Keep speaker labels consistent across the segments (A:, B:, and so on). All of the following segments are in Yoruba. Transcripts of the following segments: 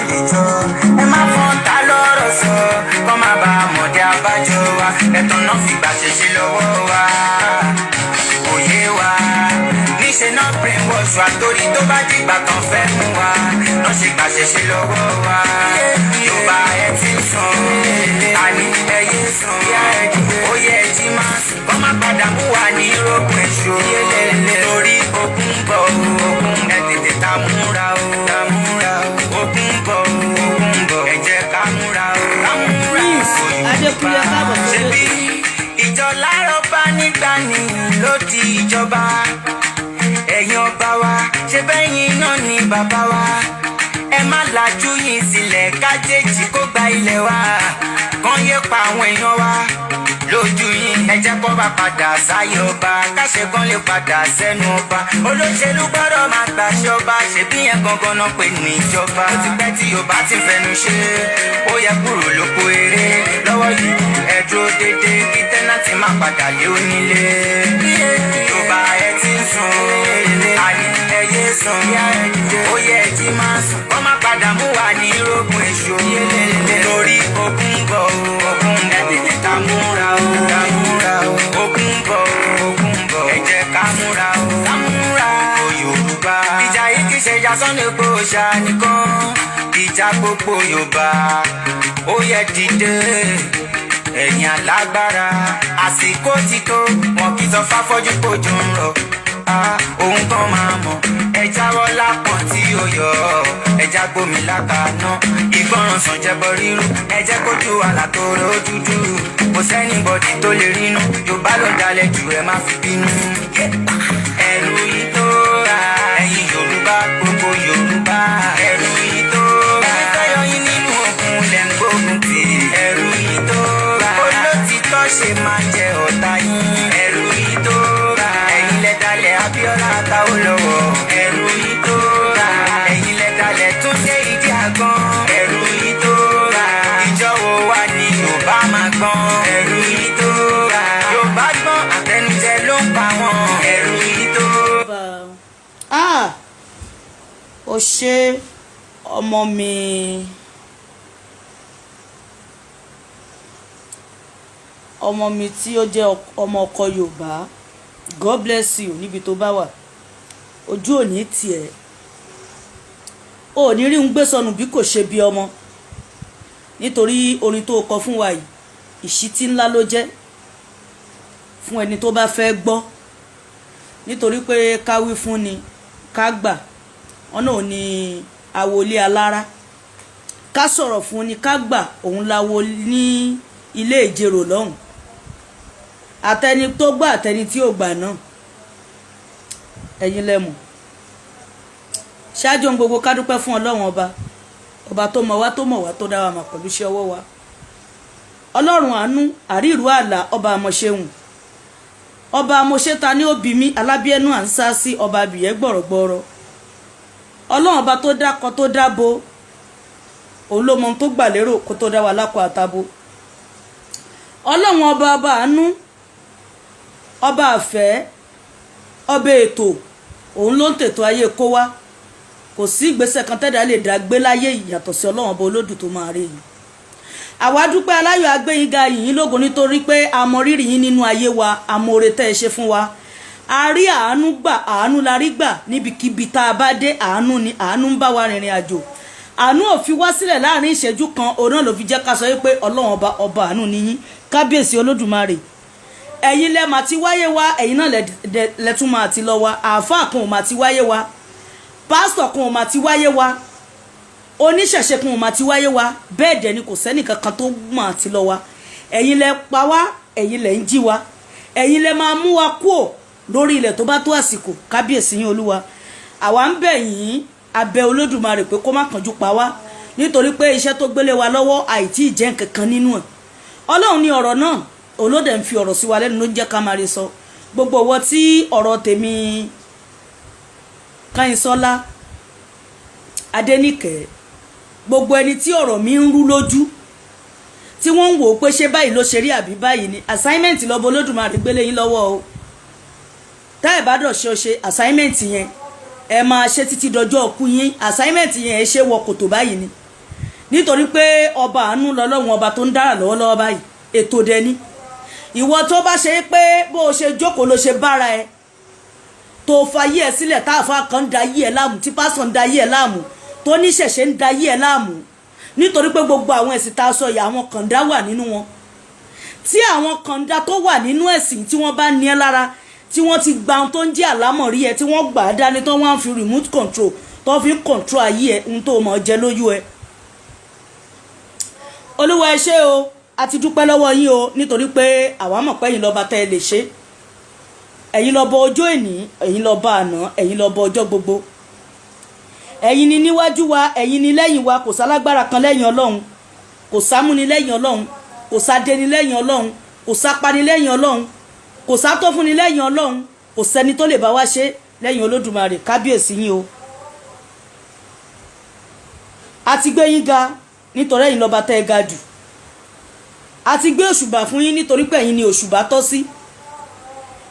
A: lè jọ ẹ má fọ́n ta lọ́rọ̀ sọ kọ́ má bá mọ̀dé abájọ wa ẹ̀tàn náà fìgbà ṣèṣe lọ́wọ́ wa òye wa níṣẹ́ náà brainwash wa torí tó bá dìgbà kan fẹ́ mú wa náà ṣe gbà ṣèṣe lọ́wọ́ wa yorùbá ẹ ti ń sùn àní ẹyẹ sùn ó yẹ ẹ jí máa sùn kọ́ má padà mú wa ní rògùn èṣù torí ogun bọ̀ ogun ẹ tètè ta múra o ogun bọ̀ ẹ jẹ́ ká múra o
B: Adékúnlé káàbọ̀ sí
A: ṣebí ìjọ lárọ̀ bá nígbà ní ló di ìjọba ẹ̀yin ọba wa ṣe bẹ́yìn náà ni bàbá wa ẹ má lajú yín sílẹ̀ kájèjì kó gba ilẹ̀ wa kàn yé pa àwọn èèyàn wa lójú yín ẹ jẹ́ kó bá padà sáyé ọba káṣe kan lè padà sẹ́nu ọba olóṣèlú gbọ́dọ̀ máa gbàṣẹ ọba ṣèbí yẹn gangan náà pè ní ìjọba ó ti pẹ́ tí yorùbá ti fẹnu ṣe ó yẹ kúrò lóko eré lọ́wọ́ yìí ẹ dúró déédéé kí tẹ́nàtì má padà lé onílé yorùbá ẹ ti ń sùn àní ẹyẹ sùn ó yẹ ẹ jí máa sùn kọ́ má padà mú wa ní rògùn èṣù torí ogun bọ̀ ogun ẹ tètè ká múra ogun bọ̀ ẹ jẹ́ ká múra o yorùbá ìjà yìí kì í ṣe ìjà Sunday Igboho ṣá nìkan ìjà gbogbo yorùbá ó yẹ dìde ẹ̀yin alágbára àsìkò ti tó wọn kì í sọ fáfọ́jú kójú ń rọ̀ ohun kan máa mọ̀ ẹ jáwọ́ lápọ̀n tí ó yọ ẹ já gbómi lákàánà ìgbọràn sàn jẹbọ rírú ẹ jẹ́ kójú àlàtòrò dúdú kò sẹ́ni bọ́dì tó lè rínú yorùbá ló dalẹ̀ jù ẹ má fi bínú ẹ̀rù yìí tó ra ẹ̀yin yorùbá gbogbo yorùbá ẹ̀rù yìí tó ra ẹ̀yin fẹ́yọ̀ yín nínú òkun lẹ́ ń gbógun tì ẹ̀rù yìí tó ra olótìtọ́ ṣe máa jẹ ọ̀tá yín ẹ̀rù yìí tó ra ẹ̀yin lẹ́dálẹ̀ Abíọ́lá Awólọ́wọ̀ ẹ̀rù yìí tó ra ẹ̀yin lẹ́dálẹ̀ Túndé Ìdí Àgbọn ẹ̀rù yìí tó ra ìjọwọ́ wa ni yorùbá máa gbọ́n ẹ̀rù yìí tó ra yorùbá gbọ́n àtẹnujẹ ló ń pa wọn ẹ̀rù yìí tó.
B: ó ṣe ọmọ mi tí ó jẹ́ ọmọ ọkọ yorùbá God bless you níbi tó bá wà ojú òní tiẹ̀ ò ní rí ń gbé sọnù bí kò ṣe bí ọmọ nítorí orin tó kọ fún wa yìí ìṣítí ńlá ló jẹ́ fún ẹni tó bá fẹ́ gbọ́ nítorí pé ká wí fún ni ká gbà ọ̀nà ò ní àwòlé alára ká sọ̀rọ̀ fún ni ká gbà òun láwo ní ilé ìjèrò lọ́hùn àtẹni tó gbà àtẹni tí ò gbà náà ẹ̀yin lẹ́mọ̀ ṣáájú ohun gbogbo ká dúpẹ́ fún ọlọ́run ọba tó mọ̀ wá tó dá wa mọ̀ pẹ̀lú iṣẹ́ ọwọ́ wa ọlọ́run àánú àríìrú àlà ọba àmọ̀ṣeun ọba àmọ̀ṣeta ní òbí mi alábíẹ́nú à ń sá sí ọba àbìyẹ́ gbọ̀rọ̀gbọ̀rọ̀ ọlọ́run ọba tó dákọ tó dábo òun ló mọ ohun tó gbà lérò kó tó dá wa lákọ àtabo ọlọ́run ọba àánú ọba àfẹ́ ọba ètò òun ló ń tètò ayé kó wá kò sí ìgbésẹ̀ kan tẹ́dá lè dá gbé láyé ìyàtọ̀ sí ọlọ́run ọba olódù tó máa rí yìí àwa dúpẹ́ aláyọ̀ agbẹ́yìnga yìnyín lógo nítorí pé a mọ rírì yín nínú ayé wa amóore tẹ́ ẹ ṣe fún wa a rí àánú gbà àánú la rí gbà níbikíbi tá a bá dé àánú ni àánú ń bá wa rìnrìn àjò àánú ò fi wá sílẹ̀ láàrin ìṣẹ́jú kan òun náà ló fi jẹ́ ká sọ pé ọlọ́run ọba àánú ni yín kábíyèsí olódùmarè ẹ̀yin lẹ mà ti wáyé wa ẹ̀yin náà lẹ́tún máa ti lọ wa àáfàá kan ò mà ti wáyé wa pásítọ̀ kan ò mà ti wáyé wa oníṣẹ̀ṣe kan ò mà ti wáyé wa bẹ́ẹ̀ dẹ̀ ni kò sẹ́nì kankan tó mà ti lọ wa ẹ̀yin lẹ pa wá ẹ̀yin lẹ ń jí wa ẹ̀yin lẹ máa mú wa kúò lórí ilẹ̀ tó bá tó àsìkò kábíyèsí yín olúwa àwa ń bẹ̀ yín abẹ́ olódùmarè pé kó má kánjú pa wá nítorí pé iṣẹ́ tó gbélé wa lọ́wọ́ àìtí ìjẹ́ nǹkankan nínú ẹ̀ ọlọ́run ní ọ̀rọ̀ náà olódẹ̀ ń fi ọ̀rọ̀ sí wa lẹ́nu ló ń jẹ́ ká máa rí sọ gbogbo ọwọ́ tí ọ̀rọ̀ tèmi Káyìnsọ́lá Adéníkẹ́ gbogbo ẹni tí ọ̀rọ̀ mi ń rú lójú tí wọ́n ń wò ó pé ṣé báyìí ló ṣe rí àbí báyìí ni assignment lọ́bọ olódùmarè gbélé yín lọ́wọ́ o tá ẹ̀ bá dọ̀ ṣe assignment yẹn ẹ máa ṣe títí dọjọ́ ọkú yín assignment yẹn ẹ ṣe wọ kòtò báyìí ni nítorí pé ọba àánú lọ́lọ́run ọba tó ń dára lọ́wọ́lọ́wọ́ báyìí ètò dẹni ìwọ tó bá ṣe pé bó o ṣe jókòó ló ṣe bára ẹ tó fayé ẹ sílẹ̀ táàfà kan ń da yí ẹ láàmú tí pásọ̀ ń da yí ẹ láàmú tó níṣẹ̀ṣẹ̀ ń da yí ẹ láàmú nítorí pé gbogbo àwọn ẹ̀sìn tá a sọ yìí àwọn kàndá wà nínú wọn tí àwọn kàndá tó wà nínú ẹ̀sìn tí wọ́n bá ní ẹ lára tí wọ́n ti gba ohun tó ń jẹ́ àlámọ̀rí ẹ tí wọ́n gbà á dání tó wọ́n á fi remote control tó fi control ayé ẹ ohun tó mọ̀ jẹ lójú ẹ. olúwa ẹ ṣé o a ti dúpẹ́ lọ́wọ́ yín o nítorí pé àwa mọ̀ pé ẹ̀yin lọ́ba tẹ́ ẹ lè ṣe ẹ̀yin lọ́ba ọjọ́ èní ẹ̀yin lọ́ba àná ẹ̀yin lọ́ba ọjọ́ gbogbo ẹ̀yin ni níwájú wa ẹ̀yin ni lẹ́yìn wa kò sálágbára kan lẹ́yìn ọlọ́run kò sámúni lẹ́yìn ọlọ́run kò sádẹni lẹ́yìn ọlọ́run kò sápani lẹ́yìn ọlọ́run kò sátọ́fúnni lẹ́yìn ọlọ́run kò sẹ́ni tó lè bá wá ṣe lẹ́yìn olódùmarè kábíyèsí yín o. a ti gbé yín ga nítorí ẹ̀yin lọ́ba tẹ́ ẹ ga jù a ti gbé òṣùbà fún yín nítorí pé ẹ̀yin ni òṣùbà tọ́ sí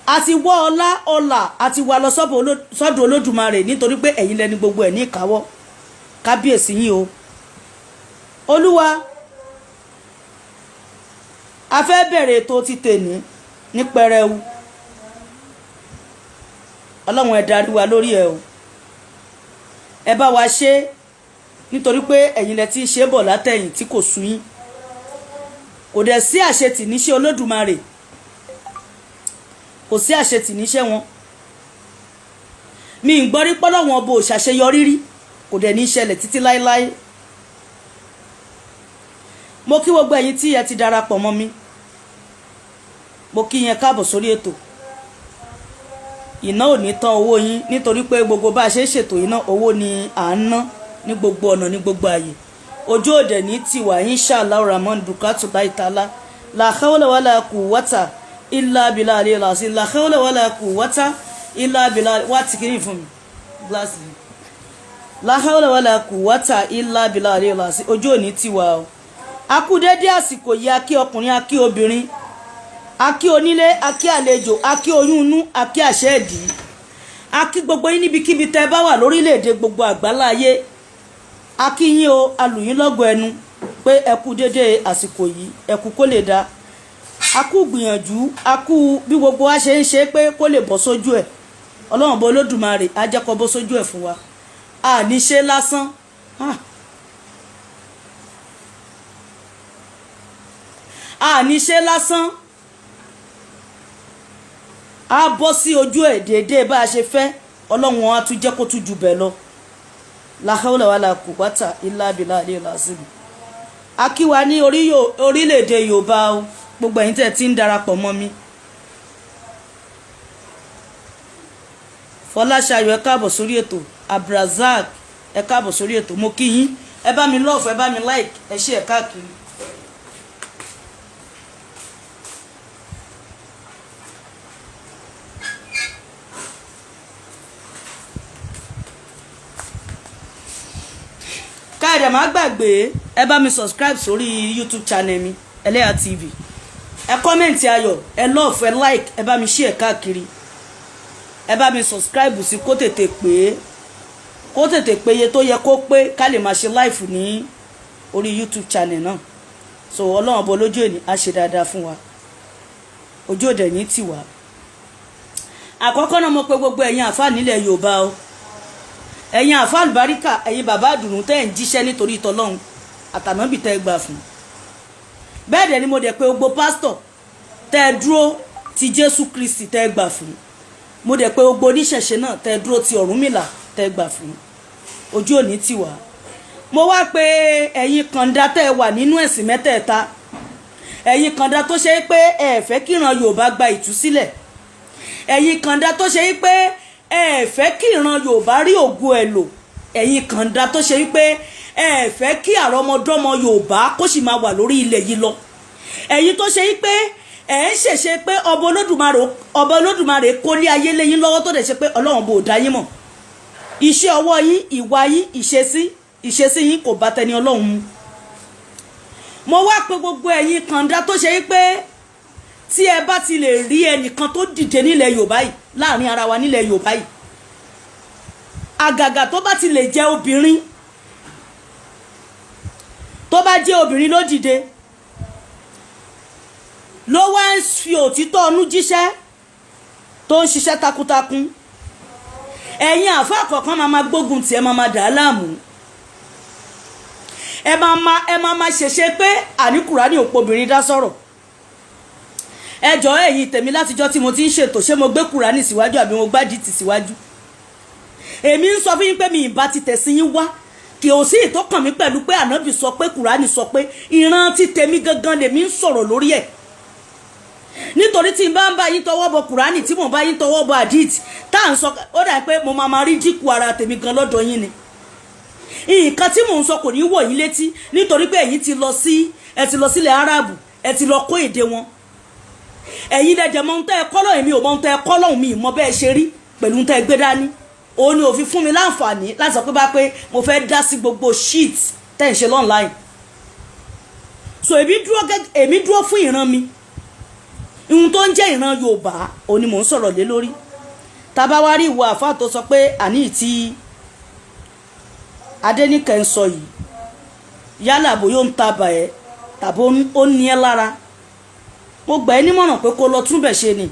B: a ti wọ́ ọlá a ti wá lọ sọ́dọ̀ olódùmarè nítorí pé ẹ̀yin lẹni gbogbo ẹ̀ ní ìkáwọ́ kábíyèsí yín o. olúwa a fẹ́ bẹ̀rẹ̀ ètò ti tèní ní pẹrẹu ọlọ́run ẹ darí wa lórí ẹ o ẹ bá wa ṣe nítorí pé ẹ̀yin lẹ ti ṣe bọ̀ látẹ̀yìn tí kò sú yín kò dẹ̀ sí àṣetì níṣẹ́ olódùmarè kò sí àṣetì níṣẹ́ wọn mi ń gbọ́ rí pọ́lọ́wọ́n ọbọ̀ òṣàṣeyọrí rí kò dẹ̀ ní ṣẹlẹ̀ títí láéláé. mo kí gbogbo ẹ̀yin tí ẹ ti darapọ̀ mọ́ mi mo kí yẹn káàbọ̀ sórí ètò iná ò ní tán owó yín nítorí pé gbogbo bá a ṣe ń ṣètò iná owó ni à ń ná ní gbogbo ọ̀nà ní gbogbo ààyè ojú òde ní tiwa inshallah rahman bukatu baitala la hawla wala quwwata illa billah aliyil azim la hawla wala quwwata illa billah wá ti kiri fún mi gíláàsì la hawla wala quwwata illa billah aliyil azim ojú òní tiwa o a kú dédé àsìkò yìí a kí ọkùnrin a kí obìnrin a kí onílé a kí àlejò a kí oyún inú a kí àṣẹ ìdí a kí gbogbo yín níbikíbi tẹ́ bá wà lórílẹ̀‐èdè gbogbo àgbáláyé a kí yín o alùyín lọ́gọ̀ ẹnu pé ẹ kú dédé àsìkò yìí ẹ kú kó lè da a kú gbìyànjú a kú bí gbogbo wa ṣe ń ṣe pé kó lè bọ́ sójú ẹ̀ ọlọ́run bọ́ olódùmarè á jẹ́ kó bọ́ sójú ẹ̀ fún wa a ní ṣe lásán a ní ṣe lásán a bọ́ sí ojú ẹ̀ déédéé bá a ṣe fẹ́ ọlọ́run wọn á tún jẹ́ kó tún jù bẹ́ẹ̀ lọ la hawla wala quwwata illa billahi aliyil azim. a kí wa ní orílẹ̀-èdè yorùbá o gbogbo ẹ̀yin tẹ́ ti ń darapọ̀ mọ́ mi fọláṣayọ̀ ẹ káàbọ̀ sórí ètò abrazak ẹ káàbọ̀ sórí ètò mo kí yín ẹ bá mi love ẹ bá mi like ẹ ṣe ẹ káàkiri. káàdà má gbàgbé ẹ bá mi subscribe sórí YouTube channel mi Eleha TV ẹ kọ́mẹ̀ntì ayọ̀ ẹ love ẹ like ẹ bá mi share káàkiri ẹ bá mi subscribe sí kó tètè pé iye tó yẹ kó pé ká lè máa ṣe live ní orí YouTube channel náà so ọlọ́run ọbọ̀ lójú èní á ṣe dáadáa fún wa ojú òde ní tiwa. àkọ́kọ́ náà mo pè gbogbo ẹ̀yin àfáà nílẹ̀ Yorùbá o ẹ̀yin àfáà àlùbáríkà ẹ̀yin bàbá àdùnnú tẹ́ ẹ̀ ń jíṣẹ́ nítorí ìtọ́lọ́run àtànábì tẹ́ ẹ gbà fún bẹ́ẹ̀ dẹ̀ ni mo dẹ̀ pé gbogbo pásítọ̀ tẹ́ ẹ dúró ti Jésù Kristi tẹ́ ẹ gbà fún mo dẹ̀ pé gbogbo oníṣẹ̀ṣe náà tẹ́ ẹ dúró ti Ọ̀rúnmìlà tẹ́ ẹ gbà fún ojú òní tiwa. mo wá pé ẹ̀yin kàndá tẹ́ ẹ wà nínú ẹ̀sìn mẹ́tẹ̀ẹ̀ta ẹ̀yin kàndá tó ṣe pé ẹ fẹ́ kíran Yorùbá gba ìtúsílẹ̀ ẹ̀yin kàndá tó ṣe pé ẹ fẹ́ kí ìran Yorùbá rí ògo ẹ̀ lò ẹ̀yin kàndá tó ṣe pé ẹ fẹ́ kí àrọ́mọdọ́mọ Yorùbá kó sì máa wà lórí ilẹ̀ yìí lọ ẹ̀yin tó ṣe pé ẹ ń ṣèṣe pé ọba Olódùmarè kó lé ayé lẹ́yìn lọ́wọ́ tó dẹ̀ ṣe pé Ọlọ́run bò dá yín mọ̀ iṣẹ́ ọwọ́ yín ìwà yín ìṣesí yín kò bá tẹni Ọlọ́run mu. mo wá pé gbogbo ẹ̀yin kàndá tó ṣe pé tí ẹ bá ti lè rí ẹnìkan tó dìde nílẹ̀ Yorùbá yìí láàrin ara wa nílẹ̀ Yorùbá yìí àgàgà tó bá ti lè jẹ́ obìnrin tó bá jẹ́ obìnrin ló dìde ló wá ń fi òtítọ́ ọnú jíṣẹ́ tó ń ṣiṣẹ́ takuntakun, ẹ̀yin àfáà kọ̀ọ̀kan máa gbógun tì, ẹ máa dà á láàmú, ẹ máa ṣẹ̀ṣẹ̀ pé àní Kùránì òpó obìnrin dá sọ̀rọ̀. ẹ jọ̀ọ́ ẹ̀yin tèmi látijọ́ tí mo ti ń ṣètò, ṣé mo gbé Kùránì síwájú àbí mo gbádìí tì síwájú? èmi ń sọ fún yín pé mi ìbá ti tẹ̀sí yín wá, kì ó sí ìtọ́kàn mi pẹ̀lú pé ànábì sọ pé Kùránì sọ pé, ìran tí tèmi gangan lèmi ń sọ̀rọ̀ lórí ẹ̀. nítorí tí n bá ń bá yín tọwọ́ bọ Kùránì, tí mo bá yín tọwọ́ bọ àdíìtì tá à ń sọ, ó dà pé mo máa rí dínkù ara tèmi gan lọ́dọ̀ yín ni. nǹkan tí mò ń sọ kò ní wọ̀ yín létí, nítorí pé ẹ̀yin ti lọ sílẹ̀ Árábù, ẹ ti lọ kó èdè wọn. ẹ̀yin lẹ́jẹ̀ mọ ohun tẹ́ ẹ kọ́ lọ́hùn, mi ò mọ ohun tẹ́ ẹ kọ́ lọ́hùn, mi ìmọ̀ bẹ́ẹ̀ ṣe rí pẹ̀lú ohun tẹ́ ẹ gbé dání. òun ni òfin fún mi láǹfààní láti sọ pé bá pé mo fẹ́ dá sí gbogbo shit tẹ́ ẹ̀ ń ṣe online. so èmi dúró fún ìran mi, ohun tó ń jẹ́ ìran Yorùbá òun ni mò ń sọ̀rọ̀ lé lórí. tábà wá rí ìwọ àfáà tó sọ pé àní tí Adéníkẹ́ ń sọ yìí yálà bóyá ó ń tabà ẹ́ tàbí ó ní ẹ́ lára, mo gbà ẹ́ nímọ̀ràn pé kó lọ túnbẹ̀ ṣe ni.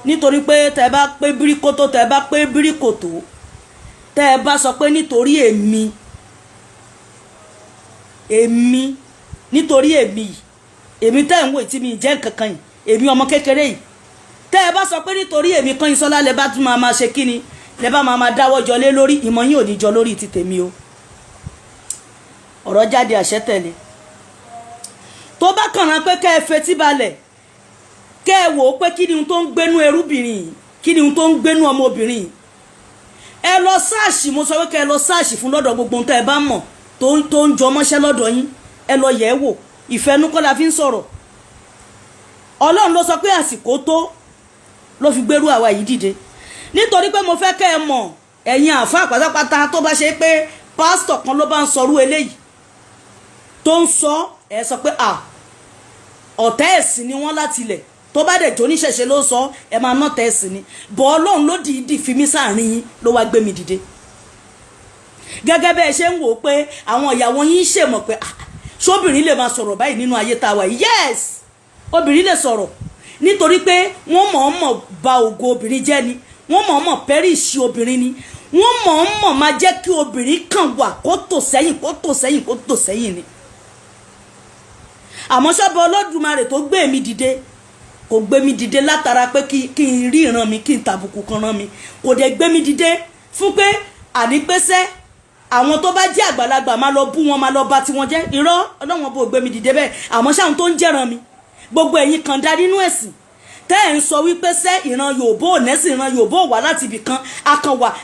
B: nítorí pé tẹ́ bá pé bíríkótó, tẹ́ bá pé bíríkòtó, tẹ́ bá sọ pé nítorí èmi nítorí èmi tẹ́ ń wò tí mi jẹ́ nǹkankan yìí, èmi ọmọ kékeré yìí, tẹ́ bá sọ pé nítorí èmi Kányìnsọ́lá lẹ bá tún máa ṣe kíni, lẹ bá máa dáwọ́ jọ lé lórí, ìmọ̀ yín ò ní jọ lórí ti tèmi o. ọ̀rọ̀ jáde àṣẹ tẹ̀lé. tó bá kànáà pé kẹ́ ẹ fetí balẹ̀, kẹ́ ẹ wò ó pé kí ni ohun tó ń gbénú ẹrúbìnrin yìí, kí ni ohun tó ń gbénú ọmọbìnrin yìí, ẹ lọ sáàṣì, mo sọ pé kẹ́ ẹ lọ sáàṣì fún lọ́dọ̀ gbogbo ohun tẹ́ ẹ bá mọ̀ tó ń jọ mọ́ṣẹ́ lọ́dọ̀ yín, ẹ lọ yẹ̀ ẹ́ wò. ìfẹ́nú kọ́ la fi ń sọ̀rọ̀. Ọlọ́run ló sọ pé àsìkò tó ló fi gbérú àwa yìí dìde. nítorí pé mo fẹ́ kẹ́ ẹ mọ̀, ẹ̀yin àfáà pátápátá tó bá ṣe pé pásítọ̀ kan ló bá ń sọrú eléyìí tó ń sọ, ẹ sọ pé ọ̀tá ẹ̀sìn ni wọ́n láti ilẹ̀, tó bá dẹ̀ jó níṣẹ̀ṣe ló sọ, ẹ máa ná tẹ̀sìn ni. bọ́ Ọlọ́run ló dìídì fi mí sáàrin yín, ló wá gbé mi dìde. gẹ́gẹ́ bẹ́ẹ̀ ṣe ń wò ó pé àwọn ìyàwó yín ṣèmọ̀ pé ṣóbìnrin lè máa sọ̀rọ̀ báyìí nínú ayé tá a wà yìí. yes, obìnrin lè sọ̀rọ̀, nítorí pé wọ́n mọ̀ọ́mọ̀ ba ògo obìnrin jẹ́ ni, wọ́n mọ̀ọ́mọ̀ pẹ́rìṣì obìnrin ni, wọ́n mọ̀ọ́mọ̀ máa jẹ́ kí obìnrin kàn wà kó tò sẹ́yìn ni. àmọ́ ṣọ́bọ̀ Olódùmarè tó gbé mi dìde kò gbé mi dìde látara pé kí n rí ìran mi, kí n tàbùkù kan rán mi, kò dẹ̀ gbé mi dìde fún pé ànípẹ́sẹ́ àwọn tó bá jẹ́ àgbàlagbà máa lọ bú wọn, máa lọ bà tiwọn jẹ́. irọ́, Ọlọ́run bò gbé mi dìde bẹ́ẹ̀. àmọ́ ṣáwọn tó ń jẹ́ran mi, gbogbo ẹ̀yin kan dá nínú ẹ̀sìn tẹ́ ẹ̀ ń sọ wípé sẹ́ ìran Yorùbá ò nẹ́sìn, ìran Yorùbá ò wá láti ibì kan,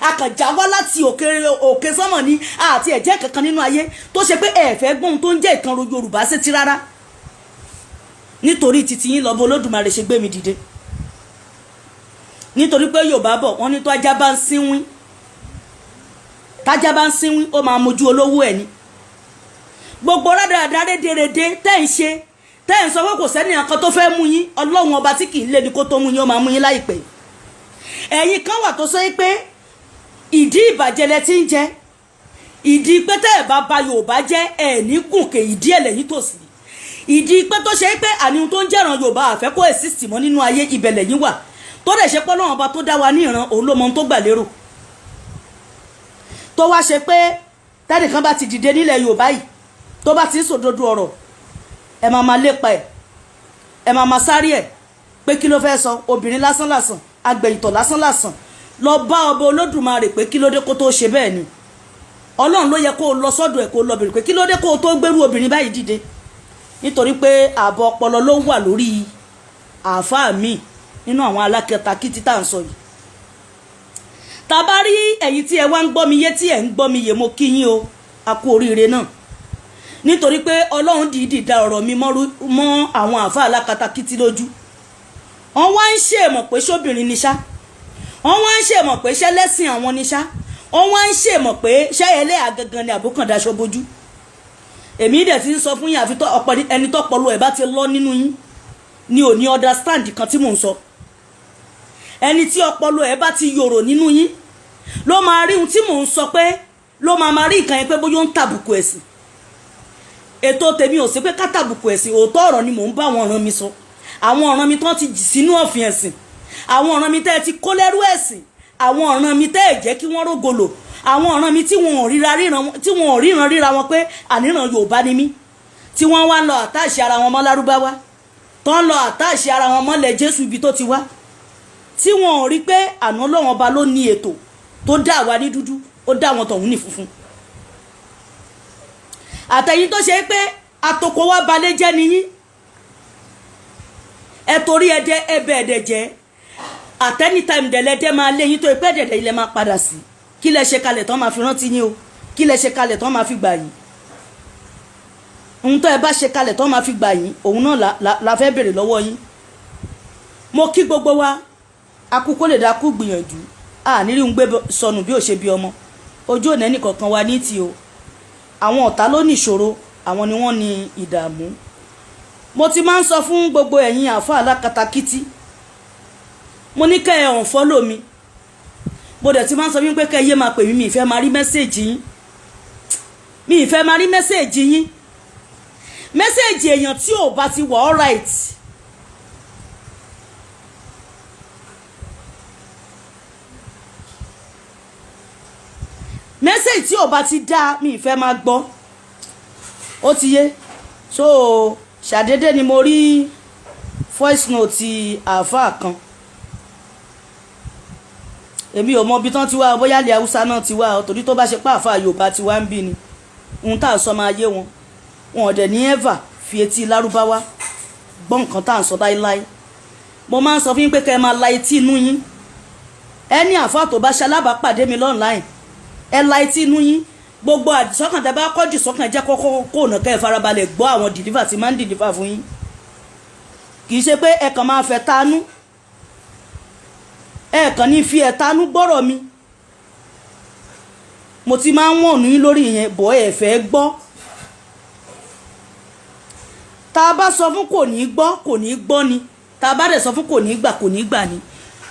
B: akànjá wá láti òkè sánmọ̀ ní àti ẹ̀jẹ̀ kankan nínú ayé, tó ṣe pé ẹ̀fẹ́ gbóhun tó ń jẹ́ ìkan Yorùbá sétí rárá. nítorí titi yín lọ́bọ Olódùmarè ṣe gbé mi dìde. nítorí pé Yorùbá bọ̀ wọ́n ní tó ajá bá ń sínwín, tájá bá ń sínwín ó máa mojú olówó ẹ̀ ni. gbogbo rádaràdà rédèrèdè tẹ́ ń ṣe, tẹ́ ń sọ pé kò sẹ́ni nǹkan tó fẹ́ mú yín, Ọlọ́run ọba tí kì í lé ní kó tó mú yín, ó máa mú yín láìpẹ́. ẹ̀yin kan wà tó sọ pé ìdí ìbàjẹ́ lẹ ti ń jẹ, ìdí pé tẹ́ ẹ̀ bá ba Yorùbá jẹ́ ẹ̀ ní gùnkè, ìdí ẹ̀ lẹ́yìn tòsí. ìdí pé tó ṣe pé àníhun tó ń jẹ́ràn Yorùbá àfẹ́ kó exist mọ́ nínú ayé, ibẹ̀ lẹ́yìn wà. tó dẹ̀ ṣe pé Ọlọ́run ọba tó dá wa ní ìran, òun ló mọ ohun tó gbà lérò. tó wá ṣe pé tẹ́nìkan bá ti dìde nílẹ̀ Yorùbá yìí, tó bá ti ń sòdodo ọ̀rọ̀, ẹ máa lépa ẹ̀, ẹ máa sáré ẹ̀ pé kí ló fẹ́ sọ, obìnrin lásán agbẹ̀yìntọ̀ lásán lọ bá ọba Olódùmarè pé kí ló dé kó tó ṣe bẹ́ẹ̀ ni. Ọlọ́run ló yẹ kó lọ sọ́dọ̀ ẹ̀ kó lọ bèrè pé kí ló dé kó tó gbérú obìnrin báyìí dìde. nítorí pé ààbọ̀ ọpọlọ ló wà lórí àáfàá mi nínú àwọn alákatakítí tá à ń sọ yìí. tá bá rí ẹ̀yin tí ẹ wá ń gbọ́ mi yé, tí ẹ ń gbọ́ mi yé, mo kí yín o, a kú oríire náà. nítorí pé Ọlọ́run dìídì da ọ̀rọ̀ mi mọ́ àwọn àáfàá alákatakítí lójú. wọ́n wá ń ṣèmọ̀ pé ṣóbìnrin ni ṣá, wọ́n wá ń ṣèmọ̀ pé ṣẹlẹ́sìn àwọn ni ṣá, wọ́n wá ń ṣèmọ̀ pé ṣẹ́ ẹlẹ́yà gangan ni àbúkàndáṣọ bójú. èmi dẹ̀ ti ń sọ fún yín, àfi ẹni tọ́pọlọ ẹ̀ bá ti lọ nínú yín ni ò ní understand kan tí mò ń sọ. ẹni tí ọpọlọ ẹ̀ bá ti yòrò nínú yín ló máa rí ohun tí mò ń sọ, pé ló máa rí nǹkan yẹn pé bóyá ó ń tàbùkù ẹ̀sìn. ètò tèmi ò sí pé kátàbùkù ẹ̀sìn, òótọ́ ọ̀rọ̀ ni mò ń bá àwọn ọ̀ràn mi sọ, àwọn ọ̀ràn mi tán ti jì sínú ọ̀fìn ẹ̀sìn, àwọn ọ̀ràn mi tẹ́ ẹ ti kó lẹ́rú ẹ̀sìn, àwọn ọ̀ràn mi tẹ́ ẹ jẹ́ kí wọ́n rógolo, àwọn ọ̀ràn mi tí wọn ò ríran ríra wọn pé àníran Yorùbá ni mí, tí wọ́n wá lọ àtàṣe ara wọn mọ́ Lárúbáwá, tó ń lọ àtàṣe ara wọn mọ́lẹ̀ Jésù ibi tó ti wá, tí wọn ò rí pé àná Ọlọ́run ọba ló ní ètò tó dá wa ní dúdú, ó dá wọn tọ̀hún ní funfun. Àtẹ̀yìn tó ṣe pé àtòkò wa balẹ̀ jẹ́ nìyí, ẹ torí ẹdẹ ẹbẹ ẹdẹ jẹ́, at any time dẹ̀lẹ́dẹ́ máa lé yín tó ipẹ́ dẹ̀dẹ̀ ilẹ̀ máa padà sí. Kí lẹ ṣe kalẹ̀ tán máa fi rántí yín o, kí lẹ ṣe kalẹ̀ tán máa fi gbà yín. Ohun tó ẹ bá ṣe kalẹ̀ tán máa fi gbà yín, òun náà la fẹ́ bèrè lọ́wọ́ yín. Mo kí gbogbo wa, akúkó lè dákú gbìyànjú, nírí ń gbé sọnù bí ò ṣe bí ọmọ, ojú òní ẹnìkọ̀ọ̀kan wa ní ti o. Àwọn ọ̀tá ló ní ìṣòro, àwọn ni wọ́n ní ìdààmú. Mo ti máa ń sọ fún gbogbo ẹ̀yin àfa alákatakítí, mo ní kẹ́ ẹ unfollow mi, mo dẹ̀ ti máa ń sọ wípé kẹ́ ẹ yé máa pè mí, mi ìfẹ́ máa rí mẹ́sẹ̀jì yín, mi ìfẹ́ máa rí mẹ́sẹ̀jì yín, mẹ́sẹ̀jì èèyàn tí ò bá ti wà alright. Mẹ́sẹ̀jì tí ò bá ti dá mi ìfẹ́ máa gbọ́, ó ti yé. So ṣàdédé ni mo rí voice note àáfàá kan, èmi ò mọ ibi tán ti wá, bóyá ilẹ̀ Haúsá náà ti wá, torí tó bá ṣe pé àáfàá Yorùbá ti wá ń bí ni ohun tá à ń sọ máa yé wọn, wọn ò dẹ̀ ní ever fi etí Lárúbáwá gbọ́ nǹkan tá à ń sọ láíláí. Mo máa ń sọ fún yín pé kẹ́ ẹ máa la etí inú yín, ẹni àáfàá tó bá ṣe alábàápàdé mi online, ẹ la etí inú yín, gbogbo àdìsọ́kàn tẹ́ bá kọ́jú sọ́kàn jẹ́ kọ́kọ́ kó ọ̀nà kẹ́ ẹ farabalẹ̀ gbọ́ àwọn deliver tí máa ń deliver fún yín. Kì í ṣe pé ẹ kàn máa fẹ́ tanú, ẹ kàn ní fi ẹ̀ tanú gbọ́rọ̀ mi. Mo ti máa ń wọ̀nù yín lórí yẹn, bọ́ ẹ fẹ́ gbọ́. Tá a bá sọ fún kò ní gbọ́, kò ní gbọ́ ni, tá a bá dẹ̀ sọ fún kò ní gbà, kò ní gbà ni,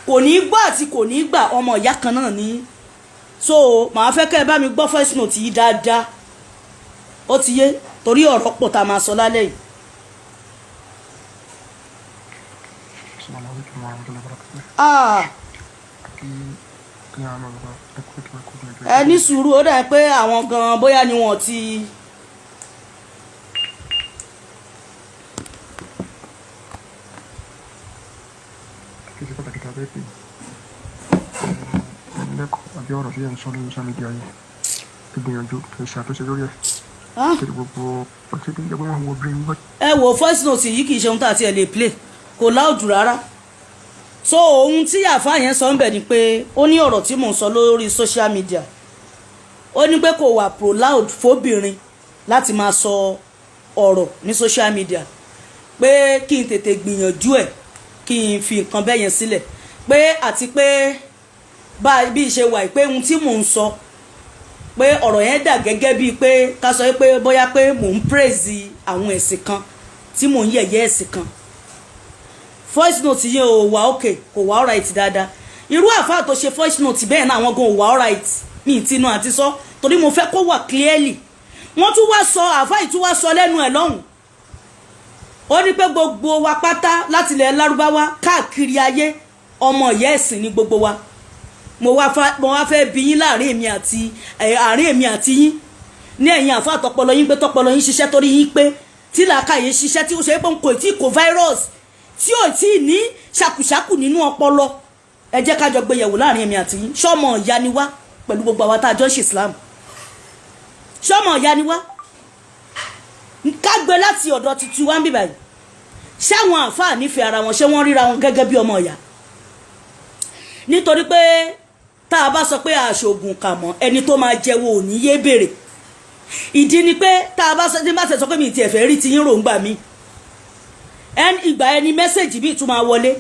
B: kò ní gbọ́ àti kò ní gbà ọmọ ìyá kan náà ni. So màá fẹ́ kẹ́ ẹ bá mi gbọ́ voice note yìí dáadáa, ó ti yé, torí ọ̀rọ̀ pọ̀ tá a máa sọ lálẹ́ yìí. Ẹ ní sùúrù, ó dà pé àwọn gan bóyá ni wọ́n ti
C: àbí ọ̀rọ̀ tí ẹ̀ ń sọ lórí social media yìí, ìgbìyànjú kì í ṣàtúnṣe lórí ẹ̀. Kiri gbogbo ọtí tó ń jẹ́ pé wọ́n wo brain wash.
B: Ẹ wo voice note yìí kì í ṣe ohun tá a ti ẹ̀ lè play, kò láòdù rárá. So ohun tí àfáà yẹn sọ ń bẹ̀ ni pé ó ní ọ̀rọ̀ tí mò ń sọ lórí social media, ó ní pé kò wà pro loud fóbìnrin láti máa sọ ọ̀rọ̀ ní social media, pé kí n tètè gbìyànjú ẹ̀, kí n fi nǹkan bẹ́yẹn sílẹ̀, pé àti pé bí ṣe wà pé ohun tí mò ń sọ pé ọ̀rọ̀ yẹn dà gẹ́gẹ́ bíi pé ká sọ pé bóyá pé mò ń praise àwọn ẹ̀sìn kan, tí mò ń yẹ̀yẹ́ ẹ̀sìn kan. Voice note yẹn ò wà okay, kò wà alright dáadáa. Irú àfáà tó ṣe voice note bẹ́ẹ̀ náà àwọn gan ò wà alright, mi ì tinú àti sọ torí mo fẹ́ kó wà clearly. Wọ́n tún wá sọ, àfáà yìí tún wá sọ lẹ́nu ẹ̀ lọ́hùn, ó ní pé gbogbo wa pátá láti ilẹ̀ Lárúbáwá káàkiri ayé ọmọ ìyá ẹ̀sìn ni gbogbo wa. Mo wá fẹ́ bi yín láàrin èmi àti yín ní ẹ̀yin àfáà tọpọlọ yín pé tọpọlọ yín ṣiṣẹ́ torí yín pé tí làákàyè ṣiṣẹ́ tí ó ṣe é pé kò tí kò virus tí ò tí ní ṣàkùṣàkù nínú ọpọlọ, ẹ jẹ́ ká jọ gbé yẹ̀wò láàrin èmi àti yín. Ṣọ́mọ ìyá ni wá pẹ̀lú gbogbo àwa tá a jọ ṣe Islam, ṣọ́mọ ìyá ni wá. Ká gbé láti ọ̀dọ̀ títí wá ń bì báyìí, ṣé àwọn àfáà nífẹ̀ẹ́ ara wọn, ṣé wọ́n ríra wọn gẹ́gẹ́ bí ọmọ ìyá? Nítorí pé tá a bá sọ pé àṣògùn kà mọ́ ẹni tó máa jẹ́wọ́ ò ní yé bèrè. Ìdí ni pé tá a bá sọ pé mi ti ẹ̀fẹ́ rí ti yín ròǹgbà mi, ìgbà ẹni mẹ́sẹ̀jì bí ìtumọ̀ wọlé.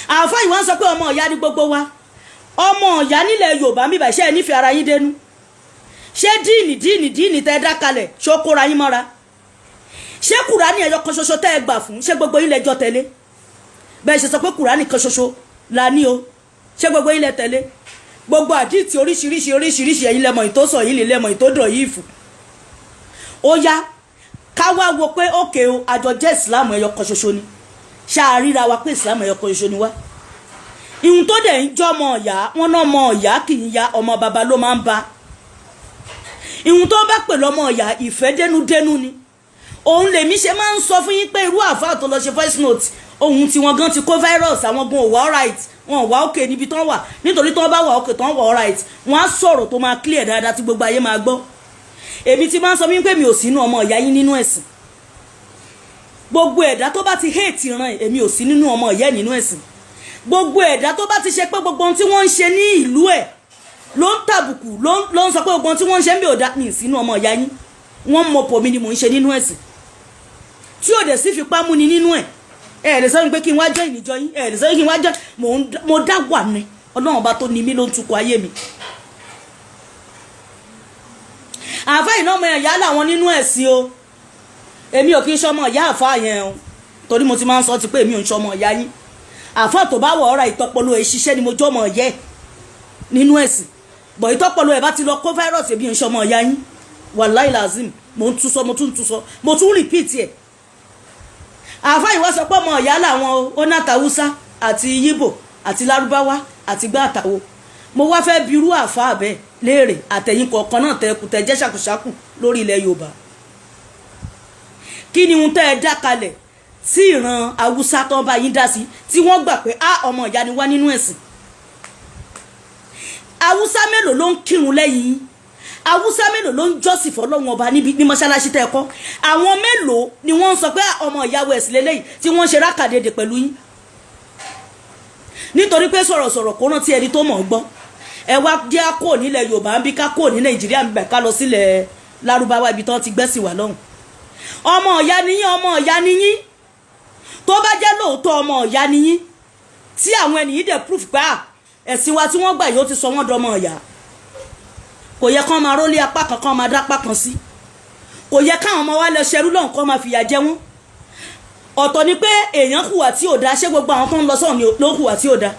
B: Àfáà yìí wọ́n sọ pé ọmọ ìyá ní gbogbo wa, ọmọ ìyá nílẹ̀ Yorùbá mi bá ṣe ẹ nífẹ̀ẹ́ ara yín dénú, ṣé díìnì tẹ́ dá kalẹ̀ ṣó kóra yín mọ́ra, ṣé Kùránì ẹyọ kan ṣoṣo tẹ́ ẹ gbà fún, ṣé gbogbo yín lẹ́jọ́ tẹ̀lé? Bẹ́ẹ̀ ṣe sọ pé Kùránì kan ṣoṣo la ní o, ṣé gbogbo yín lẹ tẹ̀lé? Gbogbo àdìtì oríṣiríṣi ẹ̀yin lẹ́mọ̀ ìtó sọ yìí lẹ́mọ̀ ìtó dọ̀ yìí fún, ó yá ká wá wo pé òkè o àjọ jẹ́ ìsìláàmù ẹyọ kan ṣoṣo ni ṣáàríra wa pé ìsìláàmù ẹyọ kan ṣoṣo ni wá ìhun tó dẹ̀ ń jọ́ ọmọ ọ̀yá wọn náà ọmọ ọ̀yá kì í ya ọmọ bàbá ló máa ń ba ìhun tó bá pè lọ́mọ ọ̀yá ìfẹ́ dénúdénú ni òun lèmi ṣe máa ń sọ fún yín pé irú àfáà tó lọ ṣe voice note ohun tí wọn gan ti kó virus àwọn gan ò wá alright wọn ò wá òkè níbi tán wà nítorí tán bá wà òkè tán wà alright wọn á sọ̀rọ̀ tó máa clear dáadáa tí gbogbo ayé máa gbọ́ èmi ti máa ń sọ wípé mi ò sínú ọmọ ìyá yín nínú ẹ̀sìn gbogbo ẹ̀dá tó bá ti hate ìran èmi ò sí nínú ọmọ ìyá nínú ẹ̀sìn gbogbo ẹ̀dá tó bá ti ṣe pé gbogbo ohun tí wọ́n ń ṣe ní ìlú ẹ̀ ló ń tàbùkù ló ń sọ pé gbogbo ohun tí wọ́n ń ṣe ń bí òdá mi sínú ọmọ ìyá yín wọ́n mọ pò mí ni mò ń ṣe nínú ẹ̀sìn tí ò dẹ̀ sí fipá mú ni nínú ẹ̀ ẹ̀ lè sọ pé kí n wá jẹ́ ìníjọ yín ẹ̀ lè sọ pé kí n wá jẹ́ mo dá wà ní ọlọ́run ọba tó ní mí ló ń tukọ̀ ayé mi àfáà iná ọmọ ìyá làwọn nínú ẹ̀sìn o èmi ò kí ń ṣọmọ ìyá àfáà yẹn o torí mo ti máa ń sọ ti pé èmi ò ń ṣọmọ ìyá yín àfáà tó bá wọ ọ̀rọ̀ ìtọ́pọ̀lọ ẹ̀ ṣiṣẹ́ ni mo jọ́ ọmọ ìyẹ́ nínú ẹ̀sìn bọ̀ ìtọ́pọ̀lọ ẹ̀ bá ti lọ kó fáírọ̀sì èmi ò ń ṣọmọ ìyá yín wàláì làzim mo ń tún sọ mo tún sọ mo tún repeat ẹ̀ àfáà ìwọ sọ pé ọmọ ìyá làwọn o ó náà tàwùsá àti yíbò àti lárúbáwá àti gbá àtàwọ mo wá fẹ́ birú àfáà bẹ́ẹ̀ léèrè àtẹ̀yìn kọ̀ọ̀kan náà tẹ̀kù tẹ̀ jẹ́ ṣàkùṣàkù lórí ilẹ̀ Yorùbá kí ni ohun tẹ́ ẹ dá kalẹ̀ tí ìran Haúsá tó ń bá yín dá sí tí wọ́n gbà pé ọmọ ìyá ni wá nínú ẹ̀sìn Haúsá mélòó ló ń kírun lẹ́yìn yín Haúsá mélòó ló ń jọ́sìn fọlọ́run ọba ní mọ́ṣáláṣí tẹ́ ẹ kọ́ àwọn mélòó ni wọ́n ń sọ pé ọmọ ìyàwó ẹ̀sìn lélẹ́yìn tí wọ́n ń ṣe rákàdédè pẹ̀lú yín nítorí pé sọ̀rọ̀sọ̀rọ̀ kó rántí ẹni tó mọ̀ ọ́ gbọ́ ẹ wá jẹ́ kó nílẹ̀ Yorùbá ń bí ká kó ní Nàìjíríà ń bẹ̀ ká lọ sílẹ̀ Lárúbáwá ibi tán ti gbẹ́sìn wà lọ́hùn ọmọ ìyá níyín tó bá jẹ́ lóòótọ́ ọmọ ìyá níyín tí àwọn ènìyàn dẹ̀ proof pé ẹ̀sìn wa tí wọ́n gbà yóò ti sọ wọ́n dọmọ ìyá kò yẹ kán máa rólé apá kan kán máa dápá kan sí kò yẹ káwọn ọmọ wa lọ ṣerú lọ́hùn kán máa fìyà jẹ wọ́n ọ̀tọ̀ ni pé èèyàn hùwà tí ò dá ṣé gbogbo àwọn tó ń lọ sọ́ọ̀ ló hùwà tí ò dá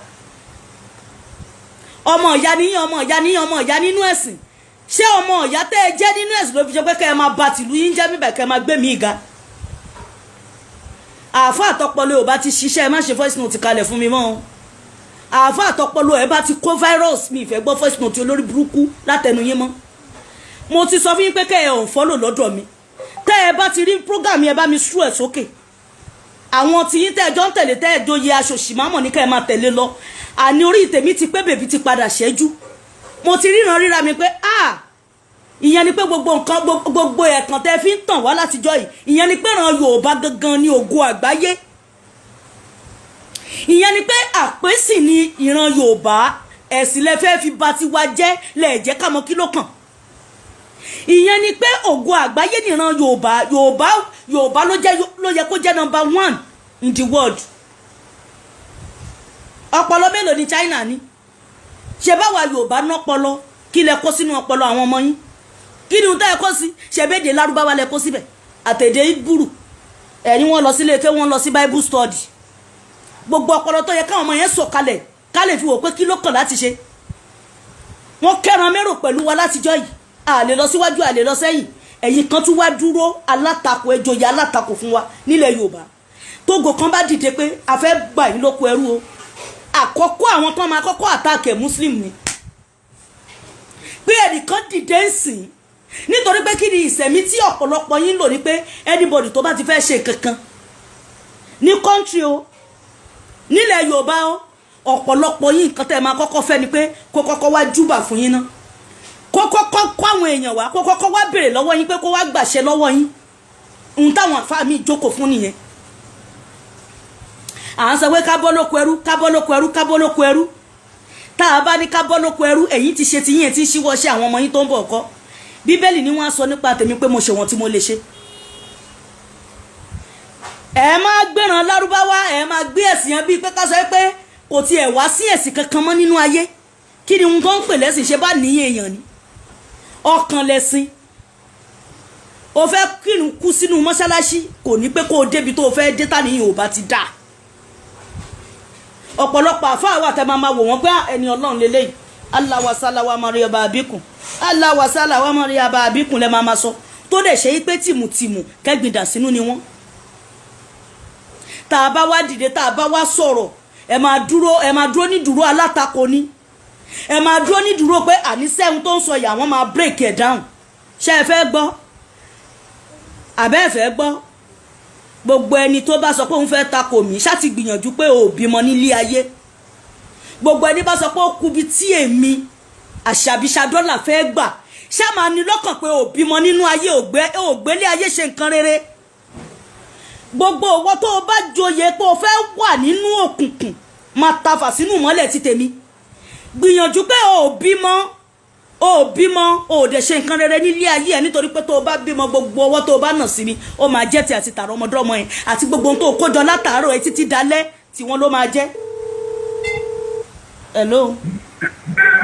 B: ọmọ ìyá nínú ẹ̀sìn ṣé ọmọ ìyá tẹ́ ẹ jẹ́ nínú ẹ̀sìn ló fi jẹ́ pé kẹ́ ẹ máa ba tìlú yín jẹ́ bíbẹ̀ kẹ́ ẹ máa gbé mi ìga àáfàá àtọpọlọ ò bá ti ṣiṣẹ́ ẹ má ṣe voice note kalẹ̀ fún mi mọ́ o àáfàá àtọpọlọ ẹ bá ti kó virus mi ìfẹ́ gbọ́ voice note olórí burúkú látẹnu yín mọ́ mo ti sọ fún yín pé kẹ́ ẹ unfollow lọ́dọ̀ mi tẹ́ ẹ bá ti rí program yẹn bá mi sú ẹ̀ sókè àwọn tí yín tẹ́ ẹ jọ ń tẹ̀lé tẹ́ ẹ joyè aṣòṣì mámọ̀ ní kẹ́ ẹ máa tẹ̀lé lọ àní orí tèmi ti pé bèbí ti padà ṣẹ́jú mo ti ríran ríra mi pé ìyẹn ni pé gbogbo nǹkan gbogbo ẹ̀kan tẹ́ fi ń tàn wá látijọ́ yìí ìyẹn ni pé ìran Yorùbá gangan ni ògo àgbáyé ìyẹn ni pé àpèsì ni ìran Yorùbá ẹ̀sìn lẹ fẹ́ fi ba tiwa jẹ́ lẹ́ẹ̀jẹ́ ká mọ kí ló kàn ìyẹn ni pé ògo àgbáyé ni ìran Yorùbá ló yẹ kó jẹ́ number 1 in the world ọpọlọ mélòó ni China ní ṣe báwa Yorùbá nọpọlọ kí lẹ kó sínú ọpọlọ àwọn ọmọ yín kí ni tẹ́ ẹ kó sí ṣẹ̀bẹ́dẹ̀ Lárúbáwá lẹ kó síbẹ̀ àtẹ̀dẹ̀ Ìbúrù ẹ̀rí wọn lọ sílé ké wọn lọ sí Bible study gbogbo ọpọlọ tó yẹ káwọn ọmọ yẹn sọ̀kalẹ̀ ká lè fi wò pé kí ló kàn láti ṣe wọn kẹran mérò pẹ̀lú wa látijọ́ yìí a lè lọ síwájú a lè lọ sẹ́yìn ẹ̀yin kan tún wá dúró alátakò ẹjọyè alátakò fún wa nílẹ̀ Yorùbá tógo kan bá dìde pé a fẹ́ gbà yín lóko ẹrú o àkọ́kọ́ àwọn tó máa kọ́kọ́ àtàkẹ́ Muslim ni pé ẹnìkan dìde ń sìn nítorí pé kí ni ìsẹ̀mí tí ọ̀pọ̀lọpọ̀ yín lò ní pé anybody tó bá ti fẹ́ ṣe kankan ní country o nílẹ̀ Yorùbá o ọ̀pọ̀lọpọ̀ yín nǹkan tẹ́ máa kọ́kọ́ fẹ́ ni pé kó kọ́kọ́ wá júbà fún yín ná kó kọ́kọ́ kó àwọn èèyàn wá kó kọ́kọ́ wá béèrè lọ́wọ́ yín pé kó wá gbàṣẹ lọ́wọ́ yín ohun táwọn àfáà mi jókòó fún nìyẹn à ń sọ pé ká bọ́ lóko ẹrú tá a bá ní ká bọ́ lóko ẹrú ẹ̀yin ti ṣe tiyín ẹ̀ tí ń ṣíwọ́ ṣe àwọn ọmọ yín tó ń bọ̀ ọkọ́ Bíbélì ni wọ́n á sọ nípa tèmi pé mo ṣe wọ́n tí mo lè ṣe ẹ máa gbẹ̀ràn Lárúbáwá ẹ máa gbé ẹ̀sìn yẹn bíi pé ká sọ pé kò tiẹ̀ wá sí ẹ̀sìn kankan mọ́ nínú ayé kí ni ohun tó ń pè lẹ́sìn ṣe bá níyìn èèyàn ni ọkàn lẹ́sìn o fẹ́ kírun kú sínú mọ́ṣáláṣí kò ní pé kó o débi tó o fẹ́ dé tánìyàn ò bá ti dà ọ̀pọ̀lọpọ̀ àfáà wà tẹ́ máa wò wọ́n pé ẹni Ọlọ́run lélẹ́yìí Allah wa sala wa mariya ba abikun Allah wa sala wa mariya ba abikun lẹ́ máa sọ tó dẹ̀ ṣe pé tìmùtìmù kẹ́gbìndà sínú ni wọ́n. tá a bá wá dìde tá a bá wá sọ̀rọ̀ ẹ máa dúró ní dúró alátakò ni ẹ máa dúró ní dúró pé àníṣe ohun tó ń sọ yìí àwọn máa break it down. ṣé ẹ fẹ́ gbọ́ àbẹ́ ẹ fẹ́ gbọ́ gbogbo ẹni tó bá sọ pé òun fẹ́ takò mí ṣá ti gbìyànjú pé ò bímọ nílé ayé. gbogbo ẹni bá sọ pé ó kubi tí èmi àṣàbíṣà dọ́là fẹ́ gbà ṣá máa ní lọ́kàn pé ò bímọ nínú ayé ògbélé ayé ṣe nǹkan rere. gbogbo owó tó o bá joyè pé o fẹ́ wà nínú òkùnkùn máa tafà sínú mọ́lẹ̀ ti tèmi. gbìyànjú pé ò bímọ ò dẹ̀ ṣe nǹkan rere nílé ayé ẹ̀ nítorí pé tó o bá bímọ gbogbo owó tó o bá nà sí mi ó máa jẹ́ ti àti tààrọ̀ ọmọdọ́mọ ẹ̀ àti gbogbo ohun tó o kójọ látàárọ̀ ẹ̀ títí dalẹ́ tí wọ́n ló máa jẹ́. hello.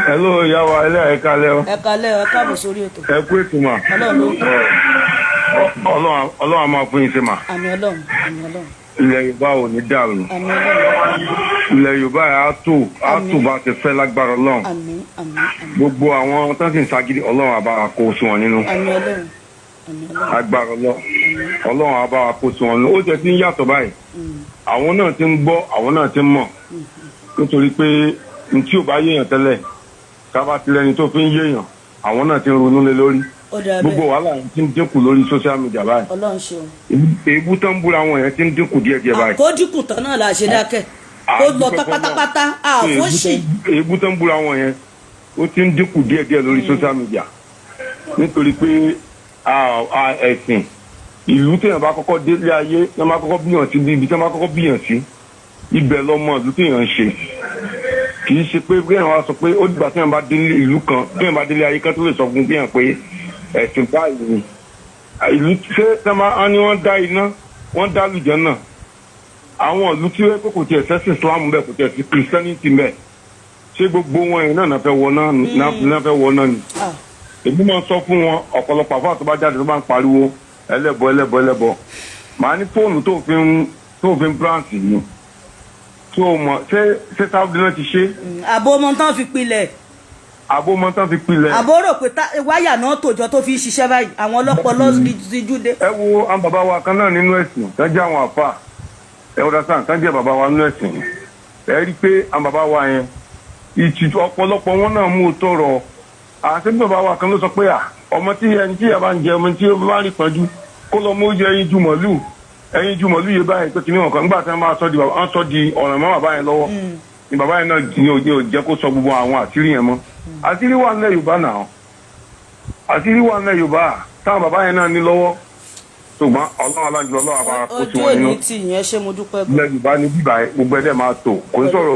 D: hello ìyá wa ẹ kálẹ́ o.
B: ẹ kálẹ́ ẹ káàbọ̀ sórí ètò.
D: ẹ kú ètò mà. ọlọ́run a máa fún yín ṣe mà.
B: àmín ọlọ́run.
D: ilẹ̀ yorùbá ò ní dàrú.
B: àmín ọlọ́run.
D: ilẹ̀ yorùbá á tò bá ti fẹ́ lágbára ọlọ́run.
B: àmín.
D: gbogbo àwọn tó ń sìn ságídí ọlọ́run á bá wa kó sí wọn nínú.
B: àmín ọlọ́run.
D: agbára ọlọ́run á bá wa kó sí wọn nínú. ó jẹ́ tí ń yàtọ̀ báyìí. àwọn náà ti ń gbọ́ àwọn náà ti ń mọ̀. nítorí pé n tí ò bá yéèyàn tẹ́lẹ̀ kábà tilẹ̀ ni tó fi ń yéèyàn àwọn náà ti ń ronú lé lórí. gbogbo wàhálà yẹn ti ń dínkù lórí social media báyìí.
B: ọlọ́run ṣeun.
D: èébú tó ń búra wọn yẹn ti ń dínkù díẹ̀díẹ̀ báyìí.
B: kó dínkù tán náà la ṣe dákẹ́ kó lọ tán pátápátá àfọ́ṣì.
D: èébú tó ń búra wọn yẹn ó ti ń dínkù díẹ̀díẹ̀ lórí social media nítorí pé ẹ̀sìn ìlú téèyàn bá kọ́kọ́ délé ayé téèyàn bá kọ́kọ́ bíyàn sí ibi téèyàn bá kọ́kọ́ bíyàn sí ibẹ̀ lọ́mọ ìlú téèyàn ń ṣe kì í ṣe pé kéèyàn wá sọ pé ó dìgbà téèyàn bá délé ìlú kan téèyàn bá délé ayé kan tó lè sọ fún kéèyàn pé ẹ̀sìn báyìí ni ìlú ṣé tẹ́lẹ̀ ní wọ́n dá iná wọ́n dá lùjẹ́ náà àwọn ìlú tí wọ́n pé kò tiẹ̀ sẹ́sìn Islam bẹ́ẹ̀ kò tiẹ̀ sí Christianity bẹ́ẹ̀ ṣé gbogbo wọn yìí náà fẹ́ wọ náà ni èmi máa ń sọ fún wọn ọ̀pọ̀lọpọ̀ àfáà tó bá jáde tó bá ń pariwo ẹlẹ́bọ màá ní fóònù tó fi ń bíráǹsì yìí tó mọ̀ ṣé sáwọ́dì náà ti ṣe.
B: àbò ọmọ tán fi pilẹ̀. àbò rò pé wáyà náà tòjọ́ tó fi ń ṣiṣẹ́ báyìí àwọn ọlọ́pọ̀lọ́ ti júde.
D: ẹ wo àwọn bàbá wa kan náà nínú ẹ̀sìn tán jẹ́ àwọn àfáà ẹ wọ́n dasán tán jẹ́ bàbá wa nínú ẹ̀sìn ẹ rí i pé àwọn bàbá wa yẹn ìtìjú ọ̀pọ̀lọpọ̀ wọn náà mú tọrọ àti bàbá wa kan ló sọ pé ọmọ tí ẹni tí yàrá ń jẹ ọmọ tí ó bá rí pọ́njú kó lọ mú jẹ ẹyin ju màlúù yìí báyìí pé kí ni wọn kan nígbà tí wọn máa sọ di ọ̀ràn mọ́ bàbá yẹn lọ́wọ́ ni bàbá yẹn náà ní òye jẹ́ kó sọ gbogbo àwọn àṣírí yẹn mọ́ àṣírí wà nílẹ̀ Yorùbá náà àṣírí wà nílẹ̀ Yorùbá táwọn bàbá yẹn náà ní lọ́wọ́ ṣùgbọ́n ọlọ́run aláǹjọ ọlọ́run àbára kó sí wọn nínú ilẹ̀ Yorùbá ní bíbá gbogbo ẹ̀dẹ̀ máa tò kò ń sọ̀rọ̀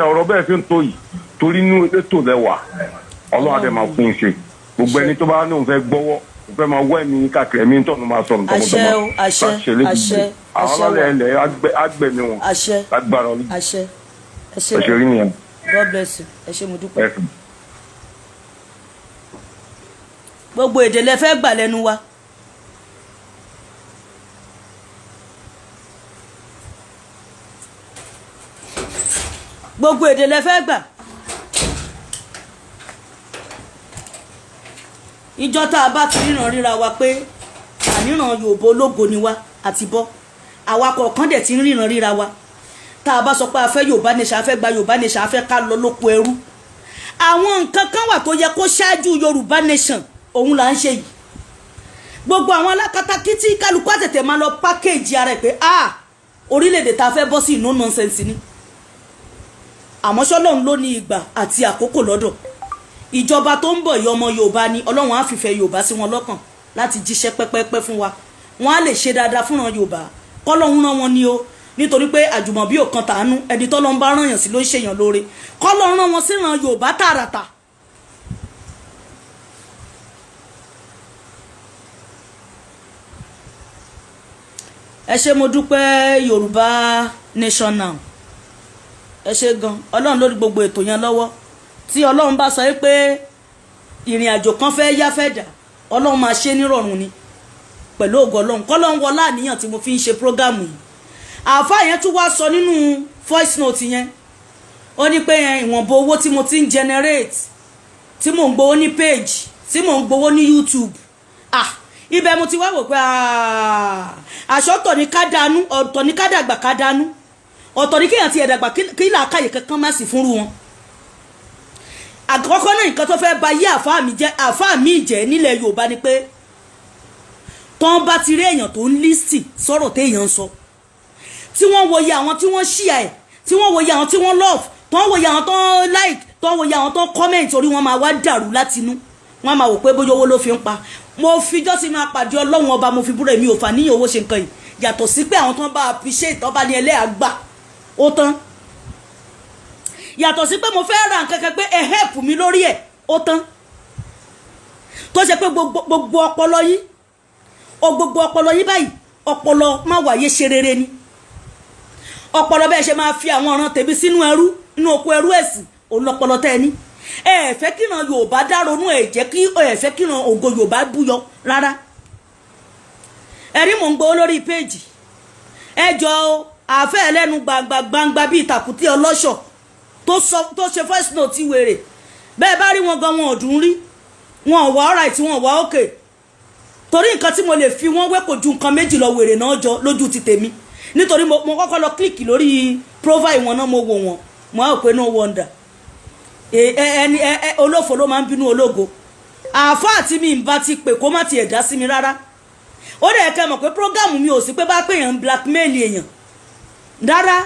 D: ọ̀rọ̀ bẹ́ẹ̀ fi ń tó yìí torí inú ètò lẹ́wà ọlọ́run àdẹ̀ máa fún un ṣe gbogbo ẹni tó bá ní òun fẹ́ gbọ́wọ́ òun fẹ́ máa wọ́ ẹ̀mí káàkiri ẹ̀mí tó ń máa sọ̀rọ̀ tọmọtọmọ
B: àṣẹ
D: àwọn alẹ́ ilẹ̀ agbẹ̀mí wọn agbára ọlọ́run
B: àṣẹ
D: rí nìyẹn.
B: God bless you ẹ ṣé mo dúpẹ́. gbogbo èdè lẹ fẹ́ gbà lẹ́nu wa. gbogbo èdè lẹ fẹ́ gbà. ìjọ tá a bá ti ríran ríra wa pé àníran Yorùbá ológo ni wá àti bọ́ àwa kọ̀ọ̀kan dẹ̀ ti ń ríran ríra wa tá a bá sọ pé a fẹ́ Yorùbá nation a fẹ́ gba Yorùbá nation a fẹ́ ká lọ lóko ẹrú àwọn nǹkan kan wà tó yẹ kó ṣáájú Yorùbá nation òun là ń ṣe yìí gbogbo àwọn alákatakítí kálukú àtẹ̀tẹ̀ máa lọ pákéèjì ara ẹ̀ pé orílẹ̀-èdè tá a fẹ́ bọ́ sí no nonsense ni àmọ́ ṣọ́lọ́run ló ní ìgbà àti àkókò lọ́dọ̀ ìjọba tó ń bọ̀ yìí ọmọ Yorùbá ni Ọlọ́run á fìfẹ́ Yorùbá sí wọn lọ́kàn láti jíṣẹ́ pẹ́pẹ́pẹ́ fún wa wọn á lè ṣe dáadáa fúnran Yorùbá kọ́lọ́run rán wọn ni o nítorí pé àjùmọ̀bí ò kan tàánú ẹni tọ́lọ́run bá rán yàn sí ló ń ṣèyàn lóore kọ́lọ́run rán wọn síran Yorùbá tààràtà. ẹ ṣé mo dúpẹ́ Yorùbá Nation Now ẹ ṣé gan Ọlọ́run lórí gbogbo ètò yẹn lọ́wọ́ tí Ọlọ́run bá sọ pé ìrìn àjò kan fẹ́ yá fẹ́ dà Ọlọ́run máa ṣe nírọ̀rùn ni pẹ̀lú ògo Ọlọ́run kọ́lọ́run wọlá àníyàn tí mo fi ń ṣe prógámù yìí àáfà yẹn tún wá sọ nínú voice note yẹn ó ní pé ìwọ̀nba owó tí mo ti ń generate tí mò ń gbowó ní page tí mò ń gbowó ní YouTube ibẹ̀ mo ti wá wò pé àṣọ́tọ̀ ní ká dánú ọ̀tọ̀ ní ká dàgbà ká dánú ọ̀tọ̀ ní kéèyàn ti ẹ̀dàgbà kí làákàyè kankan má sì fúnrú wọn. àkọ́kọ́ náà nǹkan tó fẹ́ ba yé àfáà mi jẹ́ nílẹ̀ Yorùbá ni pé tọ́n bá ti rí èèyàn tó ń lísì sọ̀rọ̀ téèyàn ń sọ tí wọ́n wòye àwọn tí wọ́n ṣíà ẹ̀ tí wọ́n wòye àwọn tí wọ́n love tọ́n wòye àwọn tó ń like tọ́n wòye àwọn tó ń comment orí wọn máa wá dàrú látinú wọ́n máa wò pé bóyá owó ló fi ń pa. mo fi jọ́sí máa pàdé Ọlọ́run ọba mo fi búrẹ̀ mi ò fà níyàn owó ṣe nǹkan yìí yàtọ̀ sí pé àwọn tó ń bá appreciate tó bá ní ẹlẹ́yà gbà ó tán yàtọ̀ sí pé mo fẹ́ ra nǹkan kan pé ẹ help mi lórí ẹ̀ ó tán tó ṣe pé gbogbo ọpọlọ yín báyìí ọpọlọ má wáyé ṣe rere ni ọpọlọ bẹ́ẹ̀ ṣe máa fi àwọn ọ̀ràn tèmi sínú ẹrú inú oko ẹrú ẹ̀sìn òun lọpọlọ tẹ́ ẹ ní ẹ fẹ́ kíran Yorùbá dáronú ẹ jẹ́ kí ẹ fẹ́ kíran ògo Yorùbá búyọ rárá ẹ̀rí mò ń gbọ́ lórí péjì ẹjọ́ àfẹ́ ẹlẹ́nu gbangba bíi ìtàkùtì ọlọ́ṣọ̀ tó ṣe first note ti wèrè bẹ́ẹ̀ bá rí wọn gan wọn ọ̀dùn rí wọn ò wá alright wọn ò wá okay torí nǹkan tí mo lè fi wọ́n wé kò ju nǹkan méjì lọ wèrè náà jọ lójú ti tèmi nítorí mo kọ́kọ́ lọ kílìkì lórí profile wọn náà mo wò wọn mo á pé no wonder ẹni olófò ló máa ń bínú ológo àáfàá tí mi ń bá ti pè kó má ti ẹ̀dá sí mi rárá ó dẹ̀ kẹ́ mọ̀ pé prógámù mi ò sí pé bá pè yàn blackmail èèyàn rárá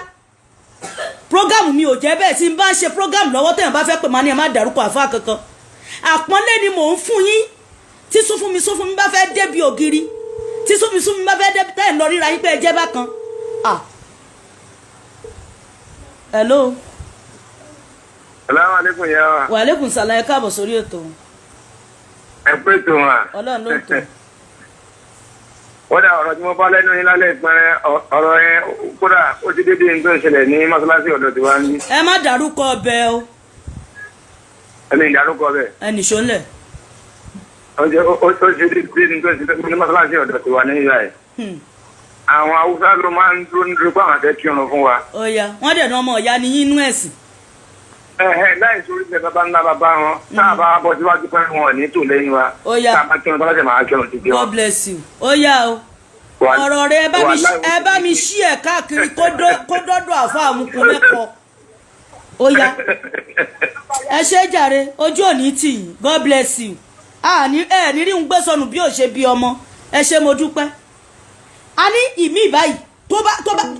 B: prógámù mi ò jẹ́ bẹ́ẹ̀ tí n bá ń ṣe prógámù lọ́wọ́ tẹ̀yàn bá fẹ́ pè má ní ẹ má dárúkọ àáfàá kankan àpọ́nlé ni mò ń fún yín tí sún fún mi bá fẹ́ débi ògiri tí sún mi bá fẹ́ débi tẹ́ẹ̀ lọ ríra yín pé ẹ jẹ́ bákan. Hello.
D: Assalamu alaikum ya wa.
B: Wa alaikum salaam ẹ káàbọ̀ sórí ètò.
D: Ẹ pé tó wọn.
B: Ọlọ́run ló tó.
D: Wọ́n dà ọ̀rọ̀ tí mo bá lẹ́nu yín lálẹ́ ìpínlẹ̀ ọ̀rọ̀ yẹn kódà ó ti dédé nǹkan ìṣẹ̀lẹ̀ ní mọ́ṣáláṣí ọ̀dọ̀ tí wá ní.
B: Ẹ má dárúkọ ọbẹ̀ o.
D: Ẹni ìdárúkọ bẹ́ẹ̀.
B: Ẹnì ṣọlẹ̀.
D: Ó ti dédé nǹkan ìṣẹ̀lẹ̀ ní mọ́ṣáláṣí ọ̀dọ̀ tí wá ní ìyá ẹ̀. Àwọn Haúsá ló máa ń dúró pé àwọn àfẹ́ kírun fún wa.
B: Ó yá wọ́n dẹ̀ náà ọmọ ìyá ni yín inú ẹ̀sìn.
D: Láì sórí ilẹ̀ bàbá ńlá bàbá wọn táà bá bọ́ síwájú pé wọn ò ní tò lẹ́yìn wa.
B: Ó yá
D: táà bá kírun tọ́lá máa kírun ti dé wọn.
B: God bless you. Ó yá o. Ọ̀rọ̀ rẹ̀ ẹ bá mi ṣí ẹ̀ káàkiri kó dọ́dọ̀ àfa àmukùn lẹ́kọ̀ọ́. Ó yá ẹ ṣe jàre ojú òní tì yín God bless you. Ẹ ní rí ń gbé sọnù bí ò ṣe bí ọmọ ẹ ṣe mo dúpẹ́. A ní ìmí ìbáyìí tó bá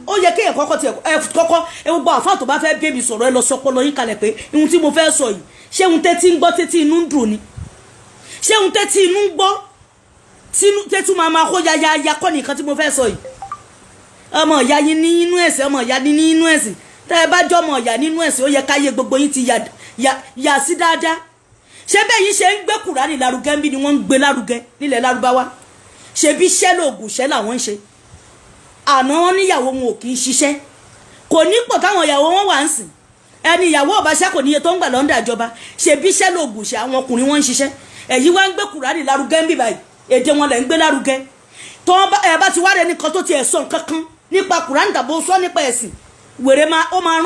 B: ó yẹ kéèyàn kọ́kọ́ tiẹ̀ kọ́kọ́ gbogbo àfáà tó bá fẹ́ bẹ́ẹ̀ mi sọ̀rọ̀ ẹ lọ sọpọlọ yín kalẹ̀ pé ihun tí mo fẹ́ sọ yìí ṣé ihun tẹ́tí ń gbọ́ tẹ́tí inú ń dùn ni ṣé ihun tẹ́tí inú ń gbọ́ tẹ́tú máa kó ya kọ́ nìkan tí mo fẹ́ sọ yìí ọmọ ìyá yín ní inú ẹ̀sìn ọmọ ìyá ní inú ẹ̀sìn tẹ́ ẹ bá jọ ọmọ ìyá nínú ẹ̀sìn ó yẹ káyé gbogbo yín ti yà sí dáadáa ṣé bẹ́ẹ̀ yín ṣe ń gbé Kùránì lárugẹ ń bí ni wọ́n ń gbé lárugẹ nílẹ̀ Lárúbáwá ṣebí iṣẹ́ lóògùn iṣẹ́ làwọn ń ṣe àná wọn níyàwó wọn ò kì í ṣiṣẹ́ kò ní pọ̀ táwọn ìyàwó wọn wà ń sìn ẹni ìyàwó ọbaṣẹ́ kò níye tó ń gbà lọ́ndà ìjọba ṣebí iṣẹ́ lóògùn iṣẹ́ àwọn ọkùnrin wọn ń ṣiṣẹ́ èyí wá ń gbé Kùránì lárugẹ ń bì báyìí èdè wọn lẹ̀ ń gbé lárugẹ tó ẹ bá ti wá rẹ nìkan tó ti ẹ̀ sọ nǹkan kan nípa Kùránì tàbí ó sọ nípa ẹ̀sìn wèrè ó máa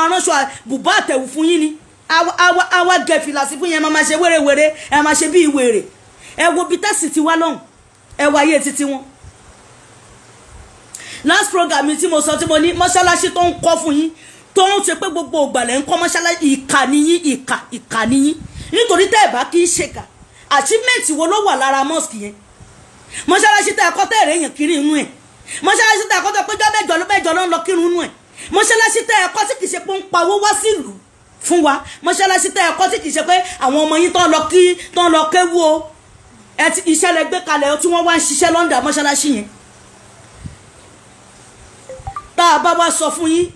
B: ránṣọ bùbá àtẹ̀wù fún yín ni àwa gẹ̀fìlà sí fún yẹn máa ṣe wérewère ẹ máa ṣe bí ìwèrè ẹ wo bí tẹ́sì ti wá lọ́hùn ẹ wá ayé títí wọn. Last program tí mo sọ tí mo ní mọ́ṣáláṣí tó ń kọ́ fún yín tó ń ṣe pé gbogbo ògbàlẹ̀ ń kọ́ mọ́ṣáláṣí ìkà níyín nítorí tẹ́ ẹ̀ bá kí í ṣèkà achievement wo ló wà lára mosque yẹn mọ́ṣáláṣí tẹ́ ẹ kọ́ tẹ́ ẹ̀rẹ́ yẹn kiri inú ẹ̀ mọ́ṣáláṣí tẹ́ ẹ kọ́ tẹ́ péjọ́ mẹ́jọ ló ń lọ kírun inú ẹ̀ mọ́ṣáláṣí tẹ́ ẹ kọ́ tí kì í ṣe pé ń pawó wá sílùú fún wa mọ́ṣáláṣí tẹ́ ẹ kọ́ tí kì í ṣe pé àwọn ọmọ yín tó ń lọ kéwú o ẹ ti iṣẹ́ lẹ gbé kalẹ̀ tí wọ́n wá ń ṣiṣẹ́ lọ́ndà mọ́ṣáláṣí yẹn tá a bá wá sọ fún yín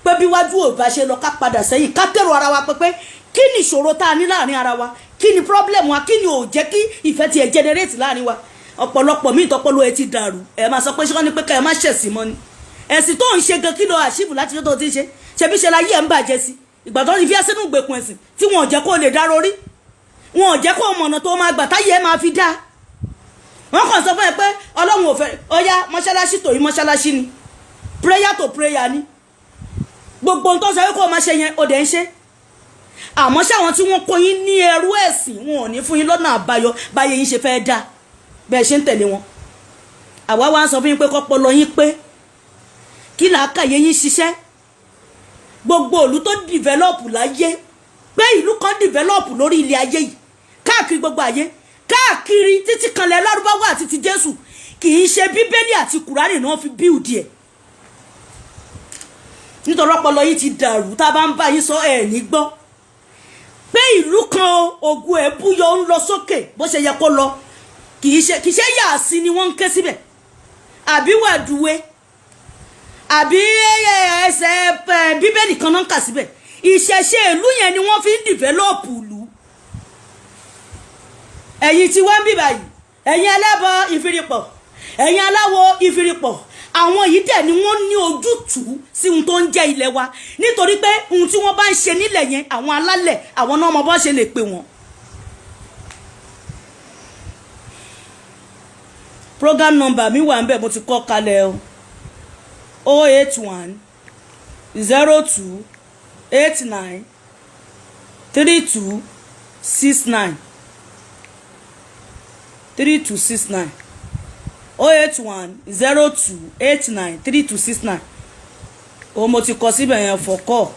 B: pé bí wájú ò bá ṣe lọ ká padà sẹ́yìn ká tẹ̀rọ ara wa pé kí ni ìṣòro tá a ní láàrin ara wa kí ni problem wa kí ni ò jẹ́ kí ìfẹ́ tiẹ̀ generate láàrin wa ọ̀pọ̀lọpọ̀ míì tọpọlọ ẹ ti dàrú ẹ máa sọ pé ṣé wọ́n ní pé ká ẹ má ṣẹ̀sìn mọ́ ni ẹ̀sìn tó ń ṣe gan kí lọ àṣìbù láti tó ti ṣe ṣebí ṣe láyé ẹ̀ ń bàjẹ́ sí ìgbà tó ń fi ẹ́ sínú ìgbèkùn ẹ̀sìn tí wọn ò jẹ́ kó lè dá rorí wọn ò jẹ́ kó mọ̀nà tó máa gbà táyé ẹ̀ máa fi dá wọn kàn sọ fún ẹ pé ọlọ́run ò fẹ́ ọyá mọ́ṣáláṣí tòyí mọ́ṣáláṣí ni prayer to prayer ni gbogbo ohun tó sọ pé kó o máa ṣe yẹn ó dẹ̀ ń ṣe àmọ́ ṣáwọn tí wọ́n kó yín ní ẹrú ẹ̀sìn wọn ò ní fún yín lọ́nà àbáyọ báyé yín ṣe fẹ́ dá bẹ́ẹ̀ ṣe ń tẹ̀lé wọn. Àwa wá ń sọ fún yín pé kọ́pọlọ yín pé kí làákàyè yín ṣiṣẹ́. Gbogbo ìlú tó dìvẹ́lọ́pù láyé pé ìlú kan dìvẹ́lọ́pù lórí ilé ayé yìí káàkiri gbogbo ayé káàkiri títí kanlẹ̀ Lárúbáwá àti ti Jésù kì í ṣe Bíbélì àti Kùránì náà fi bíùdì ẹ̀. Nítorí ọpọlọ yìí ti dàrú tá a bá ń bá yín sọ ẹ̀ ní gbọ́ pé ìlú kan ogun ẹ̀ búyọ ń lọ sókè bó ṣe yẹ kó lọ kì í ṣe yàásí ni wọ́n ń ké síbẹ̀ àbí wàdúwé àbí ẹsẹ̀ Bíbélì kan náà ń kà síbẹ̀. Ìṣẹ̀ṣe ìlú yẹn ni wọ́n fi ń dìvẹ́lọ́pù ìlú. Ẹ̀yin tí wọ́n ń bì báyìí ẹ̀yin ẹlẹ́bọ ìfiripọ̀ ẹ̀yin aláwo ìfiripọ̀ àwọn yìí dẹ̀ ni wọ́n ní ojútùú sí ohun tó ń jẹ́ ilẹ̀ wa nítorí pé ohun tí wọ́n bá ń ṣe nílẹ̀ yẹn àwọn alálẹ̀ àwọn náà mọ bọ́ ṣe lè pè wọ́n. Program number mi wà ń bẹ̀ mo ti kọ́ kalẹ̀ o 081 02 89 32 69 3269 081 02 89 3269 o mo ti kọ síbẹ̀ yẹn fọ̀kọ́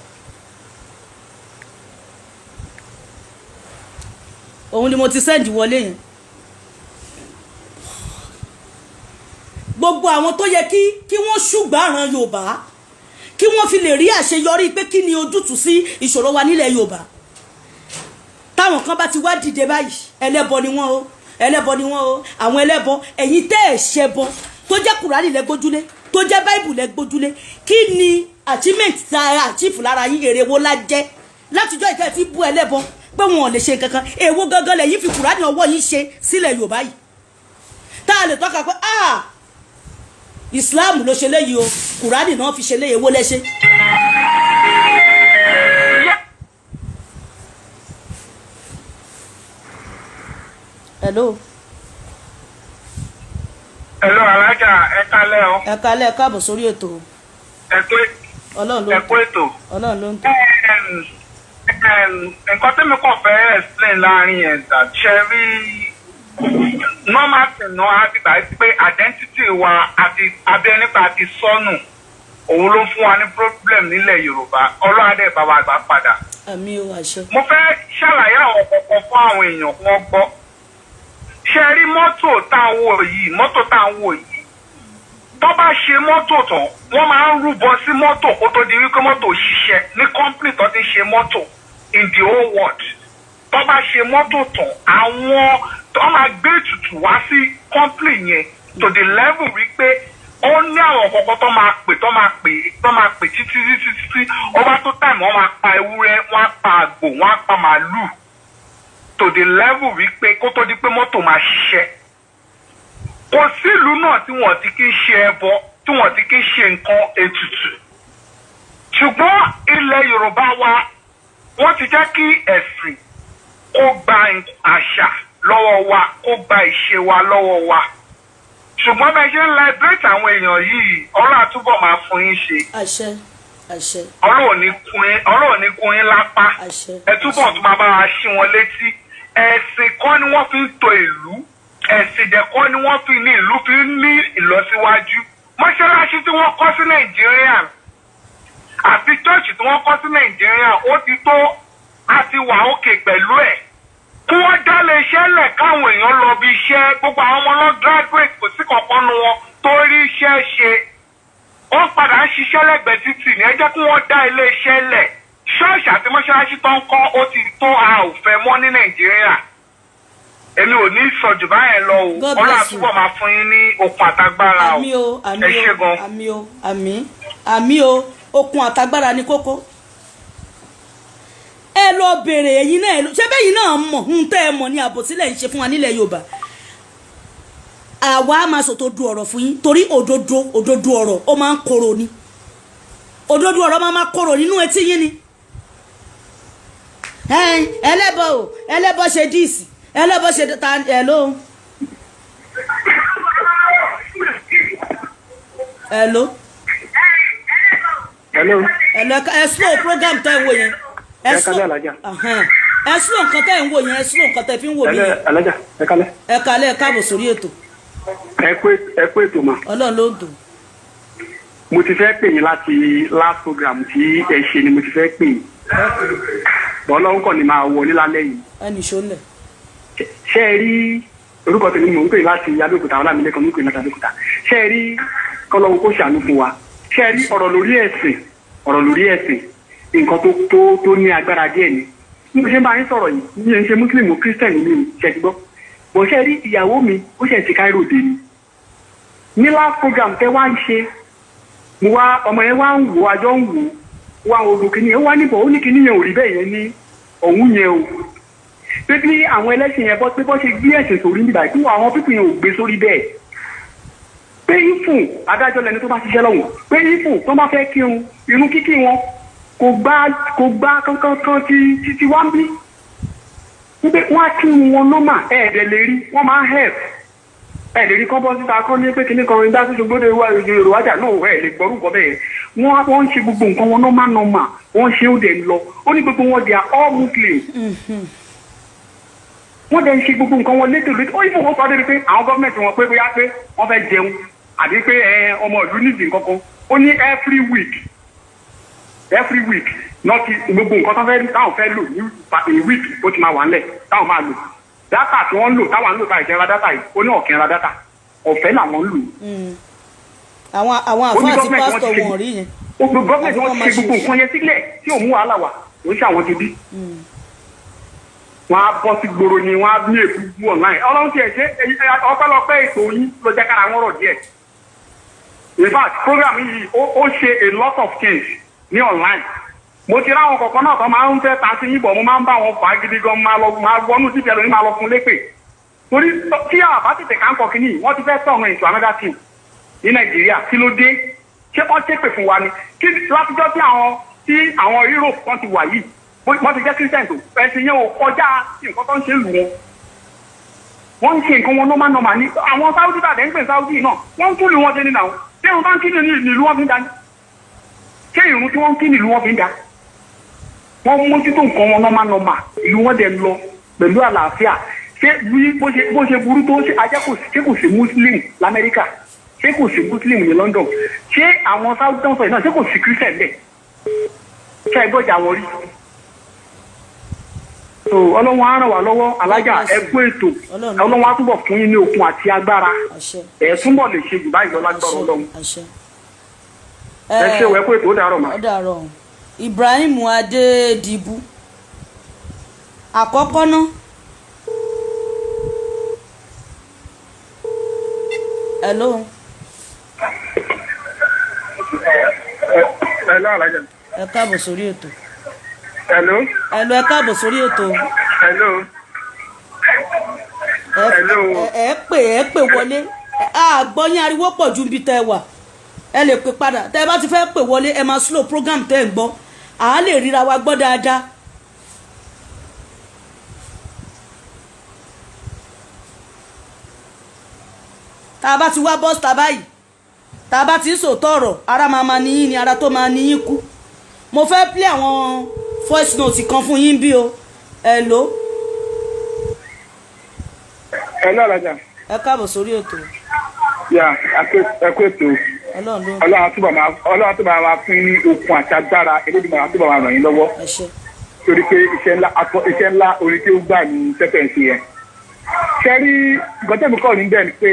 B: òun ni mo ti sẹ́ndì wọlé yẹn. Gbogbo àwọn tó yẹ kí wọ́n ṣùgbọ́n Yorùbá kí wọ́n fi lè rí àṣeyọrí pé kí ni ojútùú sí ìṣòro wa nílẹ̀ Yorùbá. Táwọn kan bá ti wá dìde báyìí ẹlẹ́bọ ni wọ́n o ẹlẹ́bọ ni wọ́n o àwọn ẹlẹ́bọ ẹ̀yin tẹ́ ẹ̀ ṣẹbọ tó jẹ́ Kùránì lẹ gbójúlé tó jẹ́ Báíbù lẹ gbójúlé kí ni achievement tá a achieve lára yín èrè wo la jẹ́ látijọ́ ìtẹ́ ti bú ẹlẹ́bọ pé wọn ò lè ṣe nǹkan kan èwo gangan lẹ́yìn fi Kùránì ọwọ́ yín ṣe sílẹ̀ Yorùbá yìí tá a lè tọ́ka pé Islam ló ṣe léyìí o Kùránì náà fi ṣe léyìí èwo lẹ ṣe. Hello.
E: Hello, alájà ẹ kálẹ́ o.
B: Ẹ kálẹ́ káàbọ̀ sórí ètò.
E: Ẹ kú ètò.
B: Ọlọ́run ló ń tọ́.
E: Nǹkan tí mi kàn fẹ́ explain láàrin ẹ̀ ṣe rí normal thing náà á ti gbà pé identity wa àti abẹ́ nípa àti sọnù òun ló fún wa ní problem nílẹ̀ Yorùbá Ọlọ́run á dẹ̀ bá wa gbà padà.
B: Àmín o àṣẹ.
E: Mo fẹ́ ṣàlàyé àwọn kọ̀ọ̀kan fún àwọn èèyàn kí wọ́n gbọ́. Ṣé rí mọ́tò tá à ń wò yìí tó bá ṣe mọ́tò tán wọ́n máa ń rúbọ sí mọ́tò kó tó di wípé mọ́tò ṣiṣẹ́ ní company tó ti ṣe mọ́tò in the whole world. Tó bá ṣe mọ́tò tán àwọn tó máa gbé ètùtù wá sí company yẹn to the level wípé ó ní àwọn kọ̀ọ̀kan tó máa pè títí ọba tó time wọ́n máa pa ewúrẹ́ wọ́n á pa àgbò wọ́n á pa màálù to the level wípé kó tó di pé mọ́tò máa ṣiṣẹ́. Kò sí ìlú náà tí wọ́n ti kí ń ṣe ẹbọ tí wọ́n ti kí ń ṣe nǹkan ètùtù. Ṣùgbọ́n ilẹ̀ Yorùbá wa wọ́n ti jẹ́ kí ẹ̀sìn kó gba àṣà lọ́wọ́ wa kó gba ìṣe wa lọ́wọ́ wa. Ṣùgbọ́n bẹ́ẹ̀ ṣe ń liberate àwọn èèyàn yìí Ọlọ́run á túbọ̀ máa fún yín ṣe.
B: Àṣẹ. Àṣẹ.
E: Ọlọ́run ní kún yín lápá.
B: Àṣẹ.
E: Ẹ túbọ̀ tún máa bá wa ṣí wọn létí. Ẹ̀sìn kọ́ ni wọ́n fi ń tò ìlú ẹ̀sìn dẹ̀ kọ́ ni wọ́n fi ní ìlú fi ń ní ìlọsíwájú. Mọ́ṣáláṣí tí wọ́n kọ́ sí Nàìjíríà àti chọ́ọ̀chì tí wọ́n kọ́ sí Nàìjíríà ó ti tó àti wà òkè pẹ̀lú ẹ̀. Kí wọ́n dá lé iṣẹ́ lẹ̀ káwọn èèyàn lọ bí iṣẹ́ gbogbo àwọn ọmọ náà graduate kò sí kankan nu wọn tó rí iṣẹ́ ṣe. Wọ́n padà ń ṣiṣẹ́ lẹ́gbẹ̀ẹ́ títì ní ẹ jẹ́ kí wọ́n dá ilé iṣẹ́ lẹ̀. Ṣọ́ọ̀ṣì àti mọ́ṣáláṣí tó ń kọ́ ó ti tó a ò fẹ́ mọ́ ní Nàìjíríà. Èmi ò ní sọ̀jù báyẹn lọ o. Ọlọ́run àtúbọ̀ máa fún yín ní okun àtagbára o. Ẹ ṣé gan.
B: Àmín o okun àtagbára ní kókó. Ẹ lọ bèrè ẹ̀yin náà ṣé bẹ́yìn náà mọ̀ ń tẹ́ ẹ mọ̀ ní àbòsílẹ̀ ń ṣe fún wa nílẹ̀ Yorùbá. Àwa máa sọ̀tò du ọ̀rọ̀ fún yín torí òdodo ọ̀rọ̀ ó máa ń korò ni. Òdodo ọ̀rọ̀ máa korò nínú etí yín ni. Ẹlẹ́bọ ṣe díìsì ẹlẹ́bọ ṣe ta hello. Ẹ slow program tẹ́ wo yẹn.
C: Ẹ kálẹ̀ alájà.
B: ẹ slow nǹkan tẹ́ ń wò yẹn ẹ slow nǹkan tẹ́ fi ń wò mí yẹn.
F: alájà ẹ kálẹ́.
B: ẹ kálẹ́ ẹ káàbọ̀ sórí ètò.
F: ẹ kú ètò mà.
B: ọlọ́run ló ń dùn.
F: mo ti fẹ́ pè yín láti last program tí ẹ ṣe ni mo ti fẹ́ pè yín. bọ́lọ́hún kàn ní máa wọlé lálẹ́ yìí.
B: ẹnì ṣọlẹ̀.
F: ṣé ẹ rí orúkọ tèmi mò ń pè láti Abẹ́òkúta Ọlámilékan mò ń pè láti Abẹ́òkúta. ṣé ẹ rí kọ́lọ́hún kó ṣàánú fún wa. ṣé ẹ rí ọ̀rọ̀ lórí ẹ̀sìn nǹkan tó ní agbára díẹ̀ ni. bí mo ṣe máa ń sọ̀rọ̀ yìí mi ò ń ṣe muslim o christian mi ṣe ti gbọ́. bó ṣe rí ìyàwó mi ó ṣe ti Cairo dé ni. ní last program tẹ wá ń ṣe mo wá ọmọ yẹn wá ń wò àjọ ń wò wá odò kìíní yẹn wá níbọ̀ ó ní kìíní yẹn ò rí bẹ́ẹ̀ yẹn ní ọ̀hún yẹn o. pé bí àwọn ẹlẹ́sìn yẹn pé bọ́ ṣe gbé ẹ̀sìn sórí nígbà tí àwọn pípì yẹn ò gbé sórí bẹ́ẹ̀. pé ifun adájọ́ lẹni tó bá ṣiṣẹ́ lọ́hùn pé ifun tó bá fẹ́ kírun irun kíkí wọn kò gbá kankan ti wá ń bí. wípé wọ́n á kírun wọn nọ́mà ẹ̀ẹ́dẹ̀ lè rí wọ́n máa ń help lè rí kọ́bọ́ síta kọ́ ní pé kíní kan ìdá tó ṣogbóde wá Yorùbá náà lè gbọ́rú nǹkan bẹ́ẹ̀ wọ́n ń ṣe gbogbo nǹkan wọn nọ́mà wọ́n ṣe ó dẹ̀ ń lọ ó ní gbogbo wọn they are all Muslims wọ́n dẹ̀ ń ṣe gbogbo nǹkan wọn létò ó yìí fún wọn sọ dé pé àwọn gọ́ọ̀mẹ̀ntì wọn pé bóyá pé wọ́n fẹ́ jẹun àbí pé ọmọ ìlú nídìí kankan ó ní every week náà ti gbogbo nǹkan táwọn fẹ́ lò ní a week ó ti máa wà ńlẹ̀ táwọn máa lò dátà tí wọ́n ń lò táwọn ń lò táwọn ìkẹra dátà yìí ó ní ọ̀kẹ́ra dátà ọ̀fẹ́ làwọn ń lò.
B: àwọn àfáà àti pásítọ̀ wọn rí yẹn.
F: gọ́ọ̀mẹ̀ntì wọn ti ṣe gbogbo nǹkan yẹn sílẹ̀ tí ò mú wàhálà wá ó ń ṣàwọn ti bí. wọ́n á bọ́ sí gbòòrò ni wọ́n á ní èkúgbú online ọlọ́run ti ẹ̀ ṣe ọpẹ́lọpẹ́ ètò yín ló jẹ́ kára wọn rọ̀ díẹ̀. in fact program yìí ó ṣe a lot of things ní online. mo ti ráwọn kọ̀ọ̀kan náà tó máa ń fẹ́ ta sí yìnbọn mo máa ń bá wọn fà á gidi gan máa wọnú síbi ẹlòmíì máa lọ fún lépè torí tí àbá tètè ká ń kọ kínní wọ́n ti fẹ́ tọ̀hún into another team ní Nàìjíríà kí ló dé ṣé wọ́n ṣépè fún wa ni kí látijọ́ tí àwọn Europe kan ti wà yìí wọ́n ti jẹ́ Christian tó ẹ̀sìn yẹn ò kọjá nǹkan tó ń ṣe lù wọ́n ń ṣe nǹkan wọn normal ní àwọn Saudi tàdé ń pè Saudi náà wọ́n ń tún lù wọ́n ṣe ní náà ṣé ìrun bá ń kí ní ìlú wọn fi ń dání ṣé ìrun tí wọ́n ń kí ní ìlú wọn fi ń dá wọ́n mójútó nǹkan wọn normal ìlú wọn dẹ̀ lọ pẹ̀lú àlàáfíà ṣé bó ṣe burú tó ṣe ajá ṣé kò sí Muslim l'Amẹ́ríkà ṣé kò sí Muslim ní London ṣé àwọn South down side náà ṣé kò sí Christian bẹ́ẹ̀ ṣé ẹgbọ́jà wọn rí. so ọlọ́run á ràn wá lọ́wọ́ alájà ẹgbẹ́ ètò ọlọ́run á túbọ̀ fún yín ní okun àti agbára ẹ̀ túbọ̀ lè ṣe jù báyìí lọ lágbára ọlọ́run. ẹ ṣe wẹ́pẹ́ ètò ó dàárọ̀ mà.
B: Ibrahim Adédìbú àkọ́kọ́ ná hello.
F: hello alájà.
B: ẹ káàbọ̀ sórí ètò.
F: hello.
B: ẹ káàbọ̀ sórí ètò.
F: hello.
B: ẹ pè wọlé àgbọ̀yìn ariwo pọ̀ ju ibi tẹ́ ẹ wà ẹ lè pè padà tẹ́ ẹ bá ti fẹ́ pè wọlé ẹ máa slow program tẹ́ ẹ ń gbọ́ à lè ríra wa gbọ́ dáadáa. tá a bá ti wá bọ́sítà báyìí tá a bá ti ń sòótọ́ ọ̀rọ̀ ara máa ní yín ni ara tó máa ní yín kú. mo fẹ́ play àwọn voice note kan fún yín bí o. hello.
F: hello alájà.
B: ẹ káàbọ̀ sórí ètò.
F: yà ẹ kú ètò. ọlọ́run túbọ̀ máa fún ní okun àti agbára Elédùmarè máa túbọ̀ máa ràn yín lọ́wọ́ torí pé iṣẹ́ ńlá orí tí ó gbà ní tẹ́tẹ̀ ń ṣe yẹn. ṣe rí gọ́tẹ́mù kọ́ ní bẹ́ẹ̀ ni pé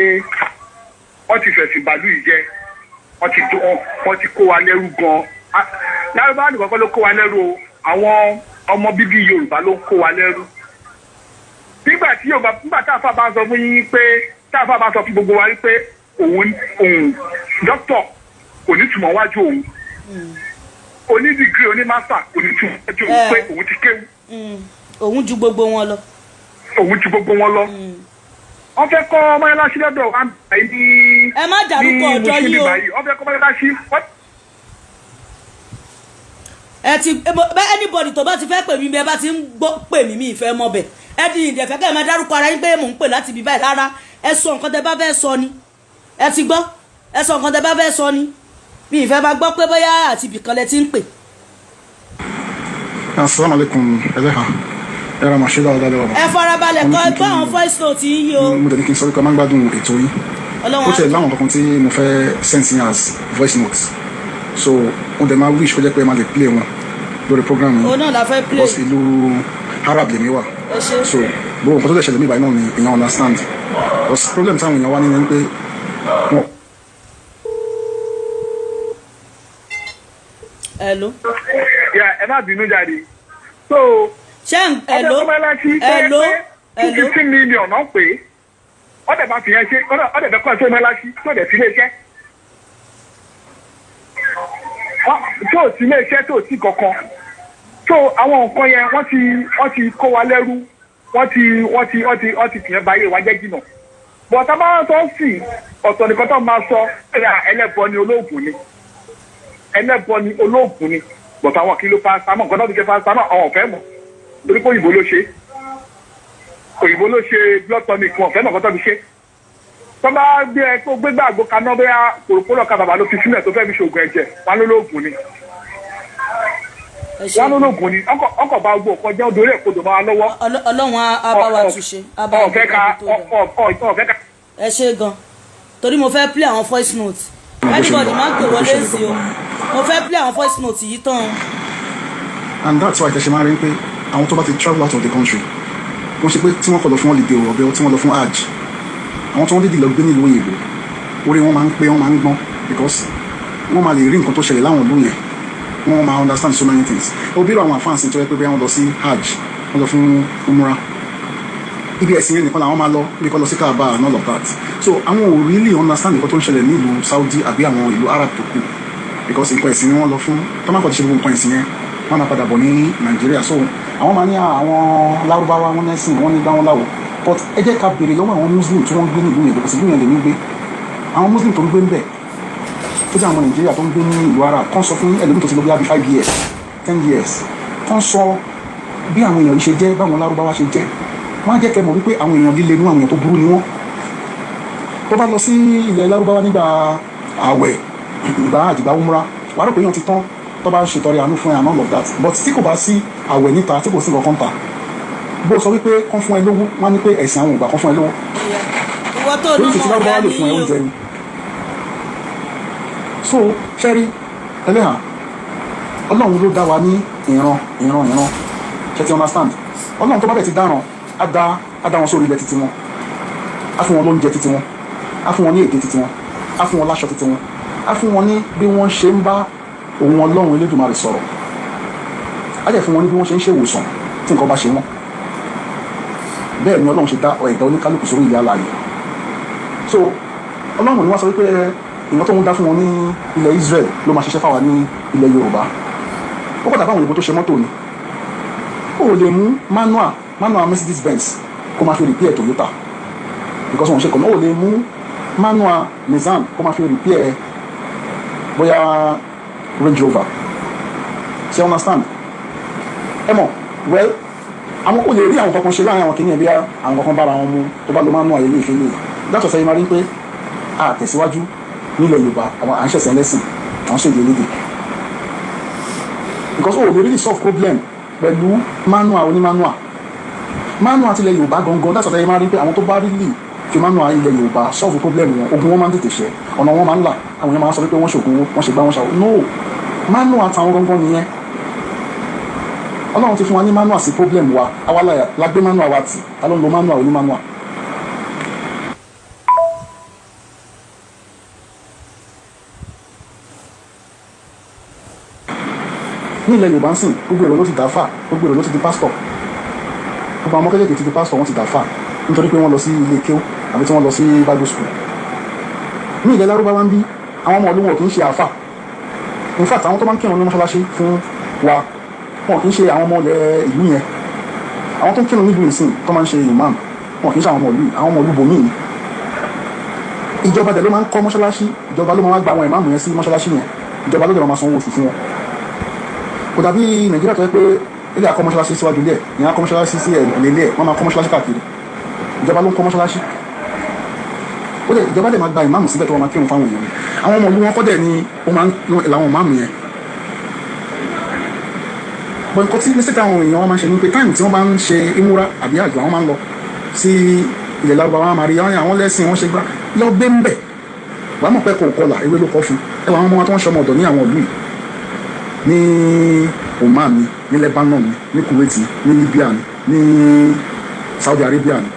F: wọ́n ti fẹ̀sìn bàálù yìí jẹ́ wọ́n ti kó wa lẹ́rú gan-an. lárúbáwá nìkan kọ́ ló kó wa lẹ́rú o àwọn ọmọ bíbí Yorùbá ló kó wa lẹ́rú. nígbà tá a fà bá sọ fún yín pé tá a fà bá sọ fún gbogbo wa pé òun dókítà kò ní túmọ̀ wájú òun onídìgírì onímásà kò ní túmọ̀ wájú òun pé òun ti kéwù.
B: òun ju gbogbo wọn lọ.
F: wọ́n fẹ́ kọ́ mọ́yáláṣí lọ́dọ̀ wa ní
B: ẹ má dárúkọ ọjọ́ yìí o.
F: wọ́n fẹ́ kọ́ mọ́yáláṣí.
B: ẹ ti anybody tó bá ti fẹ́ pè mí bí ẹ bá ti ń gbọ́ pè mí mi ìfẹ́ mọ́ bẹ̀ ẹ di ìdẹ̀fẹ́ kẹ́ ẹ máa dárúkọ ara yín pé mò ń pè láti bí báyìí rárá ẹ sọ nǹkan tẹ bá fẹ́ sọ ni ẹ ti gbọ́ ẹ sọ nǹkan tẹ bá fẹ́ sọ ni mi ìfẹ́ bá gbọ́ pé bóyá àti ibìkan lẹ ti ń pè.
C: Assalamu alaikum ẹlẹ́hàn Ẹ̀rọ máa ṣe dáadáa lọ́wọ́.
B: Ẹ farabalẹ̀ kọ́ ẹgbẹ́ àwọn voice note yìí o.
C: Mo tẹ̀lé kí n sọ pé a máa ń gbádùn ètò yìí. Ó tẹ̀ láwọn kankan tí mo fẹ́ send sí as voice notes. So mo dẹ̀ máa wish kó jẹ́ pé ẹ máa lè play wọn lórí program yìí.
B: Òun náà la fẹ́ play.
C: Because ìlú Arab lèmi wà. So gbogbo nǹkan tó dẹ̀ ṣẹlẹ̀ mí báyìí náà ni èèyàn understand. Because problem táwọn èèyàn wá nínú ni pé wọ́n.
B: Hello.
E: ẹ má bínú jáde. So
B: hello. Hello.
E: 15 million náà pé ọ̀dẹ̀ bá fi yẹn ṣe ọ̀dẹ̀ bẹ́ẹ̀ kọ́ ṣe mọ́láṣí tó dẹ̀ fi lé iṣẹ́. tó ò sí ilé iṣẹ́ tó ò sí kankan. So àwọn nǹkan yẹn wọ́n ti kó wa lẹ́rú wọ́n ti fìyẹn báyé wa jẹ́ jìnnà. Bọ̀tá máa ń sọ sí ọ̀tọ̀ nìkan tó máa sọ ẹlẹ́bọ ni olóògùn ni. Ẹlẹ́bọ ni olóògùn ni. Bọ̀tá àwọn kí ló paracetamol nǹkan tó ti ṣe paracetamol àwọn ọ̀fẹ́ mọ̀ torí pé òyìnbó ló ṣe blood tonic wọn ọ̀fẹ́ náà kọ́ tó fi ṣe. Tó bá gbé ẹ tó gbégbá àgbo kaná bóyá kòròpólọ̀ ka bàbá ló fi sílẹ̀ tó fẹ́ fi ṣoògùn ẹ̀jẹ̀ wọn lólóògùn ni. Wọn lólóògùn ni ọkọ̀ bá gbó ọkọ̀ jẹ́ odò rẹ̀ kodò máa lọ́wọ́.
B: Ọlọ́run á bá wa túnṣe. Ẹ ṣe gan torí mo fẹ́ play àwọn voice note anybody máa ń pè wọlé sí o mo fẹ́ play àwọn voice note yìí tán.
C: And that's why ìtẹ̀sẹ̀ máa rí pé àwọn tó bá ti travel out of the country wọ́n ṣe pé tí wọ́n kọ̀ lọ fún holiday o ọ̀bẹ tí wọ́n lọ fún hajj àwọn tó wọ́n dídì lọ gbé nílùú òyìnbó orí wọn máa ń pé wọ́n máa ń gbọ́n because wọ́n máa lè rí nǹkan tó ṣẹlẹ̀ láwọn ìlú yẹn wọ́n máa understand so many things òbí àwọn àfáàsì tó yẹ pé wọ́n lọ sí hajj wọ́n lọ fún umrah ibi ẹ̀sìn yẹn nìkan làwọn máa lọ bí kò lọ sí Kaaba and all of that so àwọn ò really understand nǹkan tó ń ṣẹlẹ̀ nílùú Saudi àbí àwọn ìlú Arab tó kù because nǹkan ẹ̀sìn ni wọ́n lọ fún tọ́mọ̀ kọ́ ti ṣe gbogbo nǹkan ẹ̀sìn yẹn wọ́n máa padà bọ̀ ní Nàìjíríà so àwọn máa ní àwọn lárúbáwá wọn lẹ́sìn wọ́n ní gbá wọn láwọ̀ but ẹ jẹ́ ká béèrè lọ́wọ́ àwọn Muslim tí wọ́n gbé nílùú yẹn because ìlú yẹn lè ní gbé àwọn Muslim tó ń gbé ń bẹ̀ tó jẹ́ àwọn Nàìjíríà tó ń gbé ní ìlú Arab kán sọ fún ẹlòmíì tó ti lọ bí i 5 years 10 years kán sọ bí àwọn èèyàn yìí ṣe jẹ́ báwọn lárúbáwá ṣe jẹ́ wọ́n á jẹ́ kẹ́ mọ̀ wípé àwọn èèyàn líle ní àwọn èèyàn tó burú ni wọ́n tó bá lọ sí ilẹ̀ lárúbáwá nígbà àwẹ̀ ìgbà àdìgbà umra wàá rò pé èèyàn ti tán tó bá ń ṣètọrẹ àánú fún ẹ and all of that but tí kò bá sí àwẹ̀ níta tí kò sí nǹkan kan ta bó sọ wípé kán fún ẹ lówó wọ́n á ní pé ẹ̀sìn àwọn ìgbà kan fún ẹ lówó
B: ìwọ tó
C: lórí ìfìtí lárúbáwá lè fún ẹ oúnjẹ ni so ṣẹ́rí ẹlẹ́hàn ọlọ́run ló dá wa ní ìran ṣe ti understand ọlọ́run tó bá bẹ̀ ti dáràn á dá wọn sórí ilẹ̀ títí wọn á fún wọn lóúnjẹ títí wọn á fún wọn ní èdè títí wọn á fún wọn láṣọ títí wọn á fún wọn ní bí wọ́n ṣe ń bá òun ọlọ́run Elédùmarè sọ̀rọ̀ á jẹ́ fún wọn ní bí wọ́n ṣe ń ṣèwòsàn tí nǹkan bá ṣe wọ́n bẹ́ẹ̀ ni ọlọ́run ṣe dá ẹ̀dá oníkálukú sórí ilẹ̀ alààyè so ọlọ́run ni wọ́n sọ wípé ìwọ́n tó ń dá fún wọn ní ilẹ̀ Israel ló máa ṣiṣẹ́ fáwa ní ilẹ̀ Yorùbá ó kọ́ tàbí àwọn òyìnbó tó ṣe mọ́tò ni ó lè mú manual Mercedes Benz kó máa fi repair Toyota because wọn ṣe kọ́ náà ó lè mú manual Nissan kó máa fi repair bóyá Range Rover ṣe understand ẹ mọ̀ well àwọn kò lè rí àwọn kankan ṣe láàrin àwọn kìnìyàn bí àwọn kankan bára wọn mú tó bá lo manual ilé ìfẹ́ lè látọ̀ sẹ́yìn máa rí pé a tẹ̀síwájú nílẹ̀ Yorùbá àwọn à ń ṣẹ̀ṣẹ̀ lẹ́sìn àwọn ṣèdè elédè because ó lè really solve problem pẹ̀lú manual onímanual tilẹ̀ Yorùbá gangan látọ̀ sẹ́yìn máa rí pé àwọn tó bá really fi manual ilẹ̀ Yorùbá solve problem wọn ogun wọn máa ń tètè ṣẹ ọ̀nà wọn máa ń là àwọn èèyàn máa ń sọ pé wọ́n ṣògùn owó wọ́n ṣe gbá wọn ṣàwọ́ no manual àtàwọn gangan nìyẹn Ọlọ́run ti fún wa ní manual sí problem wa àwa la gbé manual wa tì ta ló ń lo manual onímanual. ní ilẹ̀ Yorùbá ń sìn gbogbo èrò ló ti dà fà gbogbo èrò ló ti di pásítọ̀ gbogbo àwọn kékeré ti di pásítọ̀ wọ́n ti dà fà nítorí pé wọ́n lọ sí ilé kéw àbí tí wọ́n lọ sí Bible school. ní ilẹ̀ Lárúbáwá ń bí àwọn ọmọ olówó kì í ṣe àfà in fact àwọn tó máa ń kírun ní mọ́ṣáláṣí fún wa wọn kì í ṣe àwọn ọmọ ilẹ̀ ìlú yẹn àwọn tó ń kírun nílùú ìsìn tó máa ń ṣe imam wọn kì í ṣe àwọn ọmọ ìlú bòmíì ìjọba dẹ̀ ló máa ń kọ́ mọ́ṣáláṣí ìjọba ló máa ń gba àwọn ìmáàmù yẹn sí mọ́ṣáláṣí yẹn ìjọba ló dẹ̀ máa sanwó oṣù fún wọn kò dàbí Nàìjíríà tó yẹ pé ilé akọ́ mọ́ṣáláṣí síwájú ilé ẹ̀ ìyẹn akọ́ mọ́ṣáláṣí sí ẹ̀lẹ́lẹ́ ẹ̀ wọ́n máa kọ́ mọ́ṣáláṣí káàkiri ìjọba ló ń kọ́ mọ́ṣáláṣí ó dẹ̀ ìjọba dẹ̀ máa gba ìmáàmù síbẹ̀ tó wọ́n máa kírun fáwọn èèyàn àwọn ọmọ ìlú wọn kọ́ dẹ̀ ni ó máa ń làwọn ìmáàmù yẹn bọ̀ nǹkan tí mistake àwọn èèyàn wọn máa ń ṣe ni pé táìmù tí wọ́n bá ń ṣe ìmúra àbí àjọ àwọn máa ń lọ sí ilẹ̀ Lárúbáwá wọn máa rí àwọn lẹ́sìn wọn ṣe gbá lọ gbé ń bẹ̀ wàá mọ̀ pé kò kọlà ewé ló kọ́ fún ẹ wà àwọn ọmọ wọn tó ń ṣọmọ ọ̀dọ̀ ní àwọn ìlú yìí ní Oman ni ní Lebanon ni ní Kuwait ni ní Libya ni ní Saudi Arabia ni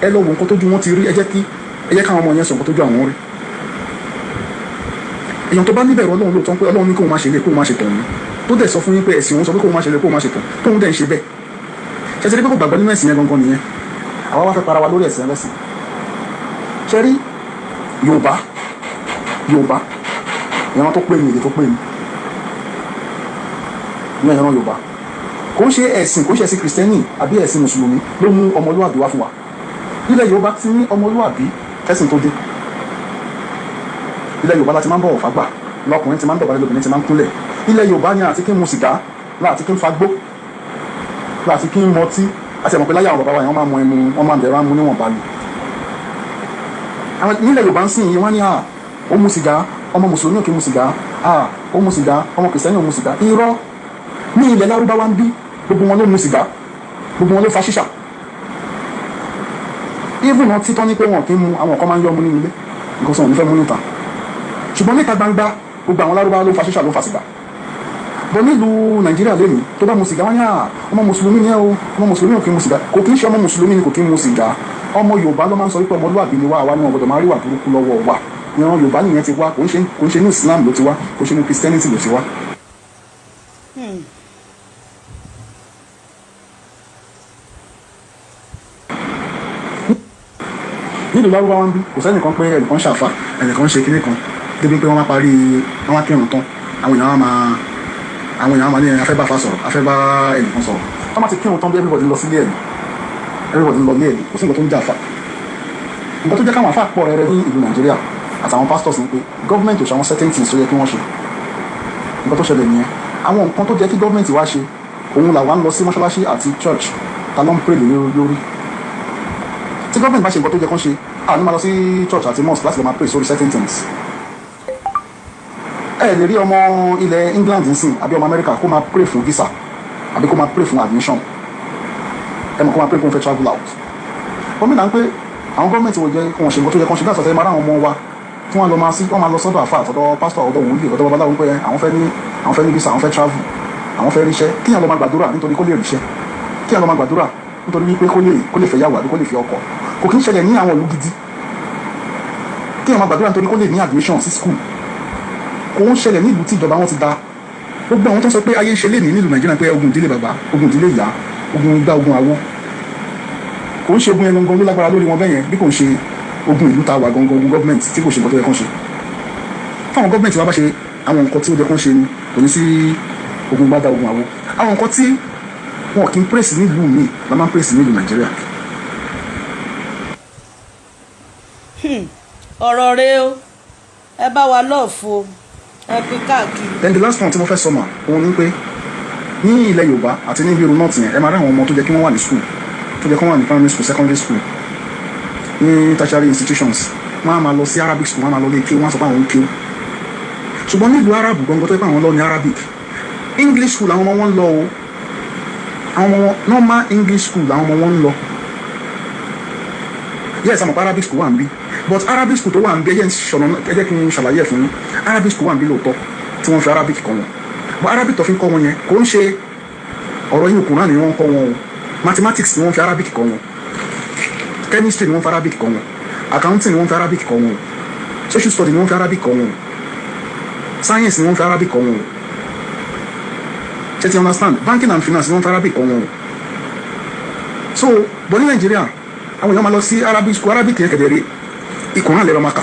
C: ẹ lọ wo nǹkan tójú wọn ti rí ẹ jẹ́ káwọn ọmọ yẹn sọ nǹkan tójú àwọn rí èèyàn tó bá níbẹ̀rù Ọlọ́run lóòótọ́ pé Ọlọ́run ní kóun máa ṣe lé kóun máa ṣe tọ̀ ní tó dẹ̀ sọ fún yín pé ẹ̀sìn òun sọ pé kóun máa ṣe lé kóun máa ṣe tọ̀ tóun dẹ̀ ń ṣe bẹ́ẹ̀ ṣe ti rí pé kò gbàgbọ́ nínú ẹ̀sìn yẹn gangan nìyẹn àwa wá fẹ́ para wa lórí ẹ̀sìn ẹlẹ́sìn ṣe rí Yorùbá ìran tó pè ní èdè tó pè ní ìran Yorùbá kò ń ṣe ẹ̀sìn kìrìsìtẹ́nì àbí ẹ̀sìn mùsùlùmí ló mú ọmọlúwàbí wá fún wa ilẹ̀ Yorùbá ti ní ọmọlúwàbí ẹ̀sìn tó dé ilẹ̀ Yorùbá láti máa ń bọ̀wọ̀ fágbà lọkùnrin ti máa ń dọ̀bálẹ̀ lóbìnrin ti máa ń kúnlẹ̀ ilẹ̀ Yorùbá ni àti kí ń mu sìgá láti kí ń fagbó láti kí ń mọtí àti ẹ̀mọ̀ pé láyé àwọn bàbá wa yẹn wọ́n máa mọ ẹmu wọ́n máa bẹ̀rẹ̀ mú níwọ̀n bá lù nílẹ̀ Yorùbá ń sìn yìí wọ́n ní ó mu sìgá ọmọ mùsùlùmí ò kí mu sìgá ó mu sìgá ọmọ kìrìsìtẹ́nì ò mu sìgá irọ́ ní ilẹ̀ Lárúbáwá ń bí gbogbo wọn ló mu sìgá gbogbo wọn ló fa ṣíṣà even náà títọ́ ní pé wọn kì í mu àwọn kan máa ń yọ ọmú nínú ilé nǹkan sọ wọn ní fẹ́ mú níta ṣùgbọ́n níta gbangba gbogbo àwọn Lárúbáwá ló fa ṣíṣà ló fa sìgá bọ́ nílùú Nàìjíríà lónìí tó bá mu sìgá wọn ní ọmọ mùsùlùmí ni ẹ o ọmọ mùsùlùmí ò kí mu sìgá kò kí ń ṣe ọmọ mùsùlùmí ni kò kí ń mu sìgá ọmọ Yorùbá ló máa ń sọ wípé ọmọlúwàbí ni wá àwa ni wọn gbọ́dọ̀ máa rí wà burúkú lọ́wọ́ wa ìran Yorùbá nìyẹn ti wá kò ń ṣe ní Islam ló ti wá kò ń ṣe ní Christianity ló ti wá. nílùú Lárúbáwá ń bí kò sẹ́nìkan pé ẹnìkan ṣàfà ẹnìkan ṣe kinní kan débi pé wọ́n máa parí wọ́n máa kírun tán àwọn èèyàn máa ní afẹ́ bá fa sọ̀rọ̀ afẹ́ bá ẹnìkan sọ̀rọ̀ wọ́n máa ti kírun tán bí everybody lọ sílé ẹ̀mí everybody lọ lé ẹ̀mí kò sí nǹkan tó ń jà fà nǹkan tó jẹ́ káwọn afá pọ̀ rẹ̀ ní ìlú Nàìjíríà àtàwọn pastors ní pé gọ́ọ̀mẹ̀ntì ò ṣe àwọn certain things tó yẹ kí wọ́n ṣe nǹkan tó ṣẹlẹ̀ nìyẹn àwọn nǹkan tó jẹ́ kí gọ́ọ̀mẹ̀ntì wá ṣe òun làwa ń lọ sí mọ́ṣáláṣí àti church ta ló ń pray lórí tí gọ́ọ̀mẹ̀ntì bá ṣe nǹkan tó jẹ́ kán ṣe a ní máa lọ sí church àti mosque láti lọ máa pray sórí certain things ẹ lè rí ọmọ ilẹ̀ England nsìn àbí ọmọ America kó máa pray fún visa àbí kó máa pray fún admission ẹ mọ̀ kó máa pray fún fẹ́ travel out gómìnà ń pé àwọn gọ́ọ̀mẹ̀ntì wò jẹ́ kí wọ́n ṣe nǹkan tó yẹ kán ṣe bí àtọ̀tẹ̀ máa rá àwọn ọmọ wa tí wọ́n máa lọ sọ́dọ̀ àfà àtọ̀dọ̀ pásítọ̀ ọ̀dọ̀ wòlíì ọ̀dọ̀ babaláwo pé àwọn fẹ́ ní visa àwọn fẹ́ travel àwọn fẹ́ ríṣẹ́ kíyàn lọ máa gbàdúrà nítorí kó lè ríṣẹ́ kíyàn lọ máa gbàdúrà nítorí wípé kó lè fẹ́ yàwó àbí kó lè fi ọkọ kò kí ń ṣẹlẹ̀ ní àwọn ìlú gidi kíyàn máa gbàdúrà nítorí kó lè ní admission sí school kò ń ṣẹlẹ̀ ní ìlú tí ìjọba wọn ti da gbogbo àwọn tó ń sọ pé ayé ń ṣe lé ní nílùú Nàìjíríà pé ogun ìdílé bàbá ogun ìdílé ìyá ogun igbá ogun àwo kò ń ṣe ogun ẹnu gangan ló lágbára lórí wọn bẹ́yẹn bí kò ń ṣe ogun ìlú ta wà gangan ogun gọ́ọ̀mẹ̀ntì tí kò ṣe nǹkan tó yẹ kán ṣe fáwọn gọ́ọ̀mẹ̀ntì wa bá ṣe àwọn nǹkan tí ó yẹ kán ṣe ni kò ní sí ogun gbádà ogun àwo àwọn nǹkan tí wọn kì í pèsè nílùú mi la máa ń pèsè nílùú Nàìjíríà.
B: ọ̀rọ̀ rẹ o ẹ bá wa lọ́ọ̀fù o ẹ pín káàkiri.
C: then the last one tí mo fẹ́ sọ mà òun ni pé ní ilẹ̀ Yorùbá àti ní ibiru náà tìyẹn ẹ máa rí àwọn ọmọ tó jẹ́ kí wọ́n wà ní school tó jẹ́ kí wọ́n wà ní primary school secondary school ní tertiary institutions wọ́n á máa lọ sí Arabic school wọ́n á máa lọ lé kéwú wọ́n á sọ pé àwọn ń kéwú ṣùgbọ́n nílùú Arab gbọ́ngàn tó yẹ pé àwọn lọ ní Arabic English school àwọn ọmọ wọn ń lọ o àwọn ọmọ normal English school àwọn ọmọ wọn ń lọ yes àmọ́ Arabic school wà ń bí but Arabic school tó wà ń bí ẹ jẹ́ kí n ṣàlàyé ẹ̀ fún yín Arabic school wà ń bí lóòótọ́ tí wọ́n fi Arabic kọ́ wọn but Arabic tó fi ń kọ́ wọn yẹn kò ń ṣe ọ̀rọ̀ inú Kùránì ni wọ́n ń kọ́ wọn o mathematics ni wọ́n fi Arabic kọ́ wọn chemistry ni wọ́n fi Arabic kọ́ wọn accounting ni wọ́n fi Arabic kọ́ wọn social study ni wọ́n fi Arabic kọ́ wọn science ni wọ́n fi Arabic kọ́ wọn ṣe ti understand banking and finance ni wọ́n fi Arabic kọ́ wọn so bọ̀ ní Nàìjíríà àwọn èèyàn máa lọ sí Arabic school Arabic yẹn kẹ̀dẹ̀ rí Kùránì lẹ́rọ máa kà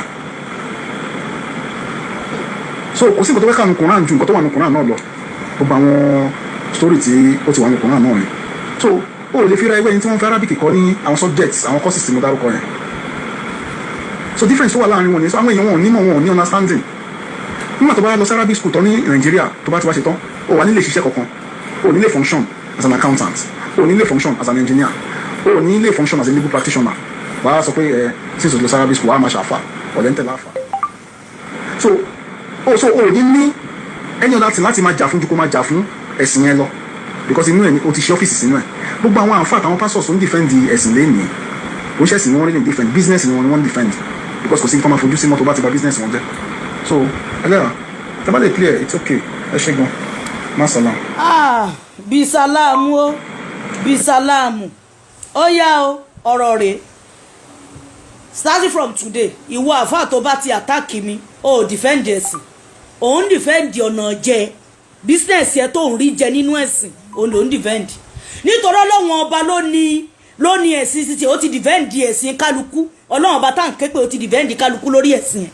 C: so kò sí nǹkan tó fẹ́ kà ní Kùránì ju nǹkan tó wà ní Kùránì náà lọ gbogbo àwọn story tí ó ti wà ní Kùránì náà ni so ó lè fi ra ẹgbẹ́ yín tí wọ́n fi Arabic kọ́ ní àwọn subjects àwọn courses tí mo dárúkọ yẹn so difference tó wà láàrin wọn ni so àwọn èèyàn wọn ò ní mọ̀ wọn ò ní understanding nígbà tó bá lọ sí Arabic school tán ní Nàìjíríà tó bá ti wá ṣe tán ó wà nílé ṣiṣẹ́ kankan ó nílé function as an accountant ó nílé function as an engineer ó nílé function as a legal practitioner wàá sọ pé since o lọ sí Arabic school wàá máa ṣàfà ọ̀dẹ́ntẹ̀ láàfà so ó ní ní ẹni ọ̀dà tí láti máa jà fún ju kó máa jà fún ẹ̀sìn yẹn lọ because inú ẹ̀ ni o ti ṣe ọ́fíìsì sínú ẹ̀ gbogbo àwọn àǹfà àtàwọn pastors ń defend ẹ̀sìn lẹ́nìí kò ń ṣẹ̀sìn ni wọ́n rí ní defend business ni wọ́n defend because kò sí nǹkan máa fojú sí mọ́tò bá ti ba business wọn jẹ́ so ẹlẹ́yà tẹ́bá lè clear it's okay ẹ ṣe gan masalam.
B: bí sálámù o bí sálámù ó yá o ọ̀rọ̀ rẹ̀ starting from today ìwọ àfáà tó bá ti attack mi o defend ẹ̀sìn òun defend ọ̀nà jẹ business yẹ tó ń rí jẹ nínú ẹ̀sìn òun ló ń defend nítorí ọlọ́wọ́n ọba ló ní ẹ̀sìn títí ó ti defend ẹ̀sìn kálukú ọlọ́wọ́n ọba tá à ń ké pé ó ti defend kálukú lórí ẹ̀sìn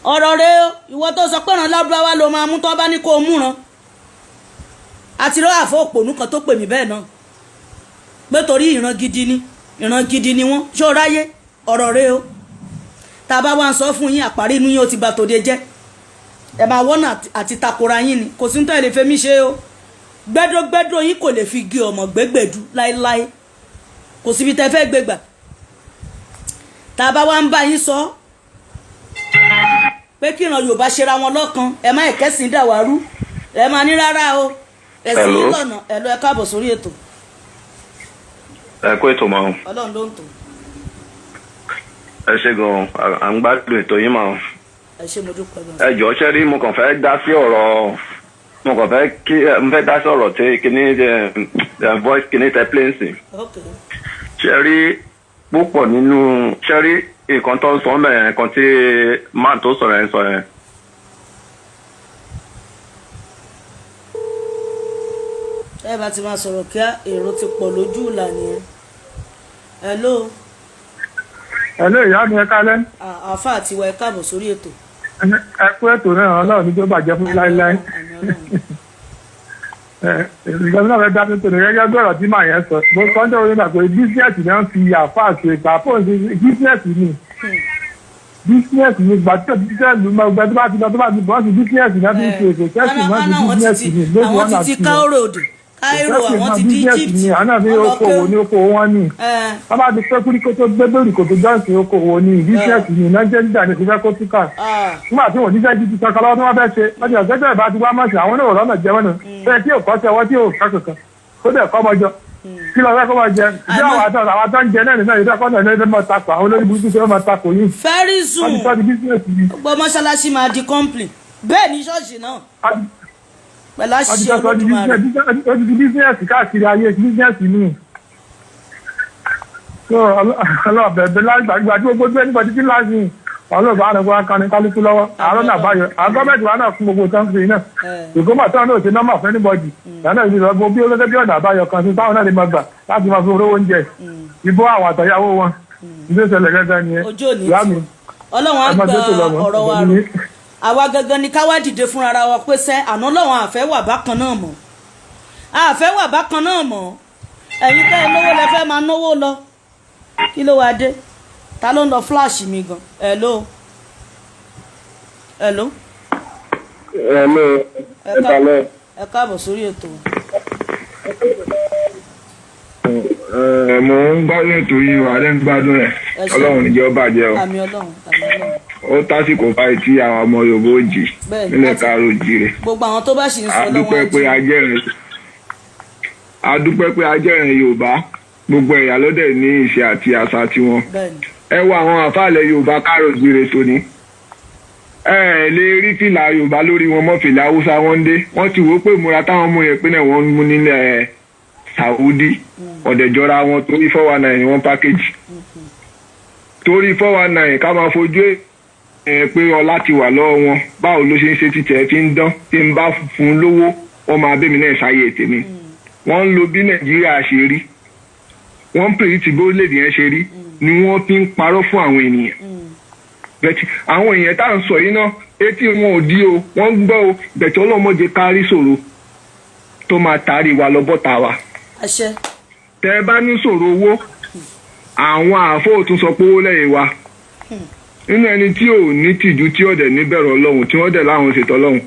B: ọ̀rọ̀ rẹ̀ o ìwọ tó sọ pé ràn lábúráwá ló máa mú tó bá ní kó o múran àti lọ́wọ́ àfọ òpònú kan tó pè mí bẹ́ẹ̀ náà pé torí ìran gidi ni wọ́n ṣó ráyé ọ̀rọ̀ rẹ̀ o tá a bá wá ń sọ fún yín àparí inú yín ó ti bà tòde jẹ́ ẹ máa wọ́nà àti takora yín ni kò sí ní tẹ́lẹ̀ fẹ́mi ṣe o gbẹ́dọ́gbẹ́dọ́ yín kò lè fi gé ọmọ gbẹ́gbẹ́dú láéláé kò síbi tẹ́ fẹ́ gbégbà tá a bá wá ń bá yín sọ pé kí ìran Yorùbá ṣera wọn lọ́kan ẹ má ẹ̀kẹ́sìn dàwárú ẹ máa ní rárá o ẹ̀sìn yín lọ́nà ẹ lọ ẹ káàbọ̀ sórí ètò.
G: ẹ kó ètò máa ń.
B: Ọlọ́run ló ń tò.
G: ẹ ṣe gan-an à ń gbádùn ètò yín máa ń.
B: ẹ ṣe mo dúpẹ́ gan.
G: ẹ jọ̀ọ́ ṣe rí mo kàn fẹ́ dá sí ọ̀rọ̀ mo kàn fẹ́ kí n fẹ́ dá sí ọ̀rọ̀ tí kíní voice kíní tẹ pléǹsì. ṣe rí púpọ̀ nínú ṣe rí nǹkan tó ń sọ mẹ́rin nǹkan tí máà tó sọ̀rọ̀ ẹ̀ ń sọ yẹn.
B: ẹ bá ti máa sọ̀rọ̀ kí èrò ti pọ̀ lójú ìlà nìyẹn. hello.
H: hello ìyá mi ẹ kálẹ́.
B: àáfà àti ìwà ẹ káàbọ̀ sórí ètò.
H: ẹ kú ètò náà Ọlọ́run ní tó bàjẹ́ fún láéláé. ìgbàlódé náà fẹ́ dá mi tòun gẹ́gẹ́ bí ọ̀rọ̀ tí màá yẹn sọ mo sọ́jọ́ orí náà pé bísíẹ̀sì náà fi àáfà ṣe ìpàpọ̀ bísíẹ̀sì ni bísíẹ̀sì ni gbàtọ́ bísíẹ̀sì máa gbẹ tó bá ti lọ tó bá ti bọ́ sí bísíẹ̀sì náà fi ṣe èso kẹ́sì náà fi bísíẹ̀sì ni lóṣù wọn náà
B: ti káóró òdì káírò àwọn ti di Egypt
H: àná fi okòwò ní okòwò wọn ni wọn bá ti pé kúrí kó tó gbé bèrè kó tó jọ́ǹsì okòwò ní bísíẹ̀sì ni nàìjíríà ní ìfẹ́ kó túkà nígbà tí wọn ní sẹ́jú ti kankan lọ́wọ́ tí wọ́n fẹ́ ṣe lọ́jọ́ ìṣẹ́jọ́ ìbá ti wá mọ̀ṣẹ́ àwọn náà rọ́nà jẹ́ wọn bẹ́ẹ̀ tí òkọ́ tẹ ọwọ́ tí ò ká kankan ó dẹ̀ kọ́ mọ́jọ kí lọ fẹ́ kọ́ mọ́ jẹ ìdí àwọn tó ń jẹ náà nínú ìdíkọ́ náà lẹ́nu mọ́ takò àwọn olórí burúkú tí wọ́n mọ́ takò yìí.
B: very soon gbogbo mọ́ṣáláṣí máa di complain bẹ́ẹ̀ ní ṣọ́ọ̀ṣì náà pẹ̀lú àṣìṣe Olódùmarè.
H: ó ti di bísíǹsì káàkiri ayé bísíǹsì ni. so ọlọ́ọ̀bẹ̀bẹ̀ lágbàgbà tí gbogbo ẹni bọ̀ títí láti ọlọ́ọ̀bà àrùn akọni kálukú lọ́wọ́ àárọ̀ náà báyọ̀ àwọn gọ́ọ̀mẹ̀ntì wa náà fún gbogbo tó ń fi náà ìgbọ́mọ̀ tó náà ṣe nọ́mbà fún anybody lọ́nà ìlú ọgbọ́n bí ó gẹ́gẹ́ bí ọ̀nà àbáyọ kan sí táwọn náà lè máa gbà láti máa fi owó oúnjẹ ìbò àwọn àtọ̀yàwó wọn ìdí ìṣẹ̀lẹ̀ gẹ́gẹ́ ni
B: ojú òní tí Ọlọ́run á gba ọ̀rọ̀ wa rò àwa gangan ni ká wá dìde fúnra ara wa pé sẹ́ àná lọ́wọ́n àfẹ́ wà bákan náà mọ́ àfẹ́ wà bákan náà mọ́ ẹ̀yin tẹ́ ẹ lówó lẹ fẹ́ máa náwó lọ kí ló wá dé ta ló ń lọ flash mi gan hello.
G: hello
B: ẹ káàbọ̀ sórí ètò.
G: mo ń gbádùn ètò yìí wà lẹ́ ń gbádùn ẹ̀ Ọlọ́run níjẹ́ ó bàjẹ́ o.
B: àmì Ọlọ́run.
G: ó tásìkò báyìí tí àwọn ọmọ Yorùbá ó jì nílẹ̀ káàró jìrè.
B: gbogbo àwọn tó bá ṣì ń sọ lọ́wọ́
G: adúpẹ́ pé ajẹ́rìn Yorùbá gbogbo ẹ̀yà ló dẹ̀ ní ìṣe àti àṣà tiwọn. ẹ wo àwọn àfàlẹ̀ Yorùbá káàró jìrè tóní. ẹ lè rí fìlà Yorùbá lórí wọn mọ́ fìlà Haúsá wọn dé wọ́n ti wò ó pé múra táwọn mú yẹn pé náà wọ́n mú nílẹ̀ Saudi ọ̀dẹ̀jọra wọn torí 419 wọn pákéjì torí 419 ká máa fojú pé ọlá ti wà lọ́wọ́ wọn báwo ló ṣe ń ṣe títẹ̀ fi ń dán tí ń bá fún lówó wọ́n máa bẹ́mi náà sáyé tèmi wọ́n ń lo bí Nàìjíríà ṣe rí wọ́n ń pèrè tí bórílẹ̀-èdè yẹn ṣe rí ni wọ́n fi ń parọ́ fún àwọn ènìyàn àwọn èèyàn tá à ń sọ yìí náà etí wọn ò dí o wọ́n ń gbọ́ o bẹ̀tẹ̀ ọlọ́mọdé kárí ṣòro tó máa taari wa lọ bọ́ta wa. tẹ ẹ bá ní ṣòro owó àwọn àáfóò tún sọ pé owó lẹ́yìn wa nínú ẹni tí ò ní tìjú tí ọ̀dẹ̀ níbẹ̀rù Ọlọ́run tí wọ́n dẹ̀ láwọn ṣètò Ọlọ́run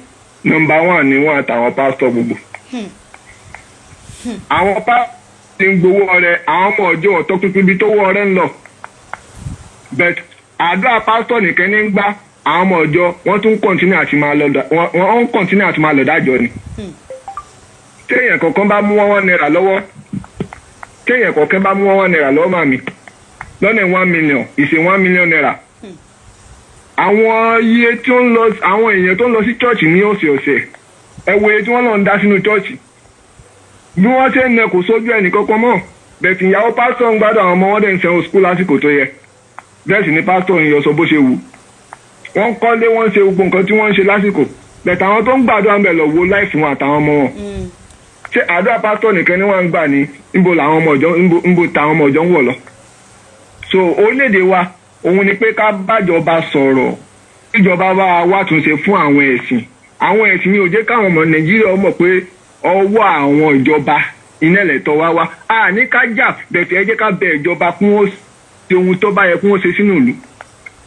G: nọ́mbà 1 ni wọ́n àtàwọn pásítọ̀ gbogbo. àwọn pásítọ̀ ti ń gbowó ọrẹ àwọn ọmọ ọjọ́ ọ̀tọ́ pínpín bí tó wọ́ ọrẹ ń lọ bẹ́ẹ̀ àdúrà pásítọ̀ nìkan ní ń gbá àwọn ọmọ ọjọ́ wọ́n tún kọ́ntínú àti máa lọ dájọ́ ni. téèyàn kọ̀ọ̀kan bá mú 1 naira lọ́wọ́ téèyàn kọ̀ọ̀kan bá mú 1 naira lọ́wọ́ màmí lọ́nà 1 million ìṣe 1 million naira. Àwọn iye tí ó ń lọ àwọn èèyàn tó ń lọ sí church ní ọ̀sẹ̀ọ̀sẹ̀ ẹ wo iye tí wọ́n lọ ń dá sínú church bí wọ́n ṣe ń nẹ kò sójú ẹnì kankan mọ́ bẹ̀tì ìyàwó pásítọ̀ ń gbádùn àwọn ọmọ wọn dẹ̀ ń sẹ́wọ̀n skul lásìkò tó yẹ bẹ́ẹ̀ sì ni pásítọ̀ ń yọ sọ bó ṣe wù wọ́n kọ́lé wọ́n ṣe gbogbo nǹkan tí wọ́n ń ṣe lásìkò bẹ̀tì àwọn tó ń gbàdúrà ń bẹ̀ lọ wo láìfù wọn àtàwọn ọmọ wọn ṣé àdúrà pásítọ̀ nìkan ni wọ́n ń gbà ní níbo làwọn ọmọ ọjọ́ níbo táwọn ọmọ ọjọ́ ń wọ̀ lọ. So orílẹ̀-èdè wa òun ni pé ká bájọba sọ̀rọ̀ ìjọba bá wá túnṣe fún àwọn ẹ̀sìn ni ò jẹ́ káwọn ọmọ Nàìjíríà mọ̀ pé ọwọ́ àwọn ìjọba iná ẹ̀lẹ́tọ̀ wá a ní ká jà bẹ̀tẹ̀ ẹ jẹ́ ká bẹ ìjọba kún ó ṣe ohun tó bá yẹ kún ó ṣe sínú ìlú.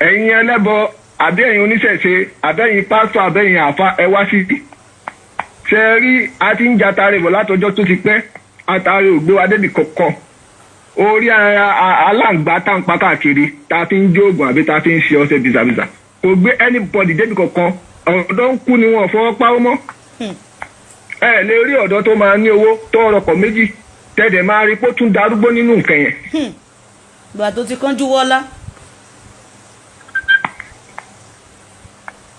G: Ẹ̀yin ẹlẹ́bọ àbí ẹ̀yin oníṣẹ̀ṣe àbẹ́yin pásítọ̀ àbẹ́yin àfa ẹ wá sí i. Ṣé rí a ti ń jatare bọ̀ látọjọ́ tó ti pẹ́ àtàrí ògbé wa débi kọ̀ọ̀kan orí aláǹgbá tá ń pa káàkiri tá a fi ń jóògùn àbí tá a fi ń ṣe ọṣẹ bìzàbìzà kò gbé anybody débi kọ̀ọ̀kan ọ̀dọ́ ń kú ni wọn fọwọ́ pawọ́ mọ́. Ẹ lè rí ọ̀dọ́ tó máa ní owó tó ọrọ̀kọ̀ méjì tẹ̀dẹ̀ máa rí pé ó tún darúgbó nínú nǹkan yẹn.
B: Ìgbà tó ti kánjú wọ́lá.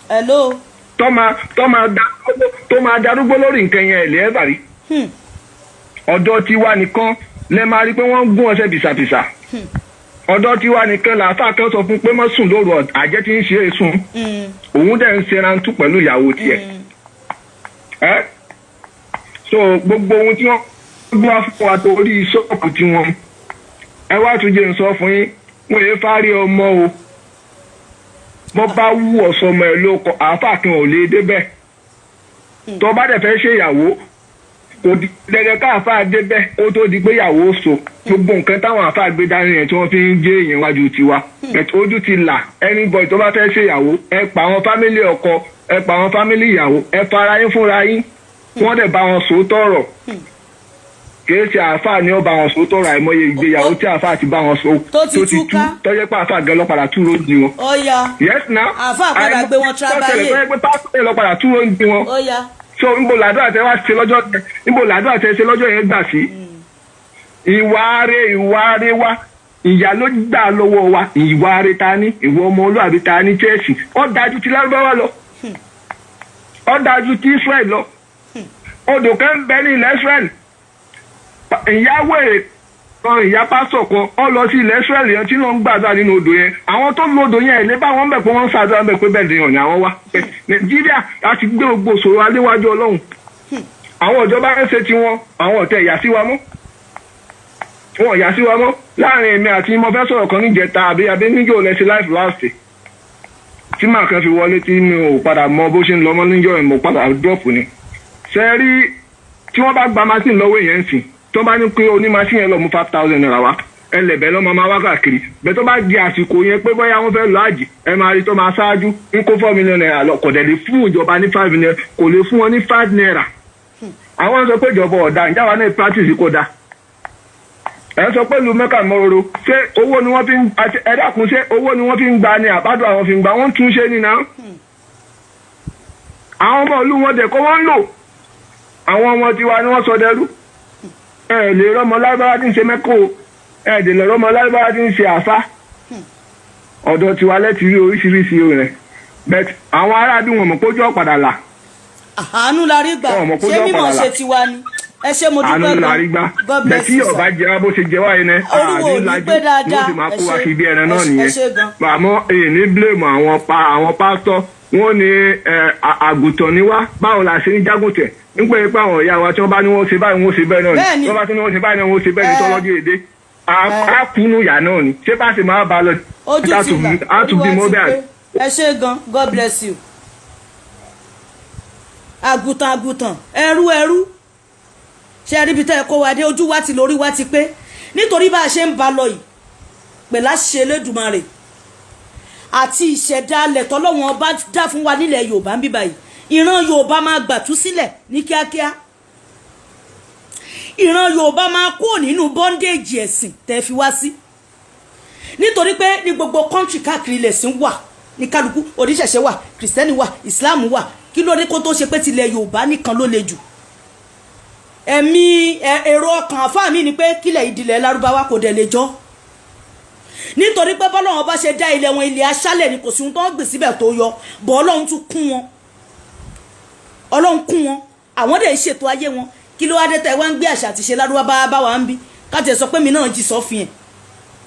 B: Hello.
G: tó máa darúgbó lórí nǹkan yẹn ẹ̀lẹ́ ẹ̀bà rí. Ọ̀dọ́ tiwa nìkan lẹ máa rí pé wọ́n ń gún ọṣẹ bìsàbìsà. Ọ̀dọ́ tiwa nìkan làáfà kan sọ fún pé má sùn lóru àjẹ́ tí ń ṣe é sùn. Òun dẹ̀ ń ṣe rántú pẹ̀lú ìyàwó tiẹ̀. So gbogbo ohun tí wọ́n gbọ́ fún wa torí ṣọ́ọ̀kù tí wọ́n ẹ wá tún jẹ́ ń sọ fún yín wọ́n yé fárí ọmọ o bọ́ bá wú ọ̀sọ́ ọmọ ẹ̀ ló kọ àáfà kan ò lè débẹ̀ tó bá dẹ̀ fẹ́ ṣe ìyàwó kò dẹ̀dẹ̀ káàfà débẹ̀ ó tó di pé ìyàwó so gbogbo nǹkan táwọn àáfà gbé dání yẹn tí wọ́n fi ń jẹ́ èèyàn wájú tiwa ojú ti là anybody tó bá fẹ́ ṣe ìyàwó ẹ pa àwọn fámílì ọkọ ẹ pa àwọn fámílì ìyàwó ẹ fara yín fúnra yín wọ́n dẹ̀ bá wọn sòótọ́ ọ̀rọ̀ kìí ṣe àáfàá ni ó bá wọn sòótọ́ ọ̀rọ̀ àìmọye ìgbéyàwó tí àáfàá ti bá wọn so tó ti tú tọ́jẹ́ pé àáfàá gan lọ́padà tú ló di wọn. Yes na
B: àáfàá padà gbé wọn tírábàyè
G: tọ́jẹ́ pé pásítọ̀ lọ́padà tú ló di wọn. So níbo làdúrà tẹ wá ṣe lọ́jọ́ yẹn gbà sí. ìwà rẹ̀ wa ìyá ló gbà lọ́wọ́ wa ìwà rẹ̀ ta ní ìwọ ọmọ olúwàbí ta ní Chelsea ó dájú ti Lárúbáwá lọ ó dájú ti Israel lọ odò kan bẹ ní ilẹ̀ Israel ìyáwó kan ìyá pásọ̀ kan ọ lọ sí ilẹ̀ Israel yẹn tí wọ́n ń gbàdúrà nínú odò yẹn àwọn tó lodò yẹn ilé bá wọn bẹ̀ pé wọ́n ń ṣàdúrà bẹ̀ pé bẹ́ẹ̀ ni ọ̀nà àwọn wá Nàìjíríà láti gbé gbogbo òṣòro aléwájú Ọlọ́run àwọn ìjọba ń ṣe tiwọn àwọn ọ̀tẹ̀ ìyà sí wa mọ́ wọn ìyà sí wa mọ́ láàrin èmi àti mo fẹ́ sọ̀rọ̀ kan níjẹta àbí níjọ́ lẹ́sẹ̀ life last tí màá kan fi wọlé tí mi ò padà mọ bó ṣe ń lọ mọ́ níjọ́ ẹ̀ mo padà drop ni ṣe rí tí wọ́n bá gba machine lọ́wọ́ èèyàn sìn tó bá ní pé oní machine yẹn lọ mú 5,000 naira wá ẹlẹ́bẹ̀ lọ́ máa wá káàkiri bẹ́ẹ̀ tó bá di àsìkò yẹn pé bóyá wọ́n fẹ́ lọ àjì ẹ máa rí tó máa ṣáájú ń kó 4 million naira lọ kò dẹ̀ lè fún ìjọba ní 5 naira kò lè fún wọn ní 5 naira. Àwọn sọ pé ìjọba ọ̀dà ìjáwá náà practice kò dáa ẹ sọ pé lu mẹ́kà mọ́roro ṣé owó ni wọ́n fi ń ẹ dákun ṣé owó ni wọ́n fi ń gba ni àbádọ́ àwọn fi ń gba wọ́n tún ṣe nínú àwọn ọmọ ìlú wọn dẹ̀ kó wọ́n ń lò àwọn ọmọ tiwa ni wọ́n sọ dẹrú ẹ lè rọmọ Lárúbáwá tí ń ṣe mẹ́kò ẹ lè lọ rọmọ Lárúbáwá tí ń ṣe àfá ọ̀dọ̀ tiwa lẹ́tì rí oríṣiríṣi rẹ̀ bẹ́ẹ̀ àwọn aráàlú wọn mọ̀ pójú ọ̀padà là.
B: àánú la rí gbà ṣé mímọ̀ ṣe tiwa ni ẹ ṣe mo dúpẹ́ gan God bless you sir.
G: bẹ́ẹ̀ tí ọba jẹ́ bó ṣe jẹ́ wáyé náà
B: olúwo ò ní pé dáadáa
G: wọ́n sì máa kó wa sí bí ẹran náà nìyẹn àmọ́ èyí ní blame àwọn pásítọ̀ wọ́n ní àgùntàn ni wá báwo la ṣe ń jágùntẹ̀ nígbà yẹn pé àwọn ìyá wa tí wọ́n bá ní wọ́n ṣe báyìí wọ́n ṣe bẹ́ẹ̀ náà ni wọ́n bá tún ní wọ́n ṣe báyìí náà wọ́n ṣe bẹ́ẹ̀ ní tọ́lọ́jú èdè àkúnú ìyá náà ni ṣé bá ṣe máa bá lọ
B: olúwa ti pé ẹ ṣe gan God bless you. àgùntàn ẹrú ṣe rí ibi tẹ́ ẹ kó wa dé ojú wa ti lórí wa ti pé nítorí bá a ṣe ń ba lọ yìí pẹ̀lá ṣe Elédùmarè àti ìṣẹ̀dálẹ̀ tọ́lọ́wọ́n ọba dá fún wa nílẹ̀ Yorùbá ń bí báyìí ìran Yorùbá máa gbàtú sílẹ̀ ní kíákíá ìran Yorùbá máa kúrò nínú bondage ẹ̀sìn tẹ́ fi wá sí nítorí pé ní gbogbo kọ́ńtì káàkiri lẹ̀sìn wà ní kálukú oníṣẹ̀ṣe wà kìrìsìtẹ́nì wà ìsìláàmù wà kí ló dé kó tó ṣe pé tilẹ̀ Yorùbá nìkan ló le jù èrò ọkàn àfáà mi ni pé kílẹ̀ ìdílé lárúbáwá kò dẹ̀ lè jọ́ nítorí pé bọ́lọ́run bá ṣe dá ilẹ̀ wọn ilẹ̀ aṣálẹ̀ ni kò sí ohun tó ń gbìn síbẹ̀ tó yọ bọ́ ọlọ́run tún kún wọn àwọn dẹ̀ ń ṣètò ayé wọn kí ló wá dé tẹ́ wá ń gbé àṣà àti ṣe lárúbáwá bá wa ń bí káàtì sọ pé mi náà jí sọ́fin ẹ̀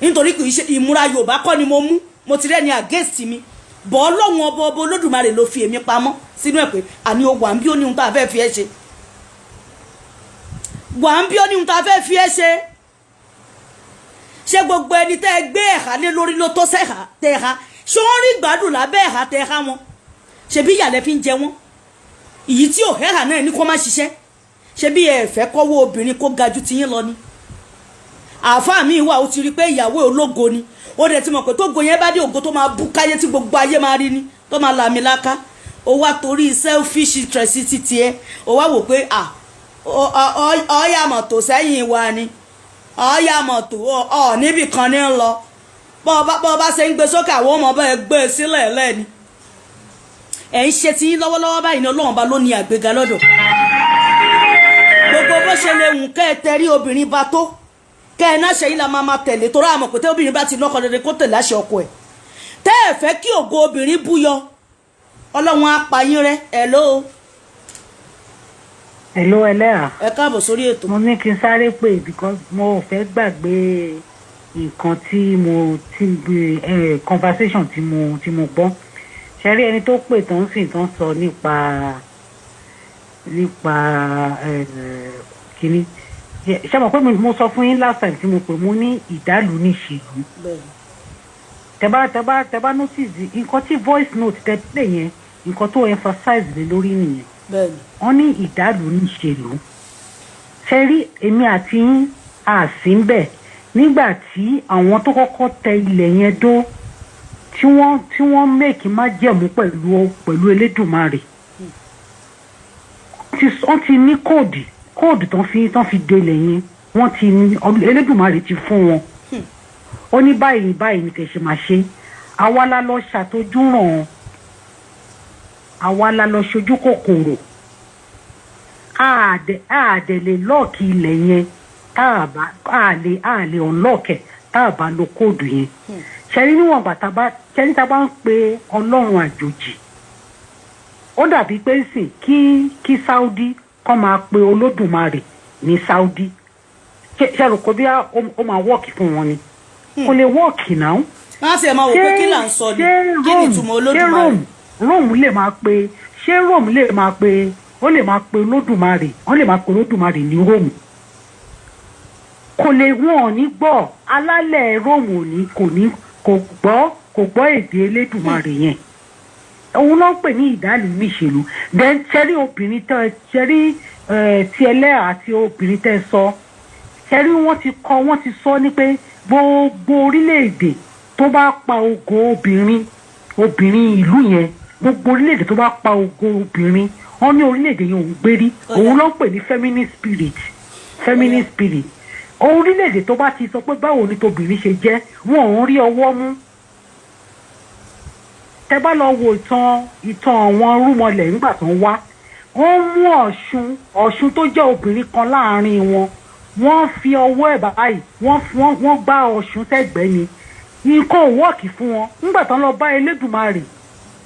B: nítorí kì í ṣe ìmúra Yorùbá kọ́ ni mo ti rẹ́ni against mi bọ́ ọlọ́run ọba Olódùmarè ló fi èmi pamọ́ sínú ẹ̀ pé àní o wà ń bí ó ní ohun tá a fẹ́ fi ẹ́ ṣe ṣé gbogbo ẹni tẹ́ ẹ gbé ẹ̀há lé lórí ló tó sẹ́há tẹ́ha ṣé wọ́n rí gbádùn lábẹ́ ẹ̀há tẹ́ha wọn ṣebí ìyàlẹ́ fi ń jẹ wọ́n ìyí tí ò hẹ́hà náà ní kó má ṣiṣẹ́ ṣebí ẹ fẹ́ kọ́wọ́ obìnrin kó ga ju tiyín lọ ni àáfàá mi wà ó ti rí pé ìyàwó ológo ni ó dẹ̀ ti mọ̀ pé tó go yẹn bá dé ògo tó máa bú káyé tí gbogbo ayé máa rí ni tó máa làmì láká ó wá torí selfish interest títí ẹ ó wá wò pé ọ̀ọ́yà mọ̀tò sẹ́yìn wa ni ọ̀ọ́yà mọ̀tò níbì kan ní ń lọ bọ́ bá ṣe ń gbé sókè àwọn ọmọ bá ẹ gbé e sílẹ̀ lẹ́ni ẹ̀ ń ṣe tí yín lọ́wọ́lọ́wọ́ báyìí ní Ọlọ́run bá ló ní àgbéga lọ́dọ̀ gbogbo bó ṣe lè wù kẹ́ ẹ tẹrí obìnrin bá tó kẹ́ ẹ náà ṣe yín la máa tẹ̀lé torí àmọ̀ pé tẹ́ obìnrin bá ti lọ́kọ dédé kó tẹ̀lé àṣẹ ọkọ ẹ̀ tẹ́ ẹ fẹ́ kí ògo obìnrin búyọ Ọlọ́run á pa yín rẹ́
I: hello ẹlẹ́à.
B: ẹ káàbọ̀ sórí ètò.
I: mo ní kí n sáré pè because mo fẹ́ gbàgbé nǹkan tí mo ti conversation tí mo gbọ́ ṣe rí ẹni tó pè tó ń sìn tó ń sọ nípa kínní ṣe mọ̀ pé mo sọ fún yín last time tí mo pè mo ní ìdálù ní ìṣèlú tẹ́bá notice nǹkan tí voice note tẹ́ pè yẹn nǹkan tó emphasize lé lórí nìyẹn wọ́n ní ìdálù ní ìṣèlú ṣe rí èmi àti yín àsínbẹ̀ nígbà tí àwọn tó kọ́kọ́ tẹ ilẹ̀ yẹn dó tí wọ́n mẹ́kì má jẹ̀mú pẹ̀lú Elédùmarè wọ́n ti ní kóòdù tán fi délẹ̀ yẹn wọ́n ti ní Elédùmarè ti fún wọn ó ní báyìí ní kẹ̀ ṣe máa ṣe àwa la lọ ṣàtójú ràn àwa la lọ ṣojú kòkòrò àdẹ̀ lè lọ́ọ̀kì ilẹ̀ yẹn àlè ọ̀nlọ́ọ̀kẹ̀ tá a bá lo kóòdù yẹn ṣẹ́rí níwọ̀n bàtà ṣẹ́rí tá a bá ń pe ọlọ́run àjòjì ó dàbí pé sìn kí Saudi kọ́ máa pe Olódùmarè ní Saudi ṣe rò kó bí ó máa wọ́ọ̀kì fún wọn ni kò lè wọ́ọ̀kì náà.
B: wọ́n á sì máa wò pé kí là ń sọ ni kí ni ìtumọ̀ Olódùmarè.
I: Rome lè máa pe Rome lè máa pe ó lè máa pe Olódùmarè wọ́n lè máa pe Olódùmarè ní Rome kò lè wọn ò ní gbọ́ alálẹ̀ Rome kò gbọ́ èdè Elédùmarè yẹn òun ló ń pè ní ìdálù níṣèlú then ṣẹ́rí obìnrin tẹ́ ṣẹ́rí ti ẹlẹ́à àti obìnrin tẹ́ sọ ṣẹ́rí wọ́n ti sọ ní pé gbogbo orílẹ̀-èdè tó bá pa ògo obìnrin ìlú yẹn gbogbo orílẹ̀-èdè tó bá pa ògo obìnrin wọ́n ní orílẹ̀-èdè yẹn òun gbérí òun ló ń pè ní feminist spirit orílẹ̀-èdè tó bá ti sọ pé báwo ni tobìnrin ṣe jẹ́ wọn ò ń rí ọwọ́ mú tẹ bá lọ wo ìtàn àwọn rúmọlẹ̀ nígbà tó ń wá wọ́n mú ọ̀ṣun tó jẹ́ obìnrin kan láàrin wọn wọ́n fi ọwọ́ ẹ̀ báyìí wọ́n gbá ọ̀ṣun sẹ́gbẹ̀ẹ́ ni nǹkan ò wọ́ọ̀kì fún wọn nígbà tó ń lọ bá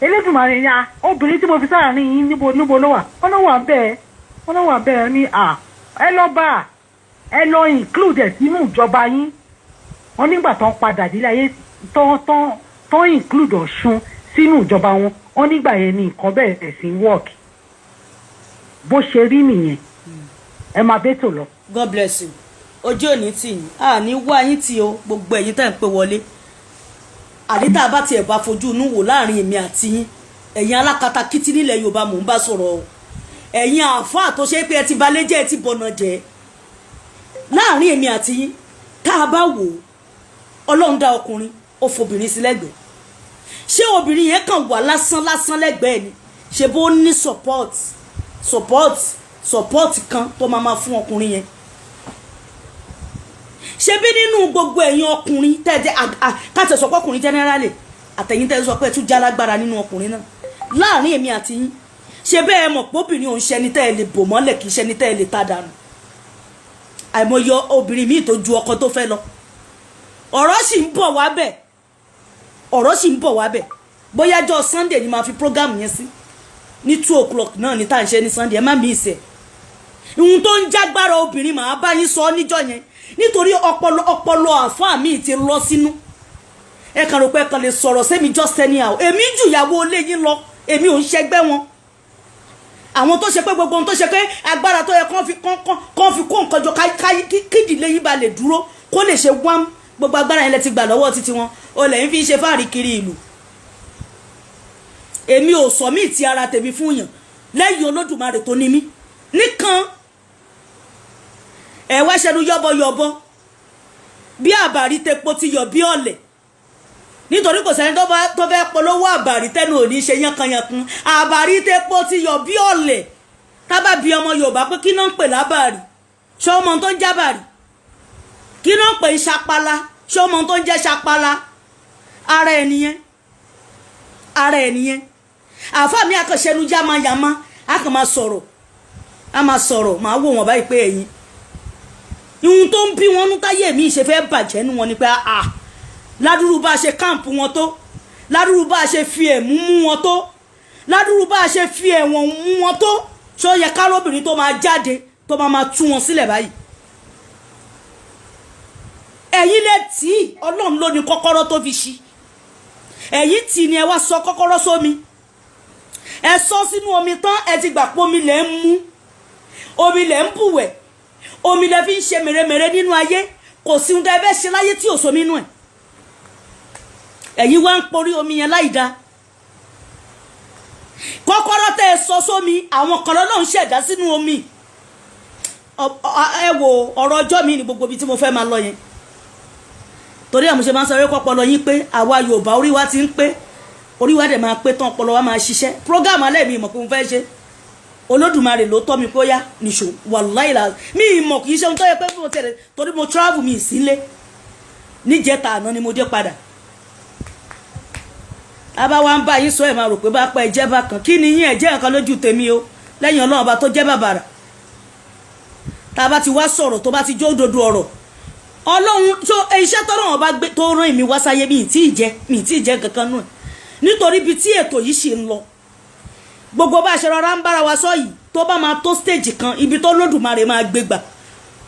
I: Elédùmarè ya obìnrin tí mo fi sáàárín yín níbo ló wà wọ́n ló wà bẹ́ẹ̀ ní ẹ lọ bá ẹ lọ include ẹ̀ sínú ìjọba yín wọ́n nígbà tó ń padà délé ayé tó include ọ̀ṣun sínú ìjọba wọn wọ́n nígbà yẹn ní nǹkan bẹ̀rẹ̀ sí wọ́ọ̀kì bó ṣe rí nìyẹn ẹ máa bẹ́tò lọ.
B: God bless you ojú òní tì yín ní wá yín tí o gbogbo ẹ̀yin tẹ́ ń pè wọlé àdítà bá tiẹ̀ bá fojú inú wò láàrin èmi àti yín ẹ̀yin alákatakítí nílẹ̀ Yorùbá mò ń bá sọ̀rọ̀ o ẹ̀yin àáfàá tó ṣe pé ẹ ti balẹ̀ jẹ́ ẹ ti bọ̀nà jẹ́ láàrin èmi àti yín tá a bá wò Ọlọ́run dá ọkùnrin ó fobìnrin sí lẹ́gbẹ̀ẹ́ ṣé obìnrin yẹn kàn wà lásán lẹ́gbẹ̀ẹ́ ni ṣe bó ní support kan tó máa fún ọkùnrin yẹn ṣe bí nínú gbogbo ẹ̀yin ọkùnrin tẹ́ẹ̀dẹ́ káàtẹ̀ sọ pé ọkùnrin generally àtẹ̀yìn tẹ́ẹ̀ sọ pé tún jálágbára nínú ọkùnrin náà láàrin èmi àti yín ṣe bẹ́ẹ̀ mọ̀ pé obìnrin òun ṣẹni tẹ́ẹ̀ lè bò mọ́lẹ̀ kì í ṣẹni tẹ́ẹ̀ lè ta dànù àìmọye obìnrin míì tó ju ọkọ tó fẹ́ lọ ọ̀rọ̀ sì ń bọ̀ wá bẹ̀ bóyá jọ Sunday ni màá fi program yẹn sí ní 2 o'clock náà ní tá à ń ṣe ní Sunday ẹ má mi ìsẹ̀ ohun tó ń jágbára obìnrin màá bá yín sọ níjọ́ yẹn nítorí ọpọlọ àfáà mi ti lọ sínú ẹ kàn rò pé ẹ kàn lè sọ̀rọ̀ sẹ́mi just anyhow èmi jù ìyàwó ilé yín lọ èmi ò ń ṣẹgbẹ́ wọn àwọn tó ṣe pé gbogbo ohun tó ṣe pé agbára tó yẹ kán fi kó nǹkan jọ kídìlé yín ba lè dúró kó lè ṣe wám gbogbo agbára yẹn lẹ ti gbà lọ́wọ́ títí wọn o lẹ̀ ń fi ṣe fáàrí kiri ìlú èmi ò sọ mí ti ara tèmi fún yàn lẹ́yìn Olódùmarè tó ní mí nìkan ẹ wá ṣẹnu yọ́bọ̀yọ́bọ̀ bí àbárí tepo ti yọ bí ọ̀lẹ̀ nítorí kò sẹ́ni tó fẹ́ polówó àbárí tẹ́nu ò ní ṣe yánkanyànkun àbárí tepo ti yọ bí ọ̀lẹ̀ tábà bí ọmọ Yorùbá pé kí náà ń pè lábàrí ṣé ọmọ tó ń jábàrí kí náà ń pè ṣapala ṣé ọmọ tó ń jẹ́ ṣapala ara ẹ̀ nìyẹn àfáà mi àkànṣẹ́nu yamayama a kàn máa sọ̀rọ̀ máa wò wọ́n báyìí pé ẹ̀yin ihun tó ń bí wọn nú táyé mi ṣe fẹ́ bàjẹ́ nú wọn ni pé ládùúrú bá a ṣe káàmpù wọn tó ládùúrú bá a ṣe fi ẹ̀mú mú wọn tó ládùúrú bá a ṣe fi ẹ̀wọ̀n mú wọn tó ṣó yẹ kárọ́bìnrin tó máa jáde tó máa tú wọn sílẹ̀ báyìí ẹ̀yin lè tí Ọlọ́run ló ní kọ́kọ́rọ́ tó fi ṣí ẹ̀yin tí ni ẹ wá sọ kọ́kọ́rọ́ sómi ẹ sọ sínú omi tán ẹ ti gbà pé omi lẹ̀ ń mú omi lẹ̀ ń bùwẹ̀ omi lẹ̀ fi ń ṣe mèremère nínú ayé kò sí ohun tó ẹ fẹ́ ṣe láyé tí ò sómi nù ẹ̀ ẹ̀yin wá ń porí omi yẹn láì dá kọ́kọ́rọ́ tẹ́ ẹ sọ sómi àwọn kan lọ́nà ń ṣẹ̀dá sínú omi ẹ wo ọ̀rọ̀ ọjọ́ mi ní gbogbo ibi tí mo fẹ́ máa lọ yẹn torí àmọ́ ṣe máa ń sọ eré pọpọlọ yín pé àwa Yorùbá orí wa ti ń pé orí wa dẹ̀ máa pé tán ọpọlọ wa máa ṣiṣẹ́ program alẹ́ mi ìmọ̀ pé mo fẹ́ ṣe Olódùmarè ló tọ́ mi pé ó yá nìṣó wàláì là mi ìmọ̀ kì í ṣe ohun tó yẹ pé mo tẹ̀lé torí mo travel mi sílé níjẹta àná ni mo dé padà abá wa ń bá yín sọ ẹ̀ máa rò pé bá pa ẹ̀jẹ̀ bá kan kí ni yín ẹ̀jẹ̀ nǹkan lójú tèmi o lẹ́yìn Ọlọ́run ọba tó jẹ́ bàbàrà tá a bá ti wá sọ̀rọ̀ tó bá ti jó òdodo ọ̀rọ̀ Ọlọ́run tó iṣẹ́ tọ́lọ́run bá gbé tó rán èmi wá sáyé mi tí ì jẹ́ kankan náà nítorí ibi tí ètò yìí ṣe ń lọ gbogbo bá a ṣe rọra ń bára wa sọ yìí tó bá máa tó stage kan ibi tó Lódùmarè máa gbé gbà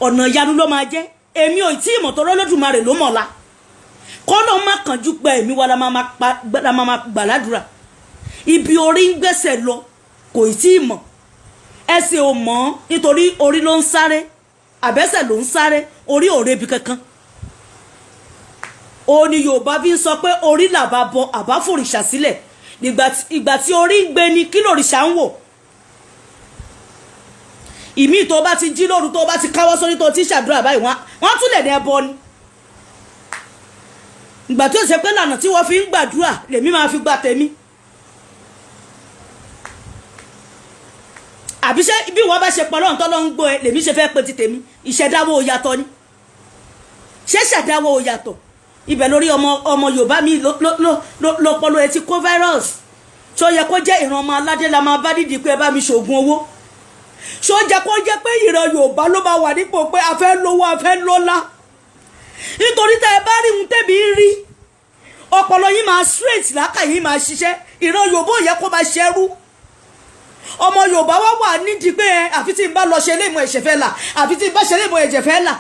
B: ọ̀nà ìyanu ló máa jẹ́ èmi ò tí ì mọ̀ tó Lódùmarè ló mọ̀ la kọ́nà má kánjú pé èmi wa la máa gbà ládùúrà ibi orí ń gbẹ́sẹ̀ lọ kò tí ì mọ̀ ẹsẹ̀ ò mọ̀ nítorí orí ló ń sáré àbẹ́sẹ̀ ló ń sáré orí ò rebi kankan ó ní Yorùbá fi ń sọ pé orí làbá bọ àbá fòrìṣà sílẹ̀ ìgbà tí orí ń gbé ni kí lòrìṣà ń wò ìmí tó bá ti jí lóru tó bá ti káwọ́ sórí tó ti ṣàdúrà báyìí wọ́n tún lẹ̀ ní ẹbọ ni ìgbà tí ó ṣe pé lànà tí wọ́n fi ń gbàdúrà lèmi máa fi gbà tèmi àbí ṣé bí wọ́n bá ṣe pọ̀ lọ́run tọ́lọ́ ń gbọ́ ẹ lèmi ṣe fẹ́ pe ti tèmi ìṣẹ̀dáwó òyàtọ̀ ni ṣé ṣẹ̀dáwó òyàtọ̀ ibẹ̀ lórí ọmọ Yorùbá mi lọ́pọlọ ẹ ti kó virus ṣó yẹ kó jẹ́ ìran ọmọ aládé la máa bá dídì pé ẹ bá mi ṣoògùn owó ṣó jẹ́ kó jẹ́ pé ìran Yorùbá ló máa wà nípò pé a fẹ́ lówó a fẹ́ lọ́lá nítorí tẹ́ ẹ bá rí ohun tẹ́bi rí ọpọlọ yín máa straight lákàyè yín máa ṣiṣẹ́ ìran Yorùbá ò yẹ kó máa ṣẹ́rú ọmọ Yorùbá wá wà nídìí pé àfi tí n bá lọ ṣe léèmọ ẹ̀ṣẹ̀ fẹ́ là àfi tí n bá ṣe léèmọ ẹ̀jẹ̀ fẹ́ là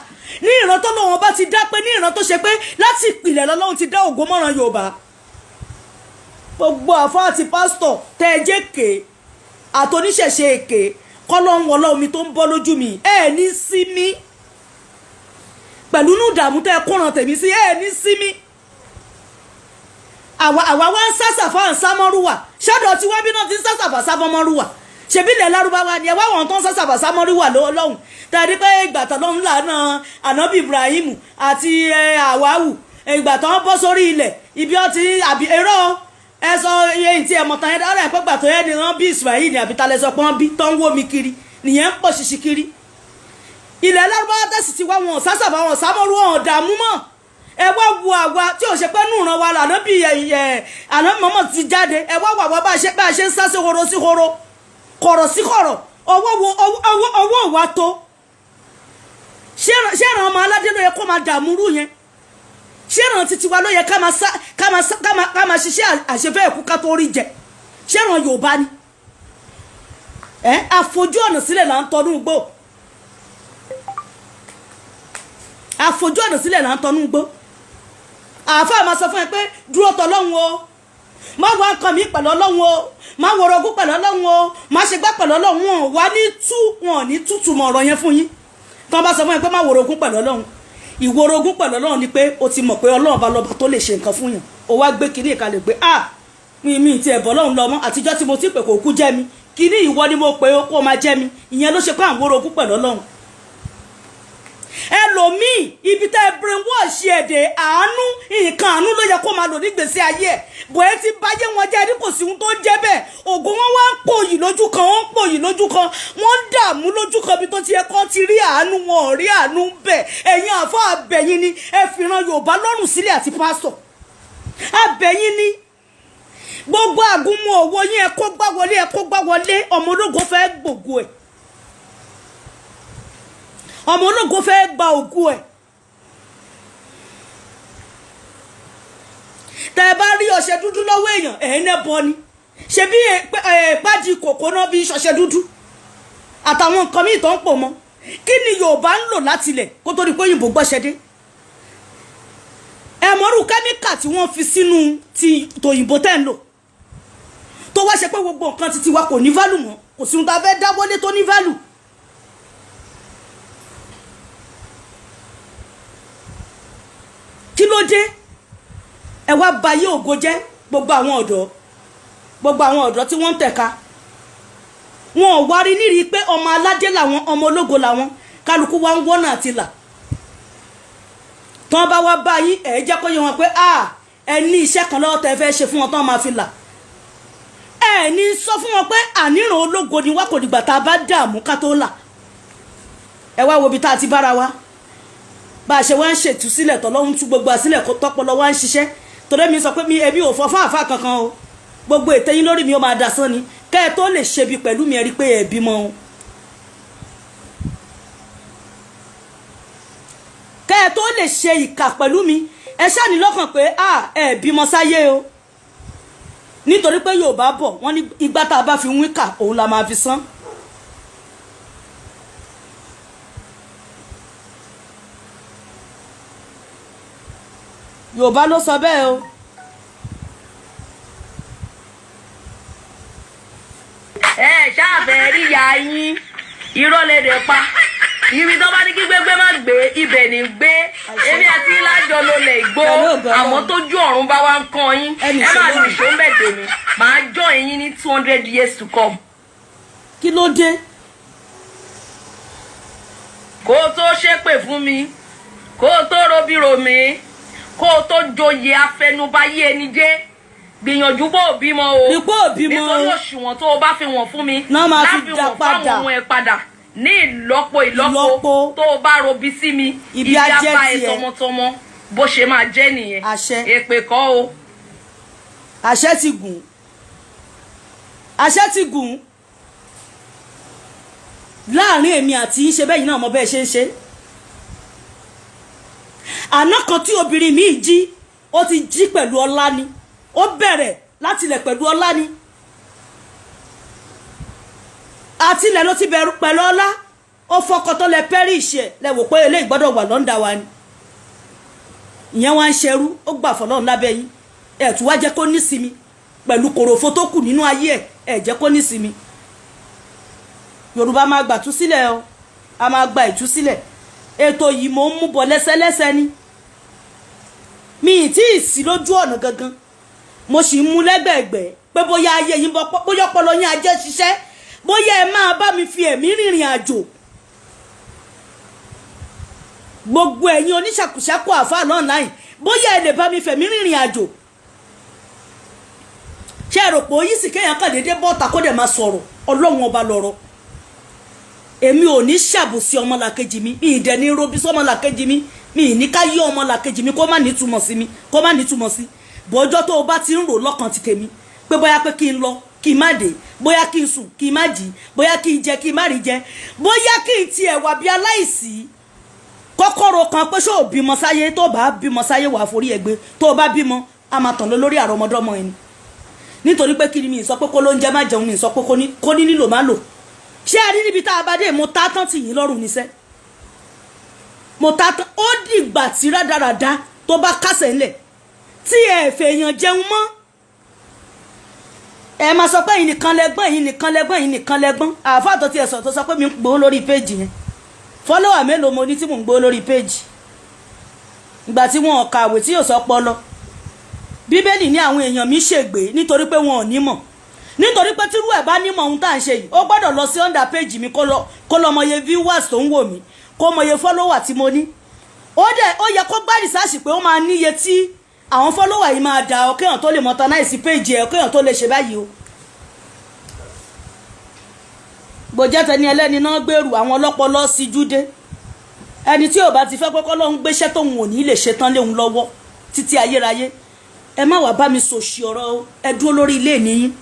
B: ní ìran tó lọ́wọ́ bá ti dá pé ní ìran tó ṣe pé láti ìpìlẹ̀ lọ́lọ́run ti dá ògo mọ́ran Yorùbá gbogbo àfáà àti pásítọ̀ tẹ́ ẹ jẹ́ èké àtòníṣẹ̀ṣe èké kọ́lọ́hún wọlé omi tó ń bọ́ lójú mi ẹ̀ ní sí mi pẹ̀lú inú ìdààmú tẹ́ ẹ kóran tèmi sí ẹ̀ ní sí mi àwa wá ń sásàfà ń sámọ́rúwà ṣáàdọ̀ tí wọ́n bí náà ti ń sásàfà sámọ́rúwà ṣebí ilẹ̀ lárúbáwá ni ẹ wá wọn tó ń sásàfà sámọ́rúwà lọ́hùn tẹ́lẹ̀ pé ìgbà tó lọ́hùn lànà ànábì Ibrahim àti àwáwù ìgbà tó ń bọ́ sórí ilẹ̀ ibi ọtí àbí ẹ̀rọ ẹ sọ iye ìtì ẹ̀mọ̀ tán yẹn dára ẹ̀pẹ́ gbà tó yẹ ni wọ́n bí Israel àbí talẹ̀ sọ pé wọ́n bí tó ń wó mi kiri nìyẹn ń pọ̀ ṣiṣi kiri ilẹ̀ lárúbáwá tẹ̀sí ti wá wọn sásàfà wọn sámọ́rú wọn dààmú mọ́ ẹ wá wo àwa tí ò ṣe pé nùràn wa lànà bí àná mọ́mọ́ ti jáde ẹ wá wà wá bá a ṣe ń sá sí horo sí horo kọ̀rọ̀ sí kọ̀rọ̀ ọwọ́ wa tó ṣé ìran ọmọ aládé ló yẹ kó máa dààmú rú yẹn? ṣé ìran títí wa ló yẹ ká máa ṣiṣẹ́ àṣefẹ́ ẹ̀kú ká tó rí jẹ? ṣé ìran Yorùbá ni? Àfojú ọ̀nà sílẹ̀ là ń tọdún gbó. Àfojú ọ̀nà sílẹ̀ là ń tọdún gbó. Àáfàá máa sọ fún ẹ pé dúró tọ Ọlọ́run o, má wá nǹkan mi pẹ̀lú Ọlọ́run o, má worogún pẹ̀lú Ọlọ́run o, má ṣe gbá pẹ̀lú Ọlọ́run. Wọn ò ní tútù mọ̀ ọ̀rọ̀ yẹn fún yín. Tí wọ́n bá sọ fún ẹ pé má worogún pẹ̀lú Ọlọ́run, ìworogún pẹ̀lú Ọlọ́run ni pé o ti mọ̀ pé Ọlọ́run bá lọ́ba tó lè ṣe nǹkan fún yàn. O wá gbé kinní ìkàlẹ̀ pé mi ti ẹ̀bọ̀ Ọlọ́run lọ mọ́, àtijọ́ tí mo ti pè kò kú jẹ́ mi, kinní ìwọ ni mo pè ó kó máa jẹ́ mi. Ìyẹn ló ṣe pé à ń worogún pẹ̀lú Ọlọ́run. Ẹlòmíì ibi tẹ́ ẹ brainwash ẹ̀dẹ̀ àánú, nǹkan àánú ló yẹ kó máa lò nígbèsí ayé ẹ̀. Bóyá ti báyé wọn jẹ́ ní kò sí ohun tó ń jẹ́ bẹ́ẹ̀. Ògùn wọn wá ń pòyì lójú kan, wọ́n ń pòyì lójú kan, wọ́n ń dààmú lójú kan bí tó ti yẹ kó ti rí àánú, wọn ò rí àánú bẹ́ẹ̀. Ẹ̀yin àfọ́ àbẹ̀yìn ni ẹ fi ran Yorùbá lọ́rùn sílẹ̀ àti pásítọ̀. Àbẹ̀yìn ni gbogbo àgúnmu òwò yín ẹ kó gbá wọlé, ọmọ ológo fẹ́ gbògo ẹ̀. Ọmọ ológo fẹ́ gba ògo ẹ̀. Tẹ́ ẹ bá rí ọṣẹ dúdú lọ́wọ́ èèyàn ẹ̀ ń ẹbọ ni. Ṣé bí pàdí kòkó náà bí ṣọṣẹ dúdú àtàwọn nǹkan míì tó ń pò mọ́? Kí ni Yorùbá ń lò láti ilẹ̀ kó tó di pé òyìnbó gbọ́ṣẹ́ dé? Ẹ mọ̀rú kẹ́míkà tí wọ́n fi sínú ti tòyìnbó tẹ́ ń lò tó wá ṣe pé gbogbo nǹkan títí wa kò ní value mọ́, kò sí ohun tá a fẹ́ dáwọ́lé tó ní value. Kí ló dé? Ẹ wá bayé ògo jẹ́ gbogbo àwọn ọ̀dọ́ tí wọ́n ń tẹ̀ka. Wọn ò wá rí nírí pé ọmọ aládé làwọn, ọmọ ológo làwọn, kálukú wa ń wọ́nà àti là. Tán bá wá báyìí ẹ̀ jẹ́ kó yé wọn pé ẹ ní iṣẹ́ kan lọ́wọ́ tẹ́ fẹ́ ṣe fún wọn tán máa fi là. Ẹ ní sọ fún wọn pé àníran ológo ni wá kò dìgbà tá a bá dààmú ká tó là. Ẹ wá wo ibi tá a ti bára wa. Bá a ṣe wá ń ṣètú sílẹ̀ tọ́lọ́hún tú gbogbo àsílẹ̀ tọ́pọ̀lọ́ wá ń ṣiṣẹ́. Torí mi sọ pé ẹbí ò fọ́ fáàfáà kankan o. Gbogbo ètè yín lórí mi ó máa dasán ni. Kẹ́ ẹ tó lè ṣe bí pẹ̀lú mi ẹ rí pé ẹ bímọ o. Kẹ́ ẹ tó lè ṣe ìkà pẹ̀lú mi ẹ ṣáà ní lọ́kàn pé ẹ bímọ sáyé o. Nítorí pé Yorùbá bọ̀ wọ́n ní igbá tá a bá fi ń wíkà òun la máa fi sán. Yorùbá ló sọ bẹ́ẹ̀ o.
J: Ẹ ṣáàfẹ́ rí ìyá yín irọ́ lè dẹ̀ pa ibi tó bá ní kí gbégbé má gbé ibẹ̀ ní gbé èmi àti lájọ ló lè gbó àmọ́ tójú ọ̀run bá wá ń kan yín ẹ má lù ìṣó ń bẹ̀ dèmi màá jọ ẹ̀yin ní 200 years to come.
B: Kí ló dé?
J: Kó o tó ṣépè fún mi, kó o tó robiro mi, kó o tó joyè afẹnubáyé ẹni jẹ́ gbìyànjú bó o bímọ o nítorí òṣùwọ̀n tó o bá fi wọ̀n fún mi láfi wọ̀n fáwọn ohun ẹ̀ padà ní ìlọ́po tó o bá robi sí mi ibi apá ẹ̀ tọmọtọmọ bó ṣe máa jẹ́ nìyẹn èpè kọ́ o.
B: Àṣẹ ti gùn. Àṣẹ ti gùn. Láàrin èmi àti yín ṣe bẹ́ẹ̀ yìí náà mọ bẹ́ẹ̀ ṣe ń ṣe. Àná kan tí obìnrin mi jí ó ti jí pẹ̀lú ọlá ni. Ó bẹ̀rẹ̀ láti ilẹ̀ pẹ̀lú ọlá ni. Àti ilẹ̀ ló ti bẹ̀rù pẹ̀lú ọlá. Ó fọkàn tó lẹ pẹ́rí ìṣe lẹ́wọ̀ pé eléyìí gbọ́dọ̀ wà lọ́ndà wa ni. Ìyẹn wá ń ṣerú ó gbà fọlọ́run lábẹ́ yín. Ẹ tún wá jẹ́ kó nísinmi pẹ̀lú kòròfo tó kù nínú ayé ẹ jẹ́ kó nísinmi. Yorùbá máa gbà tú sílẹ̀ o. A máa gba ìtú sílẹ̀. Ètò yìí mò ń mú bọ̀ lẹ́sẹlẹ́sẹ ni. Mi ì tí ì sí lójú ọ̀nà gangan. Mo sì ń mú lẹ́gbẹ̀ẹ́gbẹ́ pé bóyá ayé yín bóyá ọpọlọ yín ajẹ́ ṣiṣẹ́ bóyá ẹ máa bá mi fi ẹ̀mí rìnrìn àjò. Gbogbo ẹ̀yin oníṣàkùṣàkù àfáà online bóyá ẹ lè bá mi fẹ̀mí rìnrìn àjò. Ṣé ẹ rò pé oyún sì kéèyàn kàn déédéé bọ́ta kó dẹ̀ máa sọ̀rọ̀ Ọlọ́run ọba lọ́rọ̀. Èmi ò ní ṣàbòsí ọmọlàkejì mi ìdẹ̀ ní robi sọmọlàkejì mi ní ká yí ọmọlàkejì mi kó má nítumọ̀ sí mi kó má nítumọ̀ sí. Bọ́jọ́ tó o bá ti ń rò lọ́kàn ti tèmi pé bóyá pé kí n lọ kí n má dé bóyá kí n sùn kí n má jí bóyá kí n jẹ kí n má rí jẹ bóyá kí n tiẹ̀ wà bí aláìsí kọ́kọ́rọ́ kan pé ṣó ò bímọ sáyé, tó bá bímọ sáyé wà forí ẹgbẹ́, tó bá bímọ a máa tàn lọ lórí àrọmọdọ́mọ ẹni. Nítorí pé kí ni mi sọ pé kó ló ń jẹ má jẹun, mi sọ pé kó ní nílò má lò. Ṣé ẹ rí níbi tá a bá dé mo tá tán tì yín lọ́rùn níṣẹ́, mo tá tán. Ó dìgbà tí rádaràda tó bá kásẹ̀ ńlẹ̀ tí ẹ fèèyàn jẹun mọ́, ẹ máa sọ pé yìí nìkan lẹ́gbọ́n, yìí nìkan lẹ́gbọ́n, yìí nìkan lẹ́gbọ́n. Àáfàá tó ti ẹ̀ sọ tó sọ pé mi ń gbowó lórí péjì yẹn, fọ́lọ́wà mélòó mo ní tí mò ń gbowó lórí péjì ìgbà tí wọn ò kàwé tí yóò sọ pọlọ. Bíbélì ní àwọn èèyàn mi ṣègbè nítorí pé wọn ò nímọ̀, nítorí pé tírú ẹ̀ bá nímọ̀ ohun tá à ń ṣe yìí ó gbọ́dọ̀ lọ sí under page mi kó lọ mọye viewers tó ń wò mí, kó mọye follower tí mo ní. Ó yẹ kó gbá research pé ó máa níye tí àwọn follower yìí máa dà ọ kéèyàn tó lè monetize page ẹ̀, kéèyàn tó lè ṣe báyìí o. Gbòjẹ́ tẹni ẹlẹ́ni náà gbèrú àwọn ọlọ́pọlọ sí júdé. Ẹni tí ò bá ti fẹ́ kọ́kọ́ lọ́hún gbéṣẹ́ tóun ò ní lè ṣe tán léhun lọ́wọ́ títí ayérayé. Ẹ má wá bá mi sòṣì ọ̀rọ̀ o, ẹ dúró lórí ilé níyín,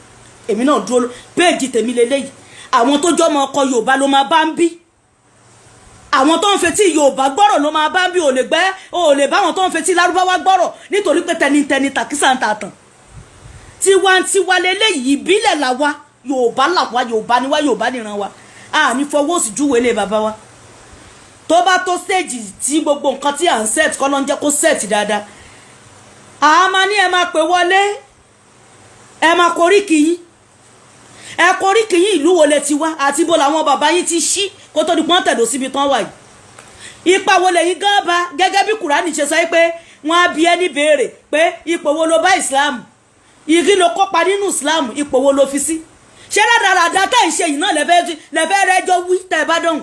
B: èmi náà dúró péèjì tèmi lélẹ́yìí. Àwọn tó jọmọ ọkọ Yorùbá ló máa bá ń bí, àwọn tó ń fetí Yorùbá gbọ́rọ̀ ló máa bá ń bí. ò lè bá àwọn tó ń fetí Lárúbáwá gbọ́rọ̀, nítorí pé tẹnitẹni tàkísà ń ta tàn. Tiwantiwa lélẹ́yìí, ìbílẹ̀ làwa, Yorùbá làwa, Yorùbá ni wá, Yorùbá nìran wa. A ní fọwọ́ sí júwe lé bàbá wa. Tó bá tó stage tí gbogbo nǹkan tí à ń set kọ́ ló ń jẹ́ kó set dáadáa, a máa ní ẹ máa pè wọlé, ẹ máa koríkì yín, ẹ koríkì yín ìlú wo lẹ ti wá àti bó làwọn bàbá yín ti ṣí kó tó di pọ́n tẹ̀dọ̀ síbi tán wà yìí. Ipa wo lẹ́yìn gan bá, gẹ́gẹ́ bí Kùránì ṣe sọ pé wọ́n á bi ẹni béèrè pé ipò wo ló bá Islam, igi ló kópa nínú Islam, ipò wo ló fi sí. Ṣé rádaràdá tá ń ṣe yìí náà lẹ́fẹ́ rẹ́jọ́ wí tẹ́ ẹ bá dọ̀hùn?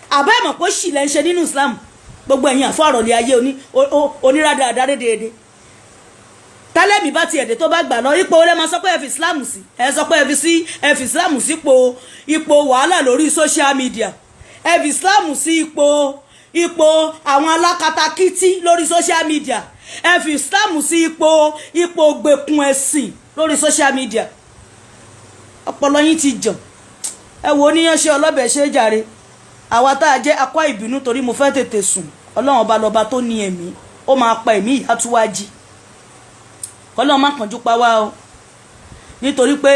B: Àbẹ́ mọ̀ pé ṣì lẹ́ ń ṣe nínú Islam, gbogbo ẹ̀yin àfọ̀rọ̀lẹ̀ ayé oníradàdà dédédé. Tálẹ́mì bá ti ẹ̀dẹ̀ tó bá gbà lọ, ipò olè máa sọ pé ẹ fi Islam sí, ẹ sọ pé ẹ fi Islam sí ipò wàhálà lórí social media, ẹ fi Islam sí ipò àwọn alákatakítí lórí social media, ẹ fi Islam sí ipò gbẹ̀kùn ẹ̀sìn lórí social media. Ọpọlọ yín ti jàn. Ẹ wo oníyanṣẹ́ ọlọ́bẹ̀ ṣe jàre. Àwa tá a jẹ́ Akwa Ìbínú torí mo fẹ́ tètè sùn, Ọlọ́run ọba lọba tó ní ẹ̀mí, ó máa pa ẹ̀mí ìyá tó wá jí. Ọlọ́run má kánjú pa wá o, nítorí pé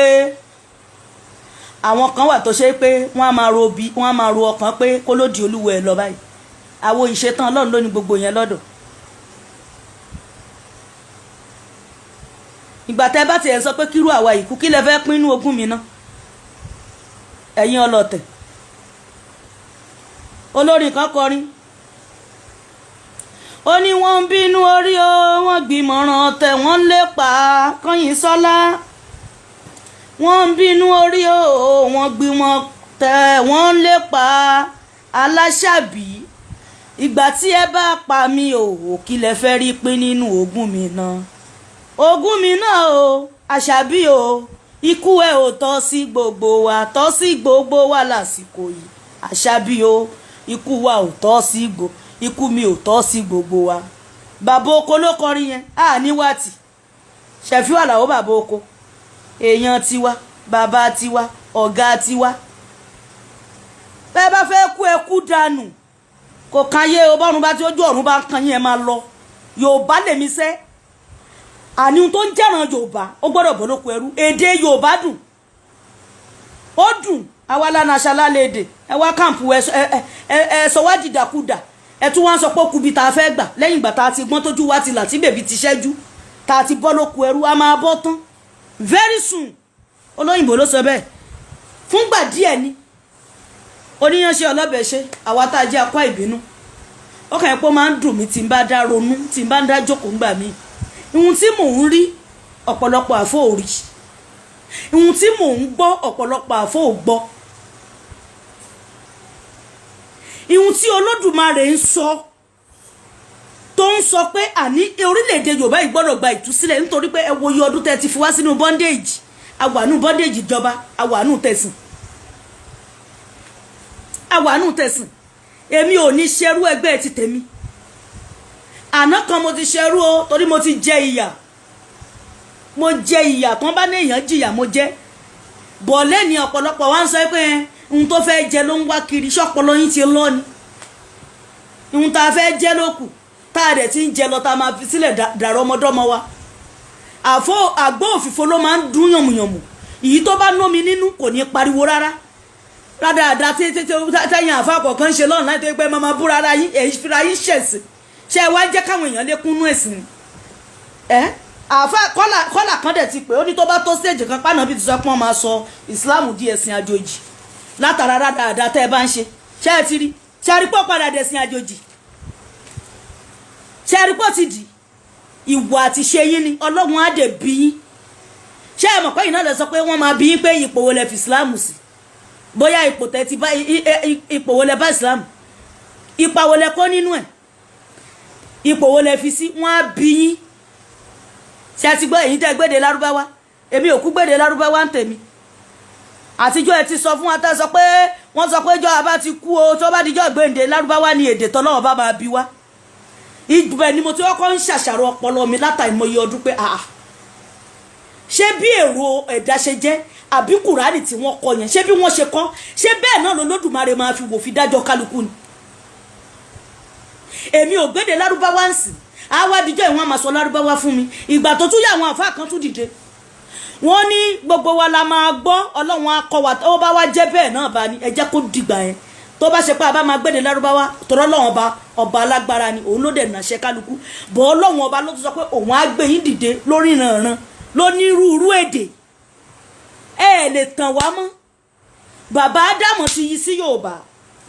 B: àwọn kan wà tó ṣe pé wọ́n á máa ro ọkàn pé kó ló di Olúwa ẹ̀ lọ báyìí. Àwọn ìṣetán Ọlọ́run ló ní gbogbo yẹn lọ́dọ̀. Ìgbà tẹ́ bá ti ẹ̀ sọ pé kírú àwa ìkú kí lẹ fẹ́ pín inú ogún mi ná, ẹ̀yin ọlọ́tẹ̀. Olórin kan kọrin, ó ní wọ́n ń bínú orí o, wọ́n gbìmọ̀ràn ọ̀tẹ̀, wọ́n ń lépa Kányìnsọ́lá. Wọ́n ń bínú orí o, wọ́n gbìmọ̀ tẹ̀, wọ́n ń lépa Aláṣàbí. Ìgbà tí ẹ bá pa mí o, kí lẹ fẹ́ rí pín nínú ogún mi náà. Ogún mi náà o, Àṣàbí o, ikú ẹ ò tọ́ sí gbogbo wa, tọ́ sí gbogbo wa lásìkò yìí. Àṣàbí o, ikú wa ò tọ́ sí ikú mi ò tọ́ sí gbogbo wa. Bàbá oko ló kọrin yẹn, a ní wàtí. Ṣẹ̀fí wà láwọ́ bàbá oko, èèyàn tiwa, bàbá tiwa, ọ̀gá tiwa. Bẹ́ẹ̀ bá fẹ́ kú ẹkú dànù, kò kan yé o, bọ́run bá tí ojú ọ̀run bá kan yín ẹ máa lọ. Yorùbá lèmi sẹ́, àní tó ń jẹ́ràn Yorùbá ó gbọ́dọ̀ bọ́ lóko ẹrú. Èdè Yorùbá dùn, ó dùn. Àwa lánàá aṣálálẹ̀ èdè, ẹ wá kàǹpù ẹ sọ wá dìdàkudà, ẹ tún wá ń sọ pé kùbí tá a fẹ́ gbà lẹ́yìn ìgbà tá a ti gbọ́n tójú wá ti là tí bèbí ti ṣẹ́jú, tá a ti bọ́ lóko ẹrú, a máa bọ́ tán very soon. Olóyìnbó ló sọ bẹ́ẹ̀, fúngbà díẹ̀ ni. Oníyanṣẹ́ ọlọ́bẹ̀ ṣe, àwa tá a jẹ́ Akwa Ìbínú, ọkàn yẹn pé ó máa ń dùn mí tí n bá dá ronú, tí n bá ń dá jókòó ńgbà mí. Ihun tí mò ń rí ọ̀pọ̀lọpọ̀ àfọ ò rí, ihun tí mò ń gbọ́ ọ̀pọ̀lọpọ̀ àfọ ò gbọ́. Ihun tí Olódùmarè ń sọ tó ń sọ pé àní orílẹ̀-èdè Yorùbá yìí gbọ́dọ̀ gba ìtúsílẹ̀, nítorí pé ẹ wo iye ọdún tẹ́ ti fi wá sínú bondage. Àwànú bondage ìjọba, àwànú tẹ̀sìn, àwànú tẹ̀sìn. Èmi ò ní ṣerú ẹgbẹ́ ti tèmi. Àná kan mo ti ṣerú o, torí mo ti jẹ ìyà, mo jẹ ìyà tán bá ní èèyàn jìyà mo jẹ. Bọ̀lẹ́ ni ọ̀pọ̀lọpọ̀ wá ń sọ pé ohun tó fẹ́ jẹ ló ń wá kiri, ṣọ́pọ̀lọ́ yín ti lọ ni. ihun tá a fẹ́ jẹ́ lókù tá a dẹ̀ ti ń jẹ lọ tá a máa fi sílẹ̀ dàrọ ọmọdọ́mọ wa àgbó òfìfo ló máa ń dún yànmùyànmù èyí tó bá nómi nínú kò ní pariwo rárá rádáadáa tẹ́yìn àfa kọ̀ọ̀kan ṣe lọ́nà láti pé máa búra ara yín èyí fira yín ṣẹ̀sìn ṣe wá jẹ́ káwọn èèyàn lékúnú ẹ̀sìn àfa kọ́là kan dẹ̀ ti pé ó ní tó bá tó stage kan pàánà bí ti sọ pé wọ́n máa sọ ìsìláàmù di ẹ̀sìn àjòjì látara rádáadáa tẹ́ ẹ bá ń ṣe ṣe é ti rí ṣe é rí pọ́ padà dẹ̀sìn àjòjì ṣe é rí pọ́ ti dì ìwà àti ṣe yín ni ọlọ́run á dẹ̀ bí yín ṣé ẹ mọ̀ pé iná lè sọ pé wọ́n máa bí yín pé ipò wo lẹ fi ìsìláàmù sí bóyá ipò tẹ́ ti bá ipò wo lẹ bá ìsìláàmù ipa wo lẹ kó nínú ẹ̀ ipò wo lẹ fi sí wọ́n á bí yín ṣe ti gbọ́ èyí tẹ́ gbéde lárúbáwá èmi ò kú gbéde lárúbáwá ń tèmi àtijọ́ ẹ ti sọ fún wa tá sọ pé wọ́n sọ pé jọ́ àbá ti kú o tó bá dijọ́ gbéǹde lárúbáwá ni èdè tọ́lọ́wọ́ bá máa bí wá ibẹ̀ ni mo ti kọ́kọ́ ń ṣàṣàrò ọpọlọ mi látàìmọye ọdún pé ṣé bí èrò ẹ̀dá ṣe jẹ́ àbí kùránì tí wọ́n kọ yẹn ṣé bí wọ́n ṣe kọ́ ṣé bẹ́ẹ̀ náà lolódùmarè máa fi wò fi dájọ́ kálukú ni èmi ò gbéde lárúbáwá ń sìn àwa dijọ́ ìwọ̀n máa sọ lárúbáwá fún mi ìgbà tó tún yà àwọn àfáà kan tún dìde wọ́n ní gbogbo wa la máa gbọ́ ọlọ́run akọ wa tó bá wá jẹ́ bẹ́ẹ̀ náà bá ní ẹ jẹ́ kó dìgbà yẹn tó bá ṣe pé a bá máa gbéde lárúbáwá tọ́rọ́ lọ́wọ́n ọba alágbára ni òun ló dẹ̀ nàṣẹ kálukú bọ́ ọlọ́run ọba ló tún sọ pé òun á gbé yín dìde lórí ìrànràn lónírúurú èdè ẹ lè tàn wá mọ́ bàbá ádámọ̀ ti yí sí yorùbá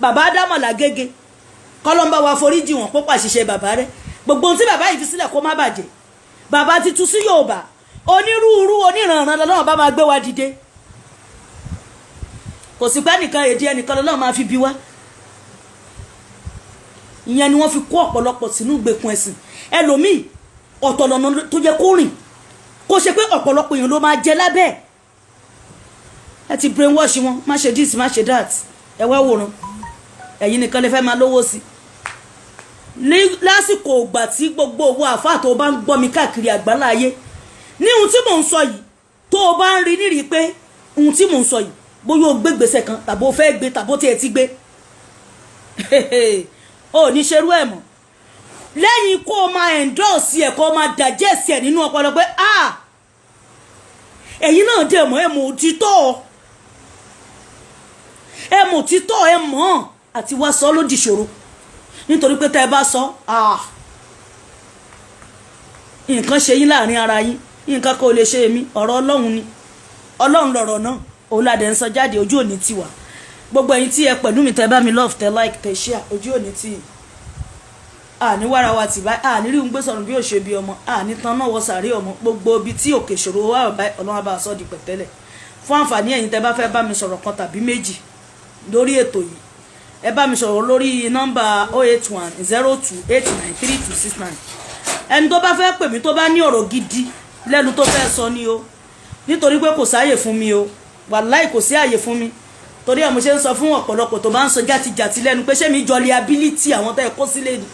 B: bàbá ádámọ̀ làgége kọ́lọ́mbà wa foríjì wọn pópà ṣiṣẹ́ bàbá rẹ gbogbo ohun tí bàbá yìí fi sílẹ̀ kó má bàjẹ́ bàbá ti tú sí yorùbá onírúurú onírànràn lọ́wọ́ bá máa gbé wa dìde kò sí pé ẹnìkan èdè ẹnìkan lọ́wọ́ máa fi bí wá ìyẹn ni wọ́n fi kó ọ̀pọ̀lọpọ̀ sínú ìgbèkùn ẹ̀sìn ẹlòmíì ọ̀tọ̀ lọ́nà tó jẹ́ kó rìn kó ṣe pé ọ̀pọ̀lọpọ̀ èèyàn ló máa jẹ lábẹ́ ẹ ti brainwash wọn má ṣe this má ṣe that ẹ wá wòran ẹ̀yin nìkan lè fẹ́ máa lówó sí lásìkò ìgbà tí gbogbo owó àfáà tó bá ń gbọ́ mi káàkiri àgbáńlá ayé ní ohun tí mò ń sọ yìí tó o bá ń rí nírìí pé ohun tí mò ń sọ yìí bóyá o gbé gbèsè kan tàbí o fẹ́ gbé tàbí o tiẹ̀ ti gbé o ní ṣerú ẹ̀ mọ́ lẹ́yìn kó o máa endorse ẹ̀ kó o máa digest ẹ̀ nínú ọpọlọ pé ẹ̀yin náà dẹ̀ mọ́ ẹ̀ mọ̀ òtítọ́ ẹ̀ mọ̀ àti wá sọ ló di ṣòro nítorí pé tẹ́ ẹ bá sọ nǹkan ṣe yín láàrin ara yín nǹkan kò lè ṣe èmi ọ̀rọ̀ ọlọ́run ni ọlọ́run lọ̀rọ̀ náà òun la dẹ̀ ń sọ jáde ojú òní tiwa gbogbo ẹ̀yin tí ẹ pẹ̀lú mi tẹ́ bá mi love tẹ́ like tẹ́ share ojú òní tì àní wàrà wa tì báyìí àní rí ń gbé sọ̀rọ̀ bí ò ṣe bí ọmọ àní tan náà wọ sàárè ọmọ gbogbo ibi tí òkè ṣòro wà báyìí ọlọ́run bá sọ́ di pẹ̀tẹ́lẹ̀ fún àǹfààní ẹ̀yin tẹ́ bá fẹ́ bá mi sọ̀rọ̀ kan tàbí méjì lórí ètò yìí ẹ bá mi sọ̀rọ̀ lórí nọ́mbà 08102893269 ẹni tó bá fẹ́ pè mí tó bá ní ọ̀rọ̀ gidi lẹ́nu tó fẹ́ sọ ni o nítorí pé kò sáàyè fún mi o wàláì kò sí àyè fún mi torí ẹ̀ mo ṣe ń sọ fún ọ̀pọ̀lọpọ̀ tó bá ń sọ játijàti lẹ́nu pé ṣé mi jọ liability àwọn tẹ́ ẹ kó sílé ni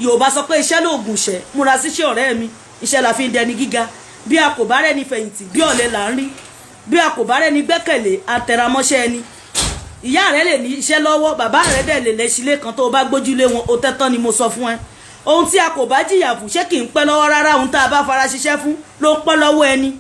B: Yorùbá sọ pé iṣẹ́ lóògùn ìṣẹ́ múra síṣẹ́ ọ̀rẹ́ mi iṣẹ́ la fi ń dẹni gíga bí a kò bá rẹ́ni fẹ̀yìntì bí ọ̀lẹ là ń rí bí a kò bá rẹ́ni gbẹ́kẹ̀lé atẹramọ́ṣẹ́ ẹni ìyá rẹ lè ní iṣẹ́ lọ́wọ́ bàbá rẹ dẹ̀ lè lẹ́sílé kan tó o bá gbójúlé wọn o tẹ́tán ni mo sọ fún ẹ ohun tí a kò bá jìyà fún ṣé kì í pẹ́ lọ́wọ́ rárá ohun tá a bá fara ṣiṣẹ́ fún ló ń pẹ́ lọ́wọ́ ẹni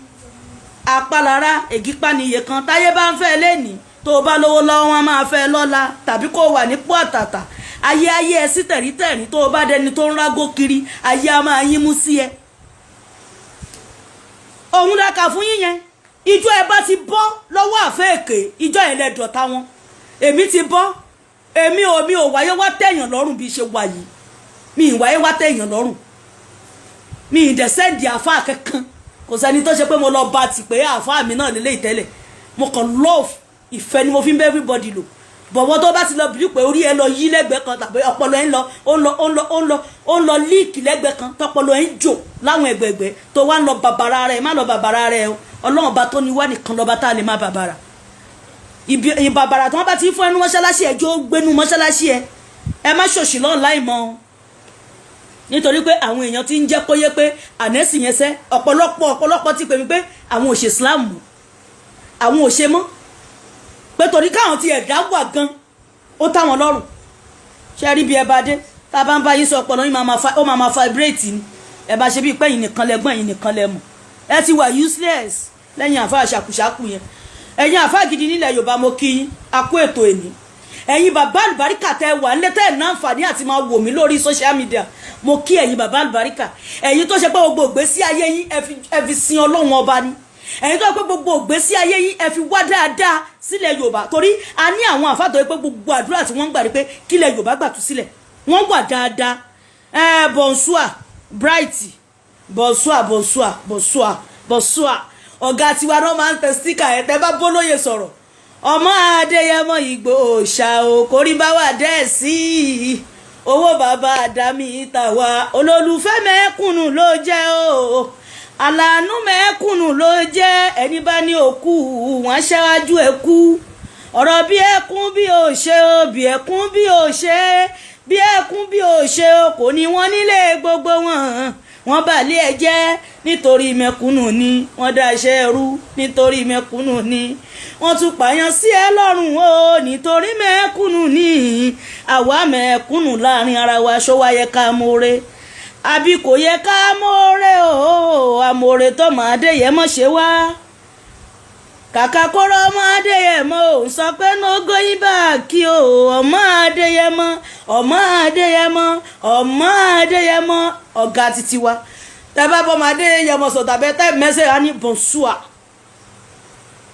B: apalára ègípa nìyẹ kan táyé bá ń fẹ́ lẹ́nìí tó o bá lówó lọ́wọ́ wọn máa fẹ́ lọ́la tàbí kó o wà nípò àtàtà ayé ẹ sí tẹ̀rítẹ̀rí tó o bá dẹni tó ń rágó kiri ayé a máa yín mú sí ẹ òun la kà fún yíyẹn ìjọ ẹ bá ti bọ́ lọ́wọ́ àfẹ́ èké ìjọ ẹ lẹ́dọ̀ta wọn èmi ti bọ́ èmi ò wáyé wá tẹ̀yàn lọ́rùn bí ṣe wà yìí mi ìwáyé wá tẹ̀yàn lọ́rùn mi ìdẹ̀sẹ́ǹdì àfáà kankan kò sẹ́ni tó ṣe pé mo lọ bá ti pé àfáà mi náà lélẹ̀ ìtẹ́lẹ̀ mo kàn love ìfẹ́ ni mo fi ń bẹ́ everybody lò bọ̀wọ́ tó bá ti lọ bìrì pé orí ẹ lọ yí lẹ́gbẹ̀ẹ́ kan tàbí ọpọlọ ẹ ń lọ líìkì lẹ́gbẹ̀ẹ́ kan tọpọlọ ẹ ń jò láwọn ẹgbẹ̀gbẹ̀ tó wá ń lọ bàbàrà rẹ má lọ bàbàrà rẹ o ọlọ́run bá tó ní wá nìkan lọ́ba tá a lè má bàbàrà ìbàbàrà tí wọ́n bá ti fún ẹnu mọ́ṣáláṣí ẹ jó gbénu mọ́ṣáláṣí ẹ má ṣòṣì lọ́n láì mọ́ nítorí pé àwọn èèyàn ti ń jẹ́ kóyé pé ànẹ́sì yẹn sẹ́ ọ̀pọ̀lọpọ̀ ti pè mí pé àwọn ò ṣe Islam àwọn ò ṣe mọ́ pé torí káwọn ti ẹ̀dá wà gan ó táwọn lọ́rùn ṣe rí bí ẹ bá dé tá a bá ń bá yín sọ ọpọlọ yín ó máa vibrate ni ẹ bá ṣe bí pé yín nìkan lẹ́gbọ́n yín nìkan lẹ́mọ̀ ẹ ti wà useless lẹ́yìn àfa ṣàkùṣàkù yẹn ẹ̀yin àfa gidi nílẹ̀ Yorùbá mo kí yín a kú ètò èní ẹ̀yin bàbá àlùbáríkà tẹ́ wà nílé tẹ́ ẹ̀ náà àǹfààní àti máa wò mí lórí social media mo kí ẹ̀yin bàbá àlùbáríkà ẹ̀yin tó ṣe pé gbogbo ìgbésí ayé yín ẹ fi sin Ọlọ́run ọba ni ẹ̀yin tó ṣe pé gbogbo ìgbésí ayé yín ẹ fi wá dáadáa sílẹ̀ Yorùbá torí a ní àwọn àfàtọ̀ pé gbogbo àdúrà tí wọ́n ń gbà rí pé kílẹ̀ Yorùbá gbà tú sílẹ̀ wọ́n wà dáadáa bọ̀nsúà bright bọ̀nsúà ọ̀gá tiwa náà máa ń tẹ stíkà ẹ̀ tẹ́ bá bólóyè sọ̀rọ̀ ọmọ Adéyẹmọ Ìgbòho kórí bá wà dẹ́ sí i owó bàbá àdámì ìtàwá olólùfẹ́ mẹ́kùnù ló jẹ́ o àlànà mẹ́kùnù ló jẹ́ ẹni bá ní òkú wọn ṣáájú ẹkú ọ̀rọ̀ bí ẹkún bí ò ṣe o bí ẹkún bí ò ṣe bí ẹkún bí ò ṣe o kò ní wọ́n nílé gbogbo wọn balẹ̀ ẹ jẹ́ nítorí mẹ́kùnù ni wọ́n dáṣẹ́ ẹrú nítorí mẹ́kùnù ni wọ́n tún pààyàn sí ẹ lọ́rùn o nítorí mẹ́kùnù ni àwa mẹ́kùnù láàrin ara wa ṣó wá yẹ ká mọ̀ọ́rẹ́ àbí kò yẹ ká mọ̀ọ́rẹ́ o àmọ̀ọ́rẹ́ tó máa Adéyẹmọ ṣe wá kàkà kóró ọmọ Adéyẹmọ ò ń sọ pé no going back o ọmọ Adéyẹmọ ọ̀gá títí wa tẹ́ bá bọ́ ọmọ Adéyẹmọ sọ tàbí tẹ́ mẹ́sẹ̀ á ní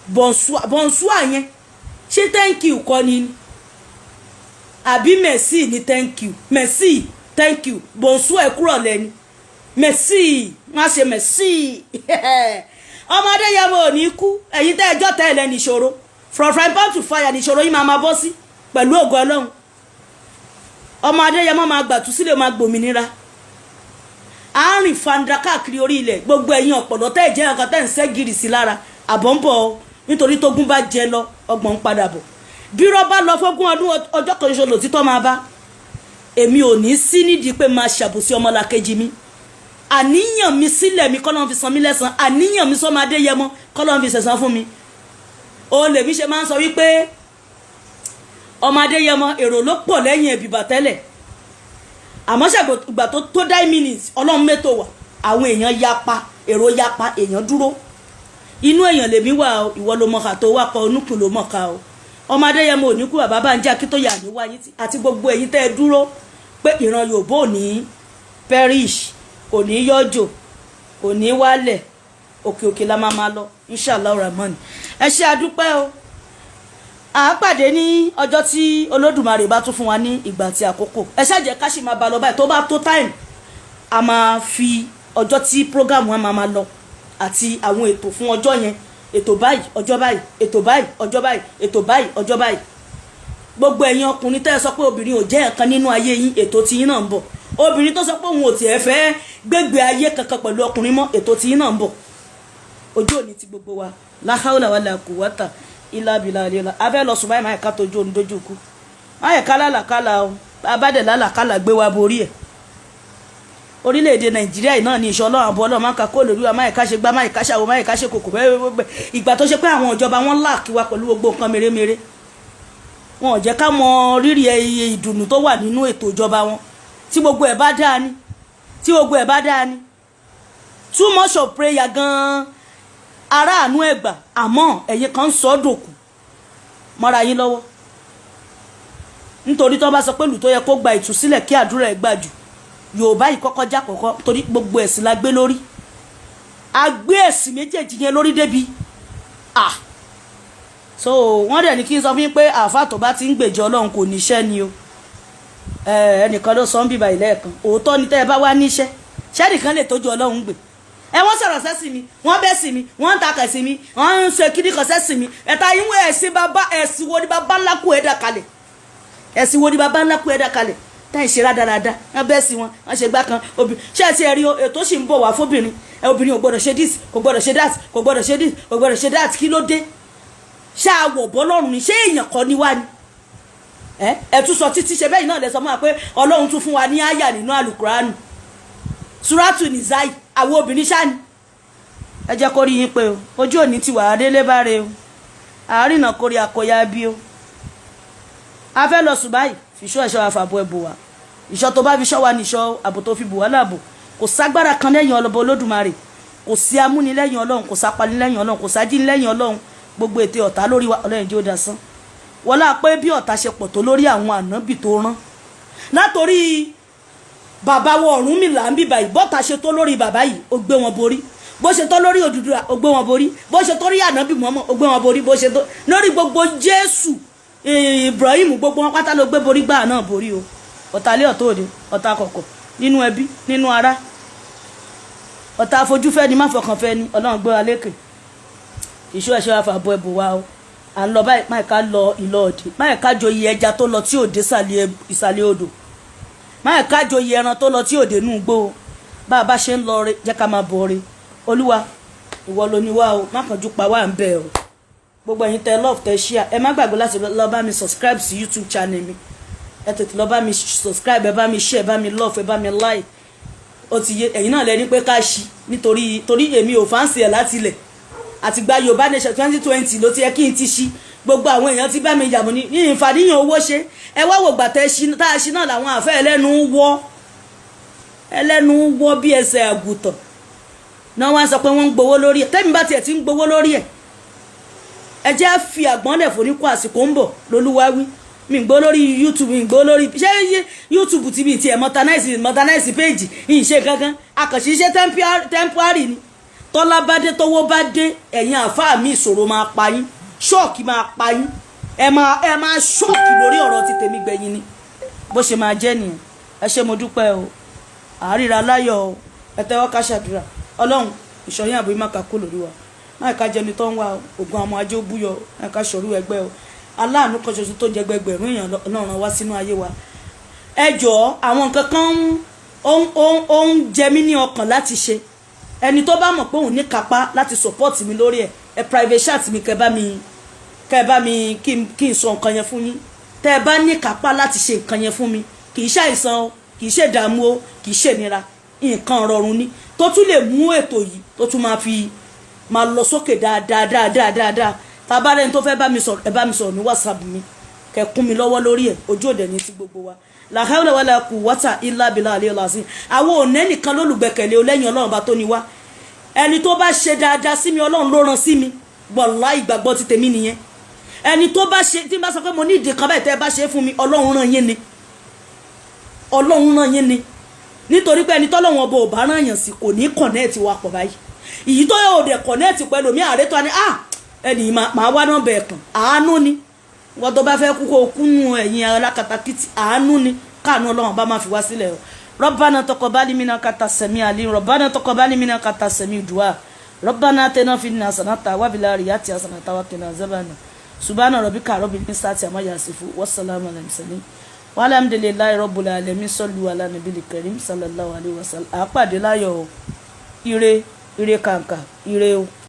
B: bọ̀nsúà yẹn ṣé thank you kọ́ ni àbí merci ni thank you merci thank you bọ̀nsúà ẹ̀kúrọ̀ lẹ́ni merci má ṣe merci ọmọ Adéyẹmọ ò ní kú ẹ̀yin tẹ́ ẹjọ́ tẹ́ ẹ̀lẹ́ nìṣòro from frying pan to fire nìṣòro yín máa bọ́ sí pẹ̀lú ògo Ọlọ́run ọmọ Adéyẹmọ máa gbàtú sílẹ̀ máa gbòmìnira àárín fandra káàkiri orí ilẹ̀ gbogbo ẹ̀yin ọ̀pọ̀lọ́ tẹ́ ẹ̀jẹ̀ nǹkan tẹ́ ń ṣẹ́ gírì sí lára àbọ̀ ń bọ̀ nítorí tógun bá jẹ lọ ọgbọ̀n ń padà bọ̀ bí rọ́bà lọ fógún ọdún ọjọ́ kan ṣoṣo lòtítọ́ máa bá èmi ò ní sí nídìí pé máa ṣàbòsí ọmọlàkejì mi àníyàn mi sílẹ̀ mi kọ́lọ́n fi san mí lẹ́san àníyàn mi sọ́mọ Adéyẹmọ kọ́lọ́n fi sẹ̀san fún mi o lè mi ṣe máa ń sọ wípé ọmọ Adéyẹmọ èrò ló pọ̀ lẹ́yìn ẹ̀bìbà tẹ́lẹ̀ àmọ́ ṣàgbà tó 9 minutes Ọlọ́run mẹ́tò wà àwọn èèyàn yapa èrò yapa èèyàn dúró inú èèyàn lèmi wà o ìwọ ló mọ̀ọ́ká tó wà pa onúkùn ló mọ̀ọ́ká o ọmọ Adéyẹmọ ò ní kú bàbá Bánjí Akíntóyè àníwáyé àti gbogbo ẹ̀yin tẹ́ ẹ dúró pé ìran Yorùbá ò ní perish kò ní yọjò kò ní wálẹ̀ òkè òkè la máa lọ inshallah rahman ẹ ṣe àdúpẹ́ o à pàdé ní ọjọ́ tí Olódùmarè bá tún fún wa ní ìgbà àti àkókò ẹ ṣàjẹ́ ká sì máa bá lọ báyìí tó bá tó time a máa fi ọjọ́ tí program wọn máa lọ àti àwọn ètò fún ọjọ́ yẹn ètò báyìí ọjọ́ báyìí ètò báyìí ọjọ́ báyìí ètò báyìí ọjọ́ báyìí gbogbo ẹ̀yin ọkùnrin tẹ́ ẹ sọ pé obìnrin ò jẹ́ nǹkan nínú ayé yín ètò tí yín náà ń bọ̀ obìnrin tó sọ pé òun ò tiẹ̀ fẹ́ gbégbé ayé kankan pẹ̀lú ọkùnrin mọ́ ètò tí yín náà ń bọ̀ ojú òní ti gbogbo wa láhàúlà wà láàkú wátà ilá bìlà àlélà abẹ́ lọ sùn báyìí máa ẹ̀ka tójú òní dójú kú máa ẹ̀ka lálàkálà o abádẹ̀ lálàkálà gbé wa borí ẹ̀ orílẹ̀-èdè Nàìjíríà náà ní ìṣọ́ ọlọ́run àbọ̀ ọlọ́run máa ń ka kó lórí wa máa ẹ̀ka ṣe gbá máa ẹ̀ka ṣàwọ̀ máa ẹ̀ka ṣe kòkò bẹ́ẹ̀ ìgbà tó ṣe pé àwọn ìjọba wọn láàkí wa pẹ̀lú gbogbo nǹkan mèremère wọn ò jẹ́ ká mọ rírì iye ìdùnnú tó wà nínú ètò ìjọba wọn tí gbogbo ẹ̀ bá dáa ni too much of prayer gan aráàánú ẹ̀gbà àmọ́ ẹ̀yin kan ń sọ ọ́ dòkù mọ́ra yín lọ́wọ́ nítorí tó bá sọ pé ìlú tó yẹ kó gba ìtúsílẹ̀ kí àdúrà ẹ̀ gbà jù Yorùbá yìí kọ́kọ́ já kọ́kọ́ torí gbogbo ẹ̀sìn la gbé lórí a gbé ẹ̀sìn méjèèjì yẹn lórí débi so wọ́n dẹ̀ ní kí n sọ fún yín pé àáfàá tó bá ti ń gbèjọ Ọlọ́run kò níṣẹ́ ni o ẹnìkan ló sọ ń bíbá ilé ẹ̀kan òótọ́ ni tẹ́ ẹ bá wá níṣẹ́ ṣẹ́nìkan lè tójú Ọlọ́run gbè wọ́n sọ̀rọ̀ sẹ́sìn mi wọ́n bẹ́ sí mi wọ́n ń takẹ̀ sí mi wọ́n ń ṣe kíní kan sẹ́sìn mi ẹ̀ta ìwé ẹ̀sìn wo ni bàbá ńlá kú ẹ̀dá kalẹ̀ ẹ̀sìn wo ni bàbá ńlá kú ẹ̀dá kalẹ̀ táì ṣe rádaràda wọ́n bẹ́ sí wọn wọ́n ṣe gbá kan obìnrin ṣé ẹ ti ẹ̀rí ètò sì ń bọ̀ wá fóbìnrin obìnrin ò gbọ́dọ̀ ṣe this kò gbọ́dọ̀ ṣe that kò gbọ́dọ̀ ṣe this kò gbọ́dọ̀ ṣe that kí ló dé ṣáà wọ̀ bọ́ lọ́rùn ni ṣé èèyàn kọ́ ni wá ni ẹ tún sọ títí ṣe bẹ́ẹ̀ náà lẹ sọ fún wa pé Ọlọ́run tún fún wa ní àyà nínú àlùkùránì suratu nizai àwọn obìnrin ṣáni ẹ jẹ́ kó rí yín pé o ojú òní ti wà adélé báre o àárínà kórè àkọyà bí o a fẹ́ lọ sùn báyìí fìṣọ́ ẹ̀ṣọ́ àfàbọ̀ ẹ̀bù wa ìṣọ́ tó bá fi ṣọ́ wa ní ìṣọ́ àbò tó fi bù wá láàbò kò ságbára kan lẹ́yìn ọlọ́bọ olódùmarè kò sí amúnilẹ́yìn ọlọ́run kò sápanilẹ́yìn ọlọ́run kò sájínilẹ́yìn ọlọ́run gbogbo ète ọ̀tá lórí wa ọlọ́run jẹ́ ó dasán wọlá pé bí ọ̀tá ṣe pọ̀ tó lórí àwọn ànábì tó rán látòrí bàbá wọ Ọ̀rúnmìlà ń bíbà yìí bọ́tà ṣe tó lórí bàbá yìí ó gbé wọn borí bó ṣe tó lórí Odùduwà ó gbé wọn borí bó ṣe tó rí ànábì Muhammad ó gbé wọn borí bó ṣe tó lórí gbogbo Jésù Ibrahim gbogbo wọn pátá ló gbé borí gbà náà borí o ọ̀tá lé ọ̀tá òde ọ̀tá kọ̀kọ̀ nínú ẹbí nínú ará ọ̀tá afojúfẹ́ ni má fọkàn fẹ́ ni ọlọ́run gbé wa lékè ìṣó ẹ̀ṣọ́ àfàbọ̀ ẹ̀bù wa o à ń lọ báyìí máì ká lọ ìlọ òde máì ká joyè ẹja tó lọ tí òde ìsàlẹ̀ odò máì ká joyè ẹran tó lọ tí òde nù gbó bá a bá ṣe ń lọ rẹ jẹ́ ká máa bọ̀ rẹ olúwa ìwọ ló ní wá o má kàn ju pa wá ń bẹ̀ o gbogbo ẹ̀yin tẹ love tẹ share ẹ má gbàgbé láti lọ bá mi subscribe sí YouTube channel mi ẹ tètè lọ bá mi subscribe ẹ bá mi share ẹ bá mi love ẹ bá mi like ó ti yé ẹ̀yin náà lẹ́ni pé ká ṣí nítorí èmi ò fáǹsì ẹ̀ láti ilẹ̀ àtìgbà Yorùbá Nation 2020 ló ti yẹ kí n ti ṣí gbogbo àwọn èèyàn ti bá mi yàmù ní ìfàdíyàn owó ṣe ẹ wá wò gbà tá a ṣí náà làwọn àfẹ́ ẹlẹ́nu wọ́ bí ẹsẹ̀ àgùntàn náà wọ́n sọ pé wọ́n ń gbowó lórí ẹ̀ tẹ́mi bá tiẹ̀ ti ń gbowó lórí ẹ̀ ẹ jẹ́ fi àgbọ́nlẹ̀ foníkó àsìkò ń bọ̀ lolúwa wí mi ń gbó lórí YouTube mi ń gbó lórí ṣé YouTube ti bí tiẹ̀ modernize page ìṣe gangan àkànṣe iṣẹ́ temporary ni tọ́lá bá dé tówó bá dé ẹ̀yin àfáà mi ìṣòro máa pa yín ṣọ́ọ̀kì máa pa yín ẹ máa ṣọ́ọ̀kì lórí ọ̀rọ̀ ti tèmi gbẹ̀yìn ni bó ṣe máa jẹ́ nìyẹn ẹ ṣé mo dúpẹ́ o àríra láyọ̀ o ẹ tẹ́wọ́ ká ṣàdúrà ọlọ́run ìṣọ̀yìn àbúrí má kà kó lórí wa máa ká jẹni tó ń wá ògùn àwọn ajé ó búyọ máa ká ṣòro ẹgbẹ́ o aláàánú kan ṣoṣo tó jẹ gbẹgbẹ̀rún èèyàn náà ràn wá sínú ayé wa ẹ jọ̀ọ́ àwọn nǹkan kan ó ń jẹ mí ní ọkàn láti ṣe ẹni tó bá mọ̀ pé òun ní kápá láti support mi lórí ẹ private chat mi kẹ́ bá mi kí n sọ nǹkan yẹn fún yín tẹ́ ẹ bá ní kápá láti ṣe nǹkan yẹn fún mi kì í ṣàìsàn o kì í ṣe ìdààmú o kì í ṣe ìnira nǹkan rọrùn ni tó tún lè mú ètò yìí tó tún máa lọ sókè dáadáa tabarẹ́ni tó fẹ́ bá mi sọ̀rọ̀ ẹ bá mi sọ̀rọ̀ ní WhatsApp mi kẹ́ kún mi lọ́wọ́ lórí ẹ̀ ojú òde ní ti gbogbo wa la hawla wala quwwata illa billahi aliyul azim àwọn ò nẹ́nìkan lólùgbẹ̀kẹ̀lé o lẹ́yìn ọlọ́run bá tó ní wá ẹni tó bá ṣe dáadáa sí mi ọlọ́run ló rán sí mi wallahi ìgbàgbọ́ ti tèmi nìyẹn ẹni tó bá ṣe tí n bá sọ pé mo ní ìdí kan báyìí tẹ́ ẹ bá ṣe fún mi ọlọ́run rán yín ni nítorí pé ẹni tọ́lọ́run ọba ò bá rán yàn sí kò ní kọ̀nẹ́ẹ̀tì wa pọ̀ báyìí ìyí tó yóò dẹ̀ kọ̀nẹ́ẹ̀tì pẹ̀lú mi àrétọ́ ni ẹni máa wá náà bẹ̀ kàn àánú ni wọ́n tó bá fẹ́ kú kó kúnnú ẹ̀yìn alákatakítí àánú ni káànú ọlọ́run bá máa fi wá sílẹ̀ o ربنا تقبل منا كتا السميع العليم ربنا تقبل منا كتا السميع الدعاء ربنا آتنا في الدنيا حسنة وفي الآخرة حسنة وقنا عذاب النار سبحان ربك رب العزة عما يصفون والسلام على المرسلين والحمد لله رب العالمين صلوا على النبي الكريم صلى الله عليه وسلم àpàdé láyọ̀ ire kàǹkà ire o.